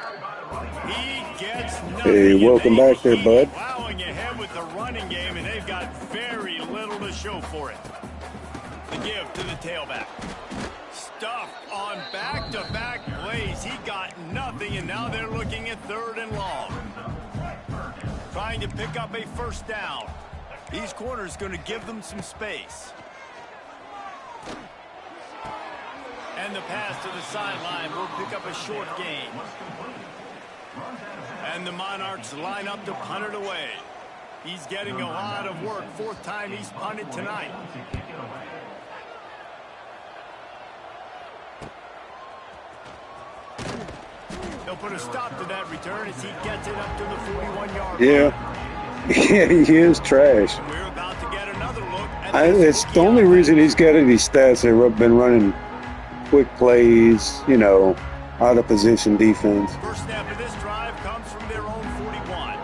Speaker 1: He gets nothing.
Speaker 5: Hey, welcome back there, bud.
Speaker 1: Plowing ahead with the running game, and they've got very little to show for it. The give to the tailback. Stuff on back-to-back plays. He got nothing, and now they're looking at third and long. Trying to pick up a first down. These corners going to give them some space. And the pass to the sideline will pick up a short gain. And the Monarchs line up to punt it away. He's getting a lot of work. 4th time he's punted tonight. They'll put a stop to that return as he gets it up to the 41-yard line.
Speaker 5: Yeah, he is trash.
Speaker 1: We're about to get another look at
Speaker 5: It's the only reason he's got any stats. They've been running quick plays, you know, out of position defense.
Speaker 1: First snap of this drive comes from their own 41.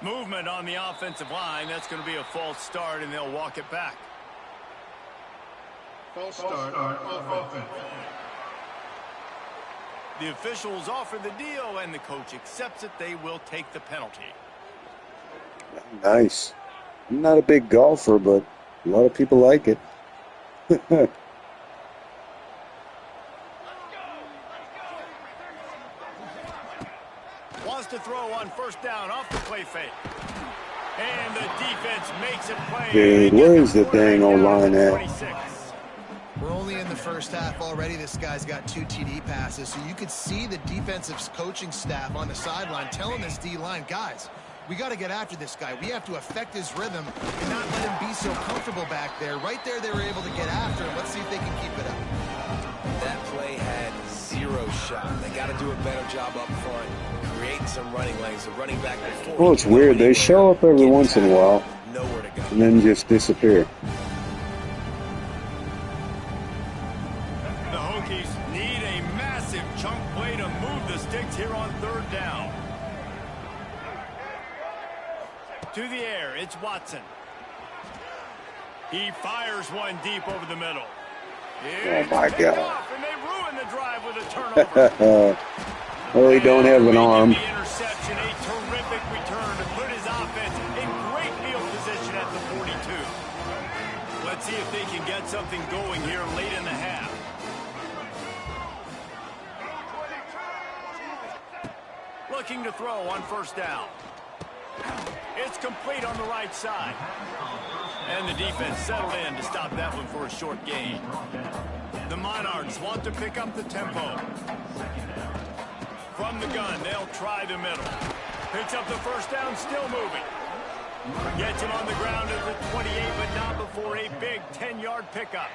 Speaker 1: Movement on the offensive line. That's going to be a false start, and they'll walk it back.
Speaker 2: False start on offense.
Speaker 1: The officials offer the deal, and the coach accepts it. They will take the penalty.
Speaker 5: Nice. I'm not a big golfer, but a lot of people like it.
Speaker 1: Wants to throw on first down off the play fake. And the defense makes it play.
Speaker 5: Dude, where is the dang old line at?
Speaker 1: 26.
Speaker 2: We're only in the first half already. This guy's got 2 TD passes, so you could see the defensive coaching staff on the sideline telling this D-line, guys, we got to get after this guy. We have to affect his rhythm and not let him be so comfortable back there. Right there, they were able to get after him. Let's see if they can keep it up.
Speaker 3: That play had 0 shot. They got to do a better job up front, creating some running lanes. The running back before.
Speaker 5: Well, it's weird. They show up every once in a while
Speaker 3: Nowhere to go.
Speaker 5: and then just disappear.
Speaker 1: The Hokies need a massive chunk play to move the sticks here on 3rd down. To the air, it's Watson. He fires one deep over the middle.
Speaker 5: Oh, my God.
Speaker 1: Off, and they ruin the drive with a turnover.
Speaker 5: Well, he don't have an arm.
Speaker 1: The interception, a terrific return to put his offense in great field position at the 42. Let's see if they can get something going here late in the half. Looking to throw on first down. It's complete on the right side. And the defense settled in to stop that one for a short gain. The Monarchs want to pick up the tempo. From the gun, they'll try the middle. Picks up the first down, still moving. Gets him on the ground at the 28, but not before a big 10-yard pickup.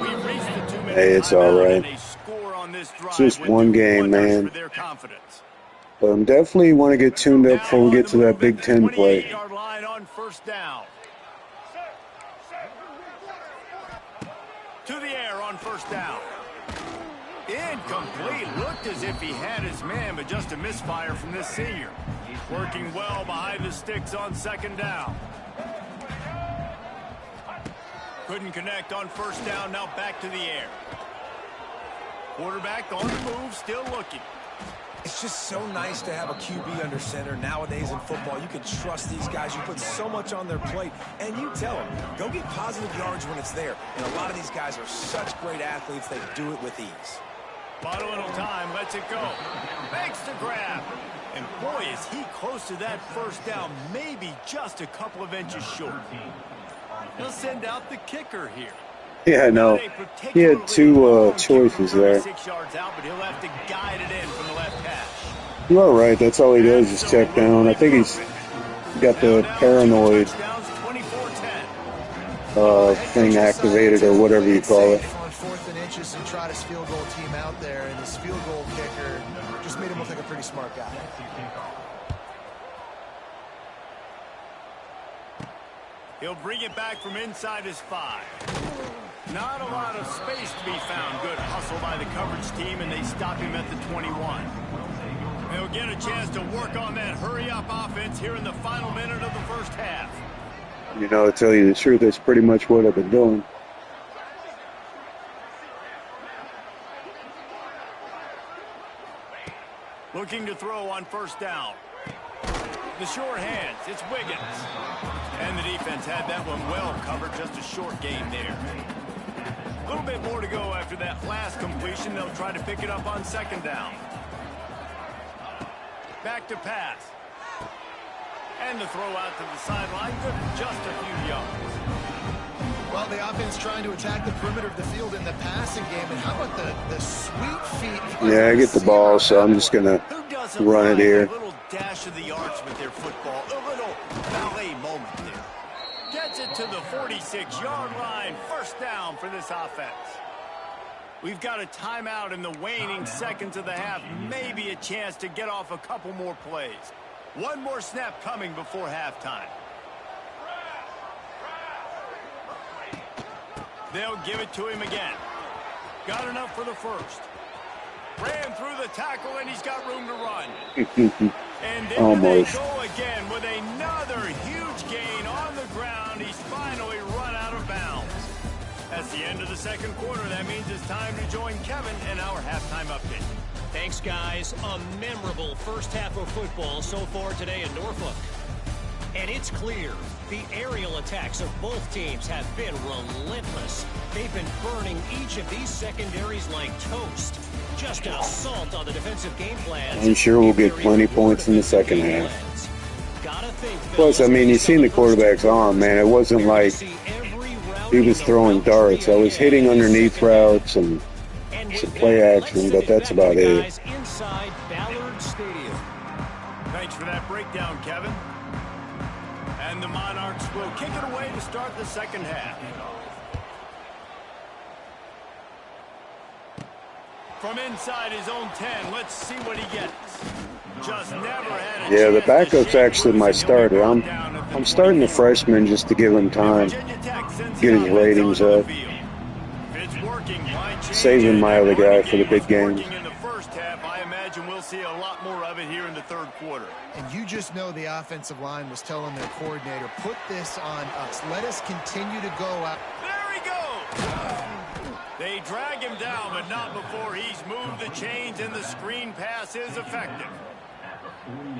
Speaker 1: We've reached the 2-minute
Speaker 5: Hey, it's all right.
Speaker 1: and a score on this drive.
Speaker 5: It's just one game, man.
Speaker 1: For their confidence.
Speaker 5: But I definitely want to get tuned up before we get to that Big Ten play.
Speaker 1: 28-yard line on first down. To the air on first down. Incomplete. Looked as if he had his man, but just a misfire from this senior. Working well behind the sticks on 2nd down. Couldn't connect on first down. Now back to the air. Quarterback on the move, still looking.
Speaker 3: It's just so nice to have a QB under center. Nowadays in football, you can trust these guys. You put so much on their plate, and you tell them, go get positive yards when it's there. And a lot of these guys are such great athletes, they do it with ease.
Speaker 1: Bottle little time, lets it go. Makes the grab. And boy, is he close to that first down, maybe just a couple of inches short. He'll send out the kicker here.
Speaker 5: Yeah, no. He had 2 choices there.
Speaker 1: 6 yards out, but he'll have to guide it in from the left hash.
Speaker 5: You are right. That's all he does is check down. I think he's got the paranoid thing activated or whatever you call it.
Speaker 2: On 4th and inches and trot his field goal team out there, and his field goal kicker just made him look like a pretty smart guy.
Speaker 1: He'll bring it back from inside his 5. Not a lot of space to be found. Good hustle by the coverage team, and they stop him at the 21. They'll get a chance to work on that hurry-up offense here in the final minute of the first half.
Speaker 5: You know, to tell you the truth, that's pretty much what I've been doing.
Speaker 1: Looking to throw on first down. The short hands, it's Wiggins. And the defense had that one well covered, just a short gain there. A little bit more to go after that last completion. They'll try to pick it up on 2nd down. Back to pass. And the throw out to the sideline, good for just a few yards.
Speaker 2: Well, the offense trying to attack the perimeter of the field in the passing game. And how about the sweet feet?
Speaker 5: Yeah, I get the ball, so I'm just going to run it here.
Speaker 1: A little dash of the arts with their football. A little ballet moment there. Gets it to the 46-yard line. First down for this offense. We've got a timeout in the waning seconds of the half. Maybe a chance to get off a couple more plays. One more snap coming before halftime. They'll give it to him again. Got enough for the first. Ran through the tackle, and he's got room to run. And there they go again with another huge gain on the ground. He's finally run out of bounds. That's the end of the second quarter. That means it's time to join Kevin in our halftime update.
Speaker 4: Thanks, guys. A memorable first half of football so far today in Norfolk. And it's clear the aerial attacks of both teams have been relentless. They've been burning each of these secondaries like toast. Just an assault on the defensive game plans.
Speaker 5: I'm sure we'll get plenty points in the second half. Plus, I mean, you've seen the quarterback's arm, man. It wasn't like he was throwing darts. I was hitting underneath routes and some play action, but that's about it.
Speaker 1: Thanks for that breakdown, Kevin. And the Monarchs will kick it away to start the second half. From inside his own 10, let's see what he gets. Just never had a
Speaker 5: the backup's actually my starter. I'm starting the freshman just to give him time, get his ratings up, saving my other guy for the big games.
Speaker 1: In the first half, I imagine we'll see a lot more of it here in the third quarter.
Speaker 2: And you just know the offensive line was telling their coordinator, put this on us. Let us continue to go out.
Speaker 1: There he goes. They drag him down, but not before he's moved the chains, and the screen pass is effective.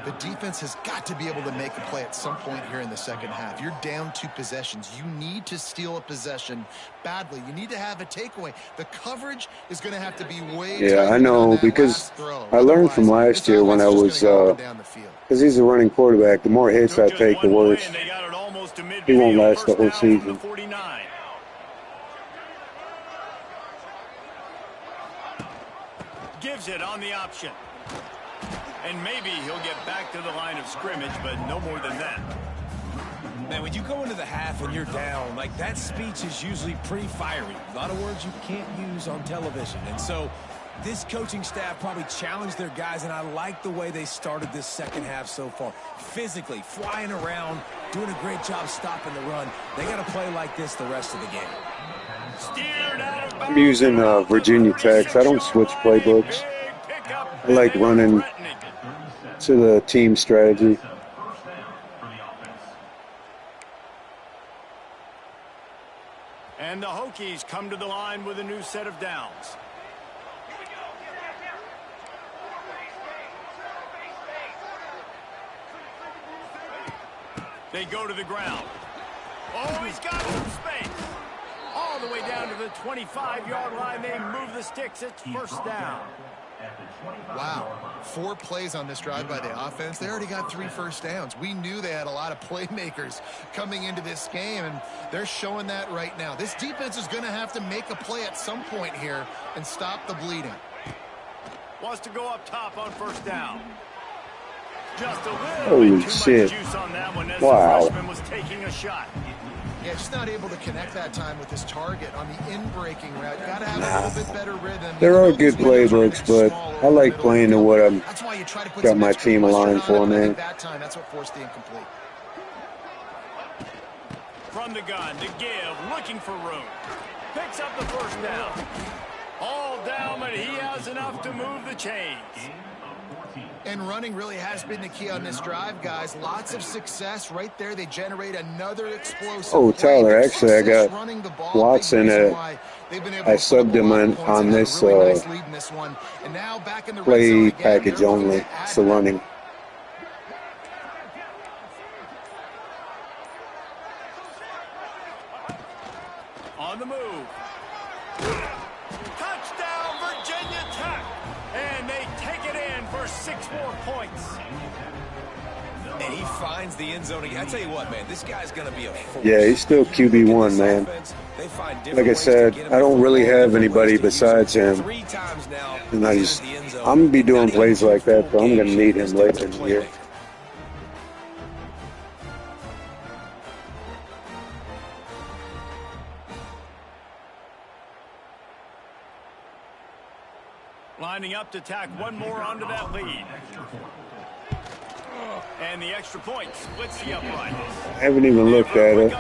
Speaker 2: The defense has got to be able to make a play at some point here in the second half. You're down 2 possessions. You need to steal a possession badly. You need to have a takeaway. The coverage is going to have to be way
Speaker 5: I know, because I learned from last year when I was, because he's a running quarterback, the more hits I take, the worse. He won't last the whole season.
Speaker 1: Gives it on the option. And maybe he'll get back to the line of scrimmage, but no more than that.
Speaker 3: Man, when you go into the half and you're down, like, that speech is usually pretty fiery. A lot of words you can't use on television. And so this coaching staff probably challenged their guys, and I like the way they started this second half so far. Physically, flying around, doing a great job stopping the run. They got to play like this the rest of the game.
Speaker 5: I'm using Virginia Tech. I don't switch playbooks. I like running to the team strategy.
Speaker 1: And the Hokies come to the line with a new set of downs. They go to the ground. Oh, he's got some space. All the way down to the 25-yard line. They move the sticks. It's first down.
Speaker 2: Wow. 4 plays on this drive by the offense. They already got 3 first downs. We knew they had a lot of playmakers coming into this game, and they're showing that right now. This defense is going to have to make a play at some point here and stop the bleeding.
Speaker 1: Wants to go up top on first down. Just a little bit too much juice on that one as the freshman was taking a shot.
Speaker 2: Yeah, just not able to connect that time with his target on the in-breaking route. Got to have a little bit better rhythm.
Speaker 5: There are good playbooks, but I like playing to what I'm got my team aligned for, man.
Speaker 2: That's what forced the incomplete.
Speaker 1: From the gun to give, looking for room. Picks up the first down. All down, but he has enough to move the chains.
Speaker 2: And running really has been the key on this drive, guys. Lots of success right there. They generate another explosive.
Speaker 5: Oh, Tyler, actually, I got Watson. I subbed him on this play package only. It's the running.
Speaker 1: On the move. Touchdown, Virginia Tech. And they take it in for 6 more points.
Speaker 3: and he finds the end zone again. I tell you what, man, this guy's going to be a force.
Speaker 5: Yeah, he's still QB1, man. Like I said, I don't really have anybody besides him. And I'm going to be doing plays like that, but I'm going to need him later in the year.
Speaker 1: Lining up to tack one more onto that lead. And the extra point splits the upright.
Speaker 5: I haven't even looked at it.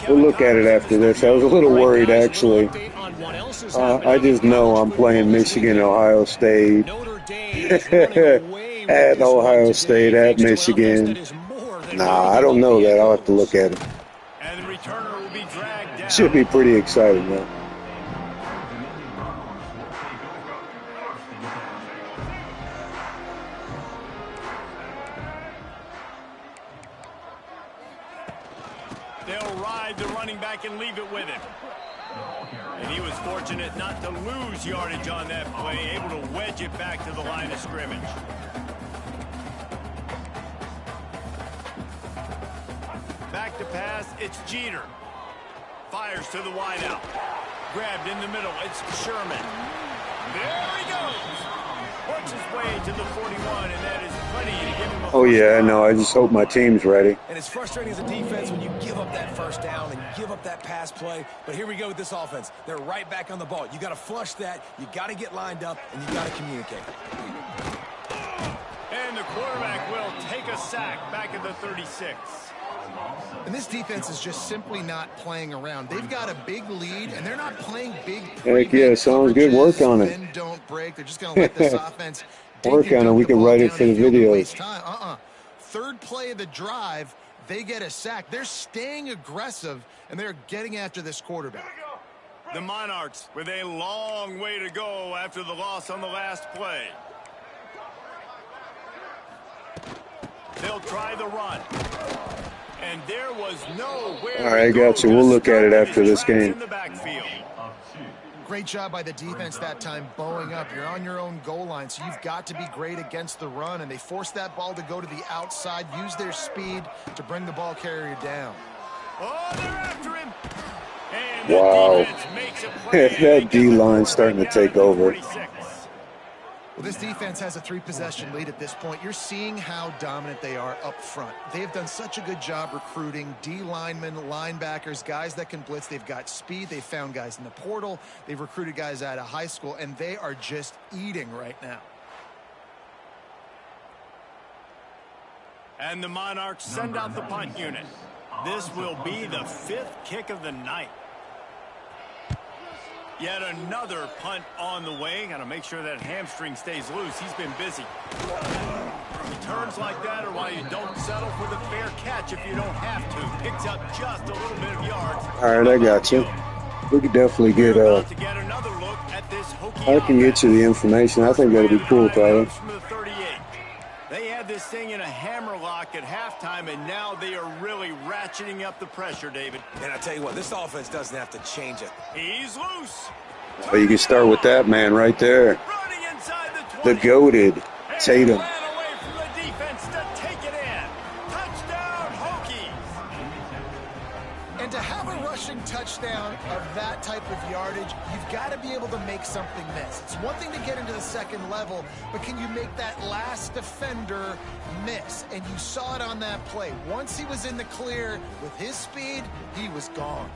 Speaker 5: We'll look at it after this. I was a little worried, actually. I just know I'm playing Michigan, Ohio State. At Ohio State, at Michigan. Nah, I don't know that. I'll have to look at it.
Speaker 1: And the returner will be dragged down.
Speaker 5: Should be pretty exciting, though.
Speaker 1: They'll ride the running back and leave it with him. And he was fortunate not to lose yardage on that play, able to wedge it back to the line of scrimmage. Back to pass, it's Jeter. Fires to the wideout. Grabbed in the middle, it's Sherman. There he goes. Works his way to the 41, and that is plenty to give him a...
Speaker 5: Oh, yeah, I know. I just hope my team's ready.
Speaker 3: And it's frustrating as a defense when you give up that first down and give up that pass play. But here we go with this offense. They're right back on the ball. You got to flush that. You got to get lined up, and you got to communicate.
Speaker 1: And the quarterback will take a sack back at the 36.
Speaker 2: And this defense is just simply not playing around. They've got a big lead, and they're not playing big.
Speaker 5: Heck yeah, sounds good. Work on it.
Speaker 2: Then don't break. They're just going to let this offense
Speaker 5: work on it. We can write it for the videos.
Speaker 2: Third play of the drive, they get a sack. They're staying aggressive, and they're getting after this quarterback.
Speaker 1: The Monarchs with a long way to go after the loss on the last play. They'll try the run. And there was nowhere.
Speaker 5: All right, got you. We'll look at it after this game.
Speaker 2: Great job by the defense that time, bowing up. You're on your own goal line, so you've got to be great against the run. And they forced that ball to go to the outside, use their speed to bring the ball carrier down.
Speaker 1: Oh, they're after him. And
Speaker 5: wow.
Speaker 1: makes a play.
Speaker 5: That D-line starting to take over.
Speaker 2: Well, this defense has a 3-possession lead at this point. You're seeing how dominant they are up front. They have done such a good job recruiting D linemen, linebackers, guys that can blitz. They've got speed. They've found guys in the portal. They've recruited guys out of high school, and they are just eating right now.
Speaker 1: And the Monarchs send out the punt unit. This will be the 5th kick of the night. Yet another punt on the way. Got to make sure that hamstring stays loose. He's been busy. Returns like that are why you don't settle for the fair catch if you don't have to. Picks up just a little bit of yards.
Speaker 5: All right, I got you. We could definitely get
Speaker 1: another look at this
Speaker 5: I can get you the information. I think that'd be cool, Tyler.
Speaker 1: They had this thing in a hammerlock at halftime, and now they are really ratcheting up the pressure, David.
Speaker 3: And I tell you what, this offense doesn't have to change it.
Speaker 1: He's loose.
Speaker 5: Well, you can start with that man right there.
Speaker 1: Running inside the 20.
Speaker 5: The goated Tatum.
Speaker 1: Ran away from the defense to take it in. Touchdown, Hokies.
Speaker 2: And to have a rushing touchdown of that type of yardage, you've got to be able to make something miss. It's one thing to get into the second level, but can you make that last defender miss? And you saw it on that play. Once he was in the clear with his speed, he was gone.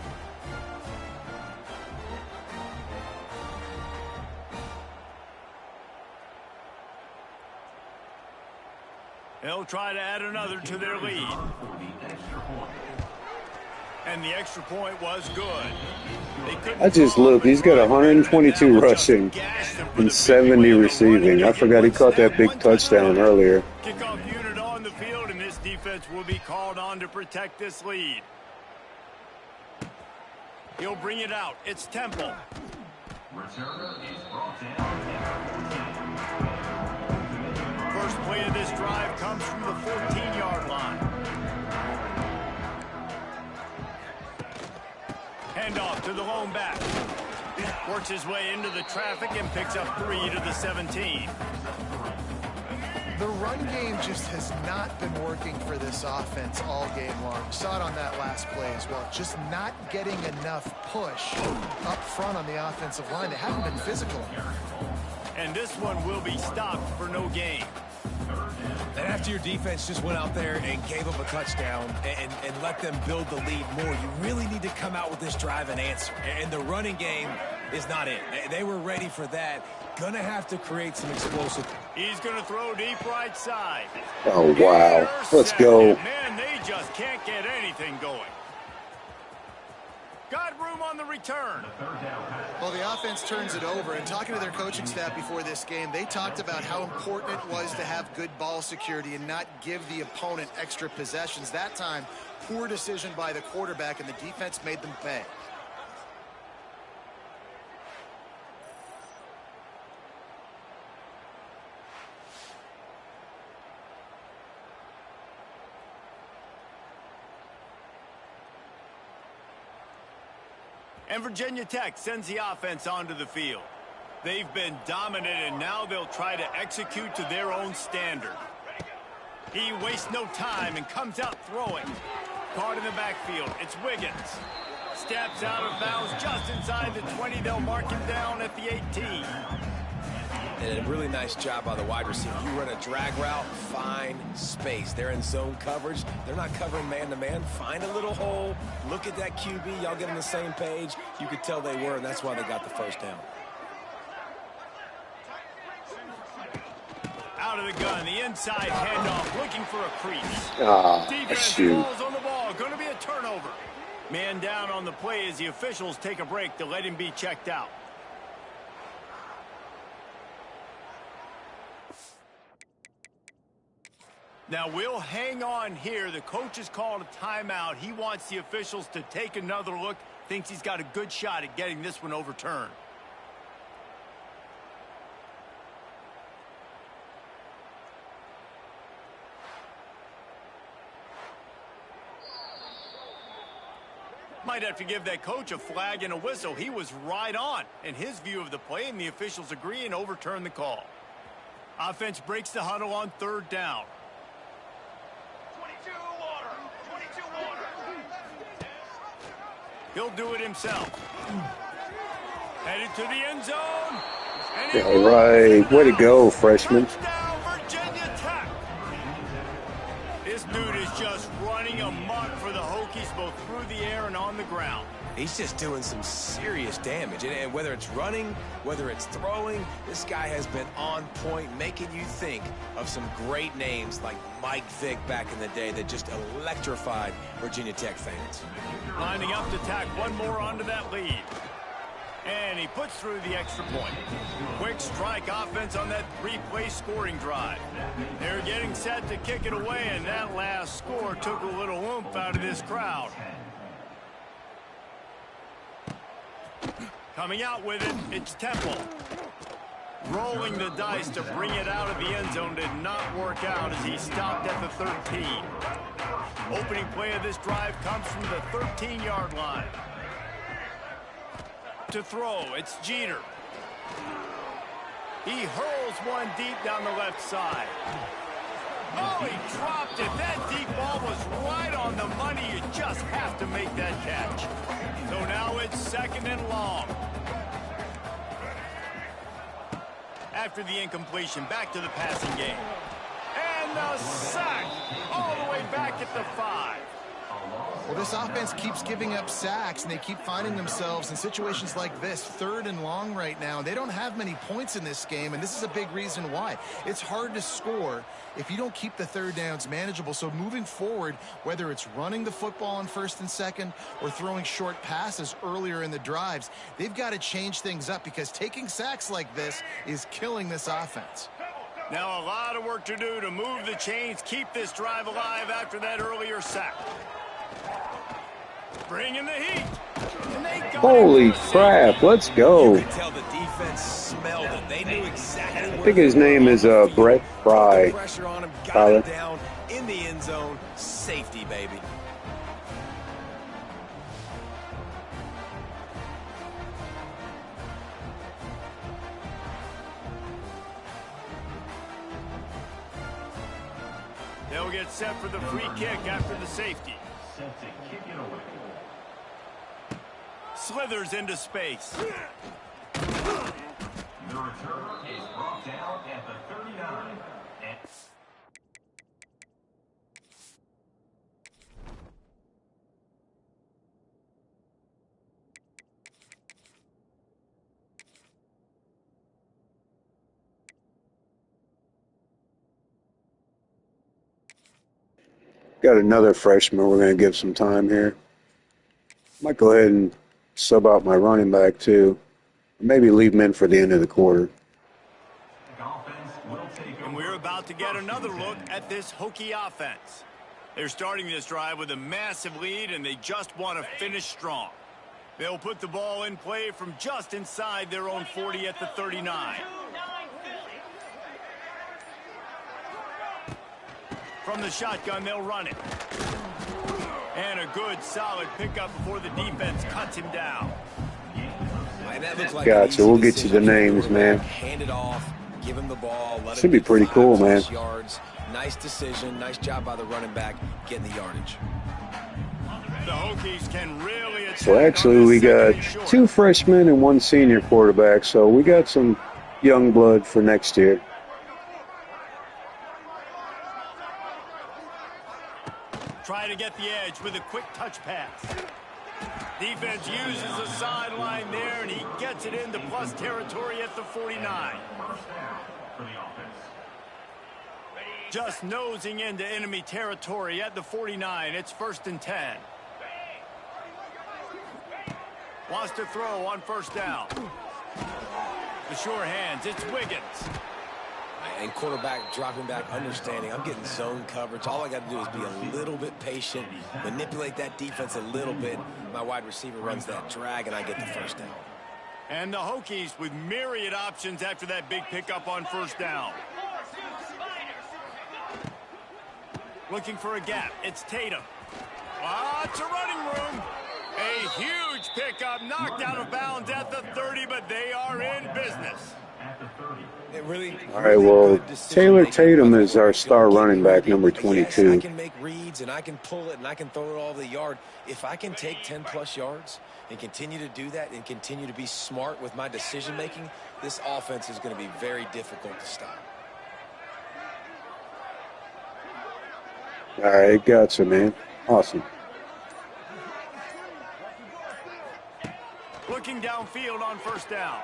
Speaker 1: They'll try to add another to their lead. And the extra point was good.
Speaker 5: I just looked. He's got 122 rushing and 70 receiving. I forgot he caught that big touchdown earlier.
Speaker 1: Kickoff unit on the field, and this defense will be called on to protect this lead. He'll bring it out. It's Temple. First play of this drive comes from the 14-yard line. Handoff to the lone back. Works his way into the traffic and picks up 3 to the 17.
Speaker 2: The run game just has not been working for this offense all game long. You saw it on that last play as well. Just not getting enough push up front on the offensive line. They haven't been physical enough.
Speaker 1: And this one will be stopped for no gain.
Speaker 3: And after your defense just went out there and gave up a touchdown and let them build the lead more, you really need to come out with this drive and answer. And the running game is not it. They were ready for that. Gonna have to create some explosive.
Speaker 1: He's gonna throw deep right side.
Speaker 5: Oh, wow. Let's go.
Speaker 1: Man, they just can't get anything going. Got room on the return.
Speaker 2: Well, the offense turns it over, and talking to their coaching staff before this game, they talked about how important it was to have good ball security and not give the opponent extra possessions. That time, poor decision by the quarterback, and the defense made them pay.
Speaker 1: And Virginia Tech sends the offense onto the field. They've been dominant, and now they'll try to execute to their own standard. He wastes no time and comes out throwing. Caught in the backfield. It's Wiggins. Steps out of bounds just inside the 20. They'll mark him down at the 18.
Speaker 3: And a really nice job by the wide receiver. You run a drag route, find space. They're in zone coverage. They're not covering man-to-man. Find a little hole. Look at that QB. Y'all get on the same page. You could tell they were, and that's why they got the first down.
Speaker 1: Out of the gun, the inside handoff, looking for a crease. Defense
Speaker 5: shoot.
Speaker 1: falls on the ball. Going to be a turnover. Man down on the play as the officials take a break to let him be checked out. Now, we'll hang on here. The coach has called a timeout. He wants the officials to take another look. Thinks he's got a good shot at getting this one overturned. Might have to give that coach a flag and a whistle. He was right on in his view of the play, and the officials agree and overturn the call. Offense breaks the huddle on third down. He'll do it himself. Headed to the end zone.
Speaker 5: All right. Way to go, freshman.
Speaker 1: Touchdown, Virginia Tech. This dude is just running amok for the Hokies, both through the air and on the ground.
Speaker 3: He's just doing some serious damage. And whether it's running, whether it's throwing, this guy has been on point, making you think of some great names like Mike Vick back in the day that just electrified Virginia Tech fans.
Speaker 1: Lining up to tack one more onto that lead. And he puts through the extra point. Quick strike offense on that three-play scoring drive. They're getting set to kick it away, and that last score took a little oomph out of this crowd. Coming out with it, it's Temple. Rolling the dice to bring it out of the end zone did not work out as he stopped at the 13. Opening play of this drive comes from the 13-yard line. To throw, it's Jeter. He hurls one deep down the left side. Oh, he dropped it. That deep ball was right on the money. You just have to make that catch. So now it's second and long. After the incompletion, back to the passing game. And the sack all the way back at the 5.
Speaker 2: Well, this offense keeps giving up sacks, and they keep finding themselves in situations like this, third and long right now. They don't have many points in this game, and this is a big reason why. It's hard to score if you don't keep the third downs manageable. So moving forward, whether it's running the football on first and second or throwing short passes earlier in the drives, they've got to change things up because taking sacks like this is killing this offense.
Speaker 1: Now a lot of work to do to move the chains, keep this drive alive after that earlier sack. Bringing the heat.
Speaker 5: Holy crap, let's go.
Speaker 3: You could tell the defense smelled it. They knew exactly
Speaker 5: I think his name is Brett Fry.
Speaker 3: Pressure on him, got it down in the end zone. Safety, baby.
Speaker 1: gets set for the free kick after the safety.
Speaker 6: Set to kick it away.
Speaker 1: Slithers into space.
Speaker 6: The return is brought down at the 39. And
Speaker 5: Got another freshman we're going to give some time here. Might go ahead and sub out my running back too. Maybe leave him in for the end of the quarter.
Speaker 6: offense will take
Speaker 1: And
Speaker 6: over.
Speaker 1: we're about to get another look at this Hokie offense. They're starting this drive with a massive lead, and they just want to finish strong. They'll put the ball in play from just inside their own 40 at the 39. From the shotgun, they'll run it. And a good, solid pickup before the defense cuts him down.
Speaker 3: And that looked like
Speaker 5: Gotcha,
Speaker 3: an easy
Speaker 5: we'll get you the
Speaker 3: decision.
Speaker 5: names, man.
Speaker 3: Hand it off, give him the ball. Let
Speaker 5: Should
Speaker 3: him
Speaker 5: be
Speaker 3: get
Speaker 5: pretty
Speaker 3: 5+
Speaker 5: cool, man.
Speaker 3: Yards. Nice decision. Nice job by the running back getting the yardage.
Speaker 1: The Hokies can really attack.
Speaker 5: So actually
Speaker 1: on
Speaker 5: we
Speaker 1: this
Speaker 5: got
Speaker 1: second and short.
Speaker 5: 2 freshmen and 1 senior quarterback, so we got some young blood for next year.
Speaker 1: Try to get the edge with a quick touch pass. Defense uses the sideline there, and he gets it into plus territory at the 49.
Speaker 6: First down for the offense.
Speaker 1: Just nosing into enemy territory at the 49. It's 1st and 10. Wants to throw on 1st down. The sure hands, it's Wiggins.
Speaker 3: And quarterback dropping back, understanding I'm getting zone coverage. All I got to do is be a little bit patient, manipulate that defense a little bit. My wide receiver runs that drag, and I get the 1st down.
Speaker 1: And the Hokies with myriad options after that big pickup on 1st down. Looking for a gap. It's Tatum. Lots of running room. A huge pickup, knocked out of bounds at the 30, but they are in business.
Speaker 6: At the 30.
Speaker 3: It really,
Speaker 5: All right, well,
Speaker 3: good decision
Speaker 5: Taylor
Speaker 3: making.
Speaker 5: Tatum is our star running back, number
Speaker 3: Yes,
Speaker 5: 22.
Speaker 3: I can make reads, and I can pull it, and I can throw it all the yard. If I can take 10+ yards and continue to do that and continue to be smart with my decision-making, this offense is going to be very difficult to stop.
Speaker 5: All right, gotcha, man. Awesome.
Speaker 1: Looking downfield on 1st down.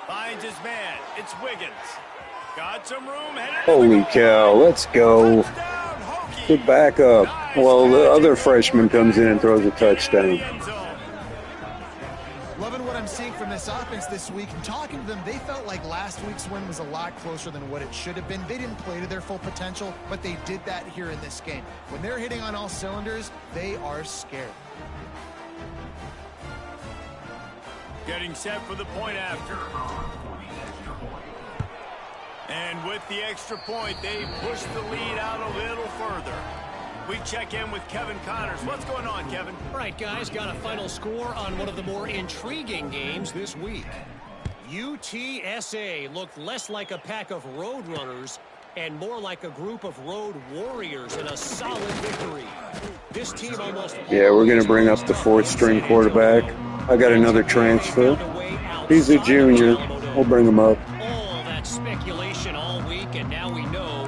Speaker 1: Finds his man. It's Wiggins. Got some room.
Speaker 5: Holy cow, let's go.
Speaker 1: Touchdown, Hokies.
Speaker 5: Good backup.
Speaker 1: Nice
Speaker 5: Well, the
Speaker 1: catch.
Speaker 5: other freshman comes in and throws a touchdown.
Speaker 1: End zone.
Speaker 2: Loving what I'm seeing from this offense this week. And talking to them, they felt like last week's win was a lot closer than what it should have been. They didn't play to their full potential, but they did that here in this game. When they're hitting on all cylinders, they are scared.
Speaker 1: Getting set for the point after. And with the extra point, they push the lead out a little further. We check in with Kevin Connors. What's going on, Kevin?
Speaker 4: All right, guys, got a final score on one of the more intriguing games this week. UTSA looked less like a pack of road runners and more like a group of road warriors in a solid victory. This team almost...
Speaker 5: Yeah, we're going to bring up the 4th-string quarterback. I got another transfer. He's a junior. We'll bring him up.
Speaker 4: All that speculation all week, and now we know.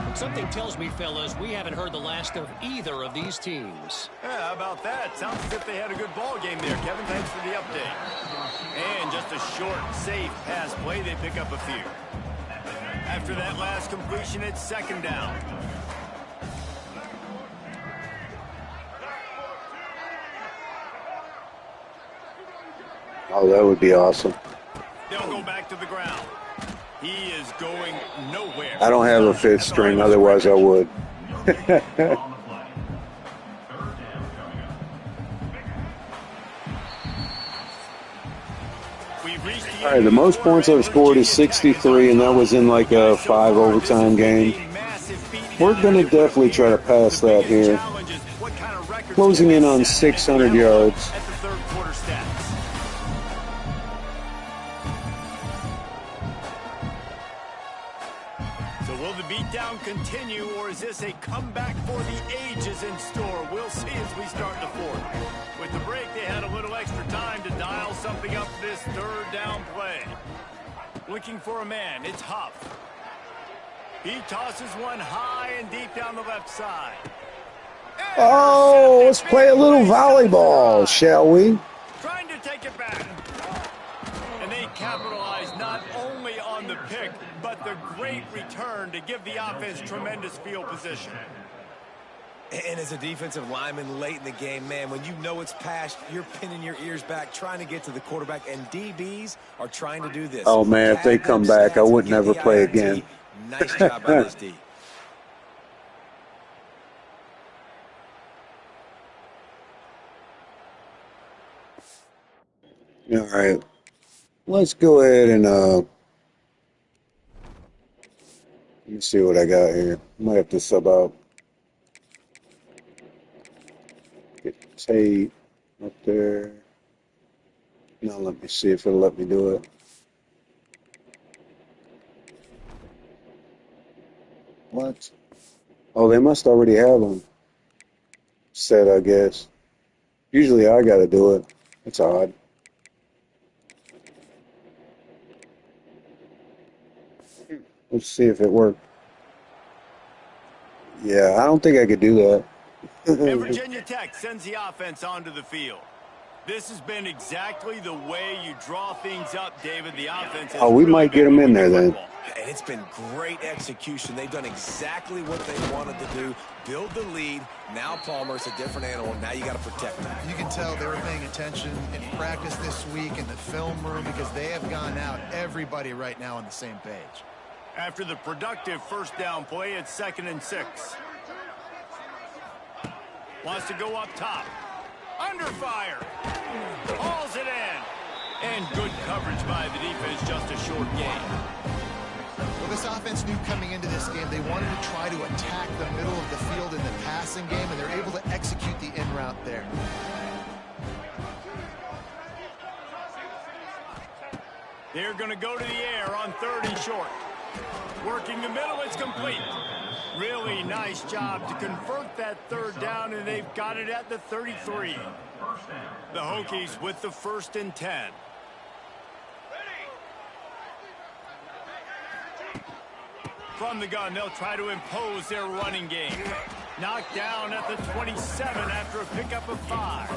Speaker 4: But something tells me, fellas, we haven't heard the last of either of these teams.
Speaker 1: Yeah, how about that? Sounds as if they had a good ball game there, Kevin. Thanks for the update. And just a short, safe pass play. They pick up a few. After that last completion, it's 2nd down.
Speaker 5: Oh, that would be awesome.
Speaker 1: They'll go back to the ground. He is going nowhere.
Speaker 5: I don't have a 5th string, otherwise I would.
Speaker 6: On the play. 3rd down coming up.
Speaker 1: We've reached the
Speaker 5: All right, the most points I've scored is 63, and that was in like a 5 overtime game. We're going to definitely try to pass that here. Closing in on 600 yards.
Speaker 1: At the 3rd quarter stats. So will the beatdown continue, or is this a comeback for the ages in store. We'll see as we start the fourth. With the break, they had a little extra time to dial something up for this third down play. Looking for a man, it's Huff. He tosses one high and deep down the left side.
Speaker 5: Oh, let's play a little volleyball, shall we?
Speaker 1: Trying to take it back. And they capitalize not only on the pick, but the great return to give the offense tremendous field position.
Speaker 3: And as a defensive lineman late in the game, man, when you know it's passed, you're pinning your ears back, trying to get to the quarterback, and DBs are trying to do this.
Speaker 5: Oh, man, if they come back, I would never play again.
Speaker 3: Nice job by this D.
Speaker 5: All right. Let's go ahead and let me see what I got here. Might have to sub out. Get Tate up there. Now let me see if it'll let me do it. What? Oh, they must already have them set, I guess. Usually I gotta do it. It's odd. Let's see if it worked. Yeah, I don't think I could do that.
Speaker 1: And Virginia Tech sends the offense onto the field. This has been exactly the way you draw things up, David. The offense has
Speaker 5: we
Speaker 1: really
Speaker 5: might get them in there then.
Speaker 3: And it's been great execution. They've done exactly what they wanted to do. Build the lead. Now Palmer's a different animal. Now you got to protect him.
Speaker 2: You can tell they were paying attention in practice this week in the film room because they have gone out, everybody right now on the same page.
Speaker 1: After the productive first down play, it's 2nd and 6. Wants to go up top. Under fire. Hauls it in. And good coverage by the defense, just a short gain.
Speaker 2: Well, this offense knew coming into this game they wanted to try to attack the middle of the field in the passing game, and they're able to execute the in route there.
Speaker 1: They're going to go to the air on 3rd and short. Working the middle, it's complete. Really nice job to convert that 3rd down, and they've got it at the 33. The Hokies with the 1st and 10. From the gun, they'll try to impose their running game. Knocked down at the 27 after a pickup of 5.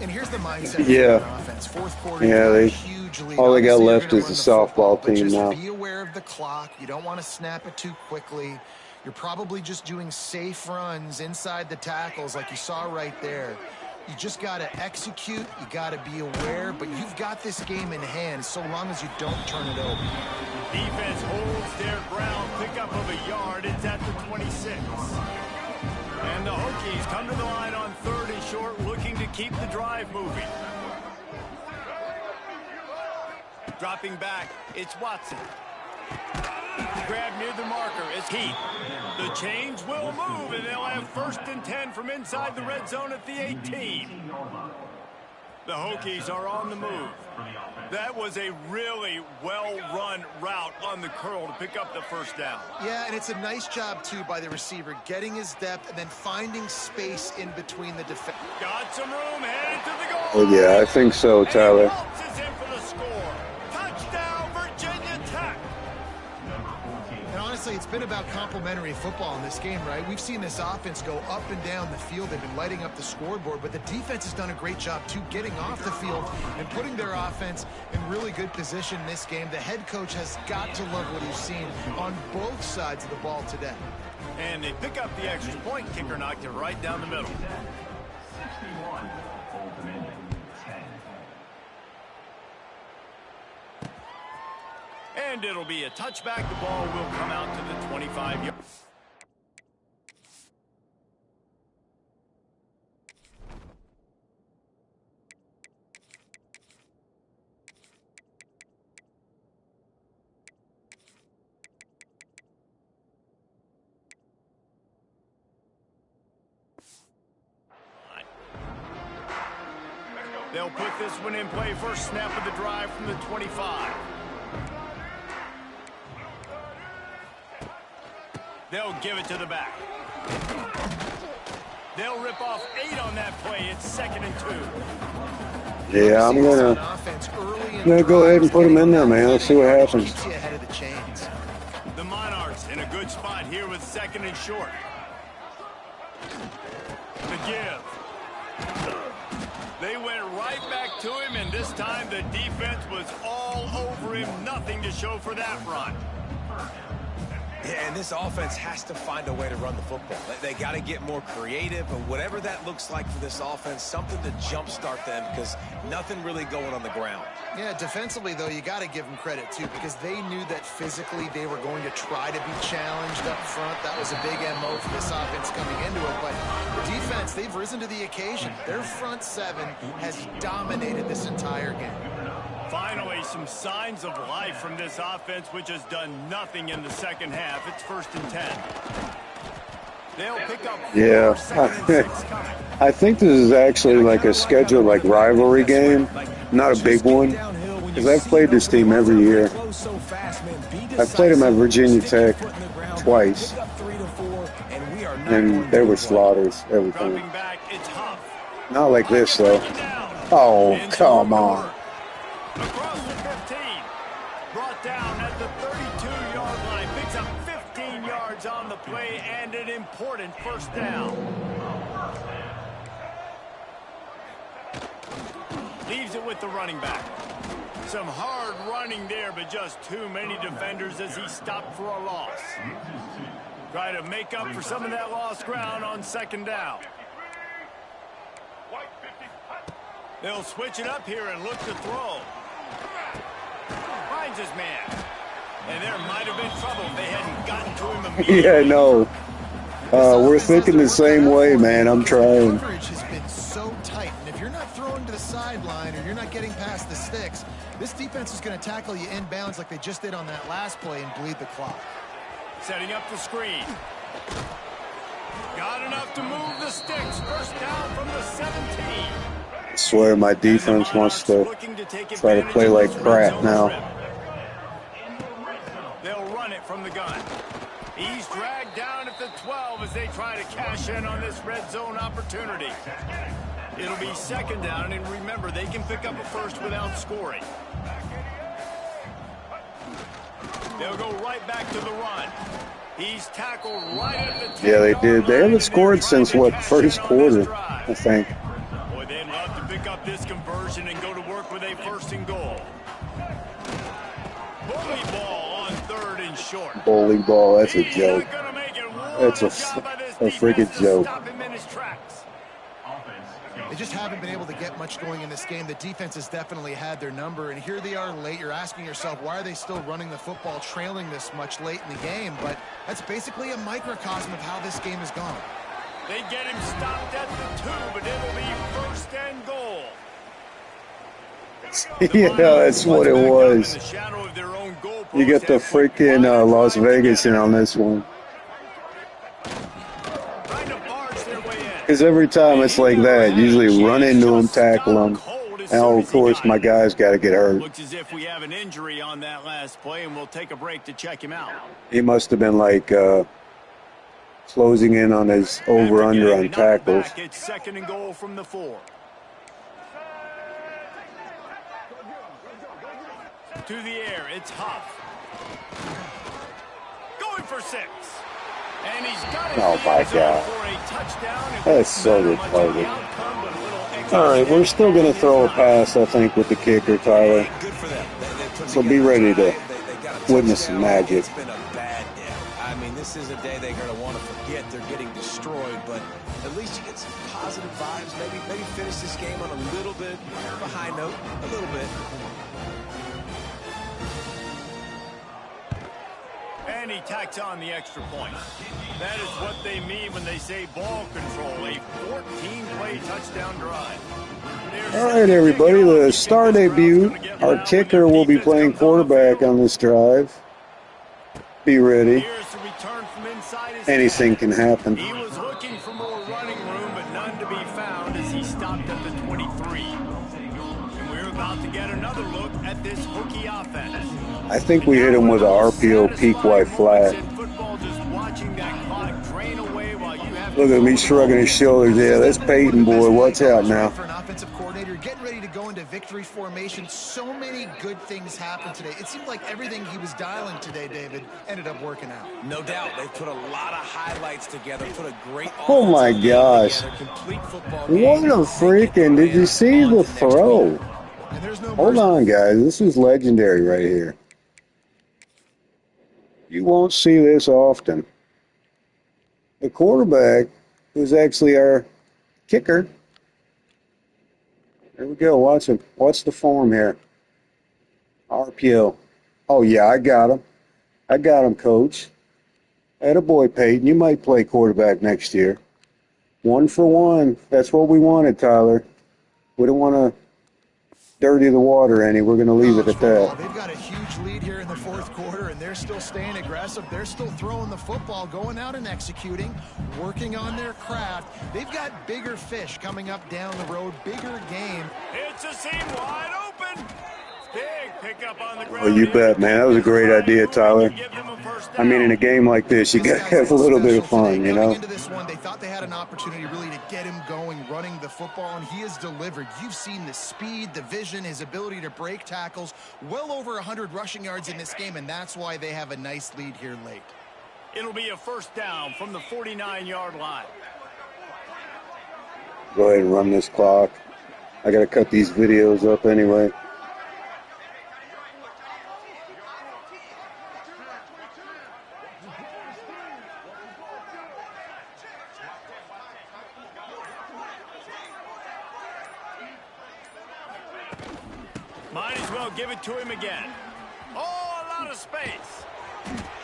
Speaker 2: And here's the mindset of
Speaker 5: Yeah.
Speaker 2: the offense. Fourth quarter,
Speaker 5: Yeah,
Speaker 2: huge lead.
Speaker 5: all they got
Speaker 2: Obviously, you're
Speaker 5: left
Speaker 2: gonna
Speaker 5: is
Speaker 2: run
Speaker 5: the
Speaker 2: the football,
Speaker 5: softball
Speaker 2: but
Speaker 5: team
Speaker 2: just
Speaker 5: now.
Speaker 2: be aware of the clock. You don't want to snap it too quickly. You're probably just doing safe runs inside the tackles like you saw right there. You just got to execute. You got to be aware, but you've got this game in hand so long as you don't turn it over.
Speaker 1: Defense holds their ground, pickup of a yard. It's at the 26. And the Hokies come to the line on 3rd and short, looking to keep the drive moving. Dropping back, it's Watson. Grab near the marker is Heath. The change will move, and they'll have 1st and 10 from inside the red zone at the 18. The Hokies are on the move. That was a really well-run route on the curl to pick up the 1st down.
Speaker 2: Yeah, and it's a nice job, too, by the receiver, getting his depth and then finding space in between the defense.
Speaker 1: Got some room, headed to the goal.
Speaker 5: Oh, yeah, I think so, Tyler.
Speaker 1: And he waltzes in for the score. Touchdown, Virginia Tech.
Speaker 2: And honestly, it's been about complementary football in this game, right? We've seen this offense go up and down the field. They've been lighting up the scoreboard, but the defense has done a great job, too, getting off the field and putting their offense in really good position in this game. The head coach has got to love what he's seen on both sides of the ball today.
Speaker 1: And they pick up the extra point. Kicker knocked it right down the middle.
Speaker 6: 61, Old Dominion, 10.
Speaker 1: And it'll be a touchback. The ball will come out to the 25-yard. They'll put this one in play. First snap of the drive from the 25. They'll give it to the back. They'll rip off 8 on that play. It's 2nd and 2.
Speaker 5: Yeah, I'm gonna go ahead and put him in there, man. Let's see what happens.
Speaker 1: The Monarchs in a good spot here with 2nd and short. The give. They went right back to him, and this time the defense was all over him. Nothing to show for that run.
Speaker 3: Yeah, and this offense has to find a way to run the football. They got to get more creative, but whatever that looks like for this offense, something to jumpstart them because nothing really going on the ground.
Speaker 2: Yeah, defensively, though, you got to give them credit, too, because they knew that physically they were going to try to be challenged up front. That was a big MO for this offense coming into it. But the defense, they've risen to the occasion. Their front 7 has dominated this entire game.
Speaker 1: Finally, some signs of life from this offense, which has done nothing in the second half. It's 1st and 10. They'll pick up 4,
Speaker 5: Yeah,
Speaker 1: 2nd and 6 coming.
Speaker 5: I think this is actually like a scheduled like rivalry game, not a big one, because I've played this team every year. I've played them at Virginia Tech twice, and they were slaughters every time.
Speaker 1: Dropping back, it's Huff.
Speaker 5: Not like this though. Oh, come on.
Speaker 1: Across the 15. Brought down at the 32-yard line. Picks up 15 yards on the play and an important 1st down. Leaves it with the running back. Some hard running there, but just too many defenders as he stopped for a loss. Try to make up for some of that lost ground on 2nd down. They'll switch it up here and look to throw. Finds his man. And there might have been trouble if they hadn't gotten to him immediately.
Speaker 5: Yeah, no. We're thinking the same way, man. I'm trying.
Speaker 2: Coverage has been so tight, and if you're not throwing to the sideline or you're not getting past the sticks, this defense is going to tackle you inbounds like they just did on that last play and bleed the clock.
Speaker 1: Setting up the screen. Got enough to move the sticks. 1st down from the 17.
Speaker 5: I swear my defense wants to try to play like crap now.
Speaker 1: They'll run it from the gun. He's dragged down at the 12 as they try to cash in on this red zone opportunity. It'll be 2nd down, and remember, they can pick up a 1st without scoring. They'll go right back to the run. He's tackled right at the 10.
Speaker 5: Yeah, they did. They haven't scored since, what, 1st quarter, I think.
Speaker 1: Boy, they'd love to pick up this conversion and go to work with a 1st and goal. Bully ball on 3rd and short.
Speaker 5: Bully ball, that's a joke. That's a freaking joke.
Speaker 1: Stop him in his tracks.
Speaker 2: They just haven't been able to get much going in this game. The defense has definitely had their number, and here they are late. You're asking yourself, why are they still running the football, trailing this much late in the game? But that's basically a microcosm of how this game has gone.
Speaker 1: They get him stopped at the 2, but it'll be 1st and goal.
Speaker 5: Yeah, that's what it was. You get the freaking Las Vegas in on this one. Because every time it's like that, usually run into him, tackle him. And of course, my guy's got to get hurt.
Speaker 1: Looks as if we have an injury on that last play, and we'll take a break to check him out.
Speaker 5: He must have been like closing in on his over-under on tackles.
Speaker 1: It's 2nd and goal from the 4. To the air, it's Huff. Going for 6. And he's got it.
Speaker 5: Oh, my God.
Speaker 1: For a touchdown.
Speaker 5: That's so retarded. All right, we're still going to throw a pass, I think, with the kicker, Tyler.
Speaker 3: Good for them.
Speaker 5: So be ready to witness some magic.
Speaker 3: It's been a bad day. I mean, this is a day they're going to want to forget. They're getting destroyed, but at least you get some positive vibes. Maybe finish this game on a little bit of a high note, a little bit.
Speaker 1: And he tacks on the extra point. That is what they mean when they say ball control, a 14-play touchdown drive.
Speaker 5: All right, everybody, the star debut. Our kicker will be playing quarterback on this drive. Be ready. Anything can happen.
Speaker 1: He was looking for more running room, but none to be found as he stopped at the 23. And we're about to get another look at this Hokie offense.
Speaker 5: I think we hit him with a RPO peak Y flat.
Speaker 1: Football, just watching that
Speaker 5: Look at me shrugging his shoulders. Yeah, that's Peyton, boy. Watch out now.
Speaker 2: For an offensive coordinator, getting ready to go into victory formation. So many good things happened today. It seemed like everything he was dialing today, David, ended up working out.
Speaker 3: No doubt. They've put a lot of highlights together, put a great
Speaker 5: Oh my
Speaker 3: offensive game
Speaker 5: gosh.
Speaker 3: together, complete football
Speaker 5: What
Speaker 3: game.
Speaker 5: a freaking, did you see the throw?
Speaker 2: And there's no
Speaker 5: Hold
Speaker 2: mercy.
Speaker 5: on, guys. This is legendary right here. You won't see this often. The quarterback, who's actually our kicker. There we go. Watch him. Watch the form here. RPO. Oh, yeah, I got him. I got him, coach. Attaboy, Peyton. You might play quarterback next year. 1 for 1. That's what we wanted, Tyler. We don't want to dirty the water any. We're going to leave it at that.
Speaker 2: They've got a huge lead here in the fourth quarter, and they're still staying aggressive. They're still throwing the football, going out and executing, working on their craft. They've got bigger fish coming up down the road, bigger game.
Speaker 1: It's a seam wide open. Big pickup on the ground.
Speaker 5: Oh, you bet, man. That was a great idea, Tyler. I mean, in a game like this, you got to have a little bit of fun, you know?
Speaker 2: Coming into this one, they thought they had an opportunity really to get him going, running the football, and he has delivered. You've seen the speed, the vision, his ability to break tackles, well over 100 rushing yards in this game, and that's why they have a nice lead here late.
Speaker 1: It'll be a first down from the 49-yard line.
Speaker 5: Go ahead and run this clock. I got to cut these videos up anyway.
Speaker 1: Might as well give it to him again. Oh, a lot of space.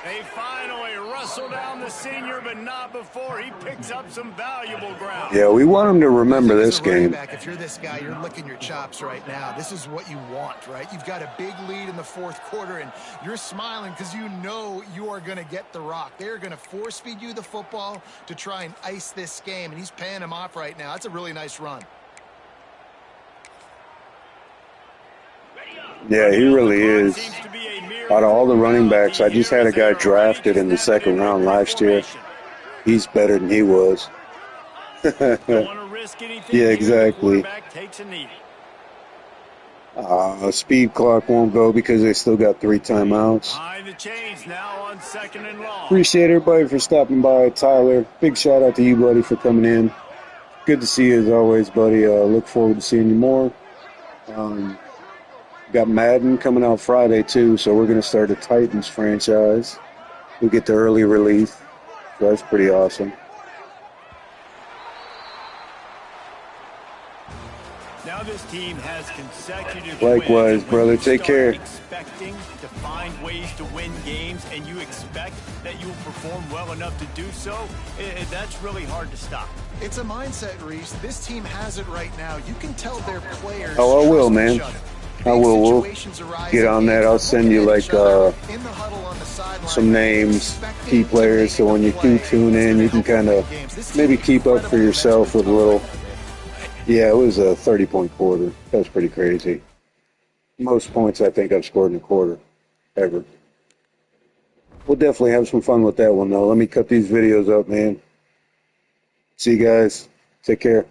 Speaker 1: They finally wrestle down the senior, but not before he picks up some valuable ground.
Speaker 5: Yeah, we want him to remember this game.
Speaker 2: If you're this guy, you're licking your chops right now. This is what you want, right? You've got a big lead in the fourth quarter, and you're smiling because you know you are going to get the rock. They're going to force feed you the football to try and ice this game, and he's paying him off right now. That's a really nice run.
Speaker 5: Yeah, he really is. Out of all the running backs, I just had a guy drafted in the second round last year. He's better than he was. Yeah, exactly. Speed clock won't go because they still got 3 timeouts. Appreciate everybody for stopping by. Tyler, big shout out to you, buddy, for coming in. Good to see you as always, buddy. Look forward to seeing you more. Got Madden coming out Friday, too, so we're going to start a Titans franchise. We'll get the early release. So that's pretty awesome.
Speaker 1: Now this team has consecutive
Speaker 5: Likewise, brother. Take care.
Speaker 1: Expecting to find ways to win games, and you expect that you will perform well enough to do so, that's really hard to stop.
Speaker 2: It's a mindset, Reese. This team has it right now. You can tell their players.
Speaker 5: Oh, I will, man. I will. We'll get on that. I'll send you, like, some names, key players, so when you do tune in, you can kind of maybe keep up for yourself with a little. Yeah, it was a 30-point quarter. That was pretty crazy. Most points I think I've scored in a quarter, ever. We'll definitely have some fun with that one, though. Let me cut these videos up, man. See you guys. Take care.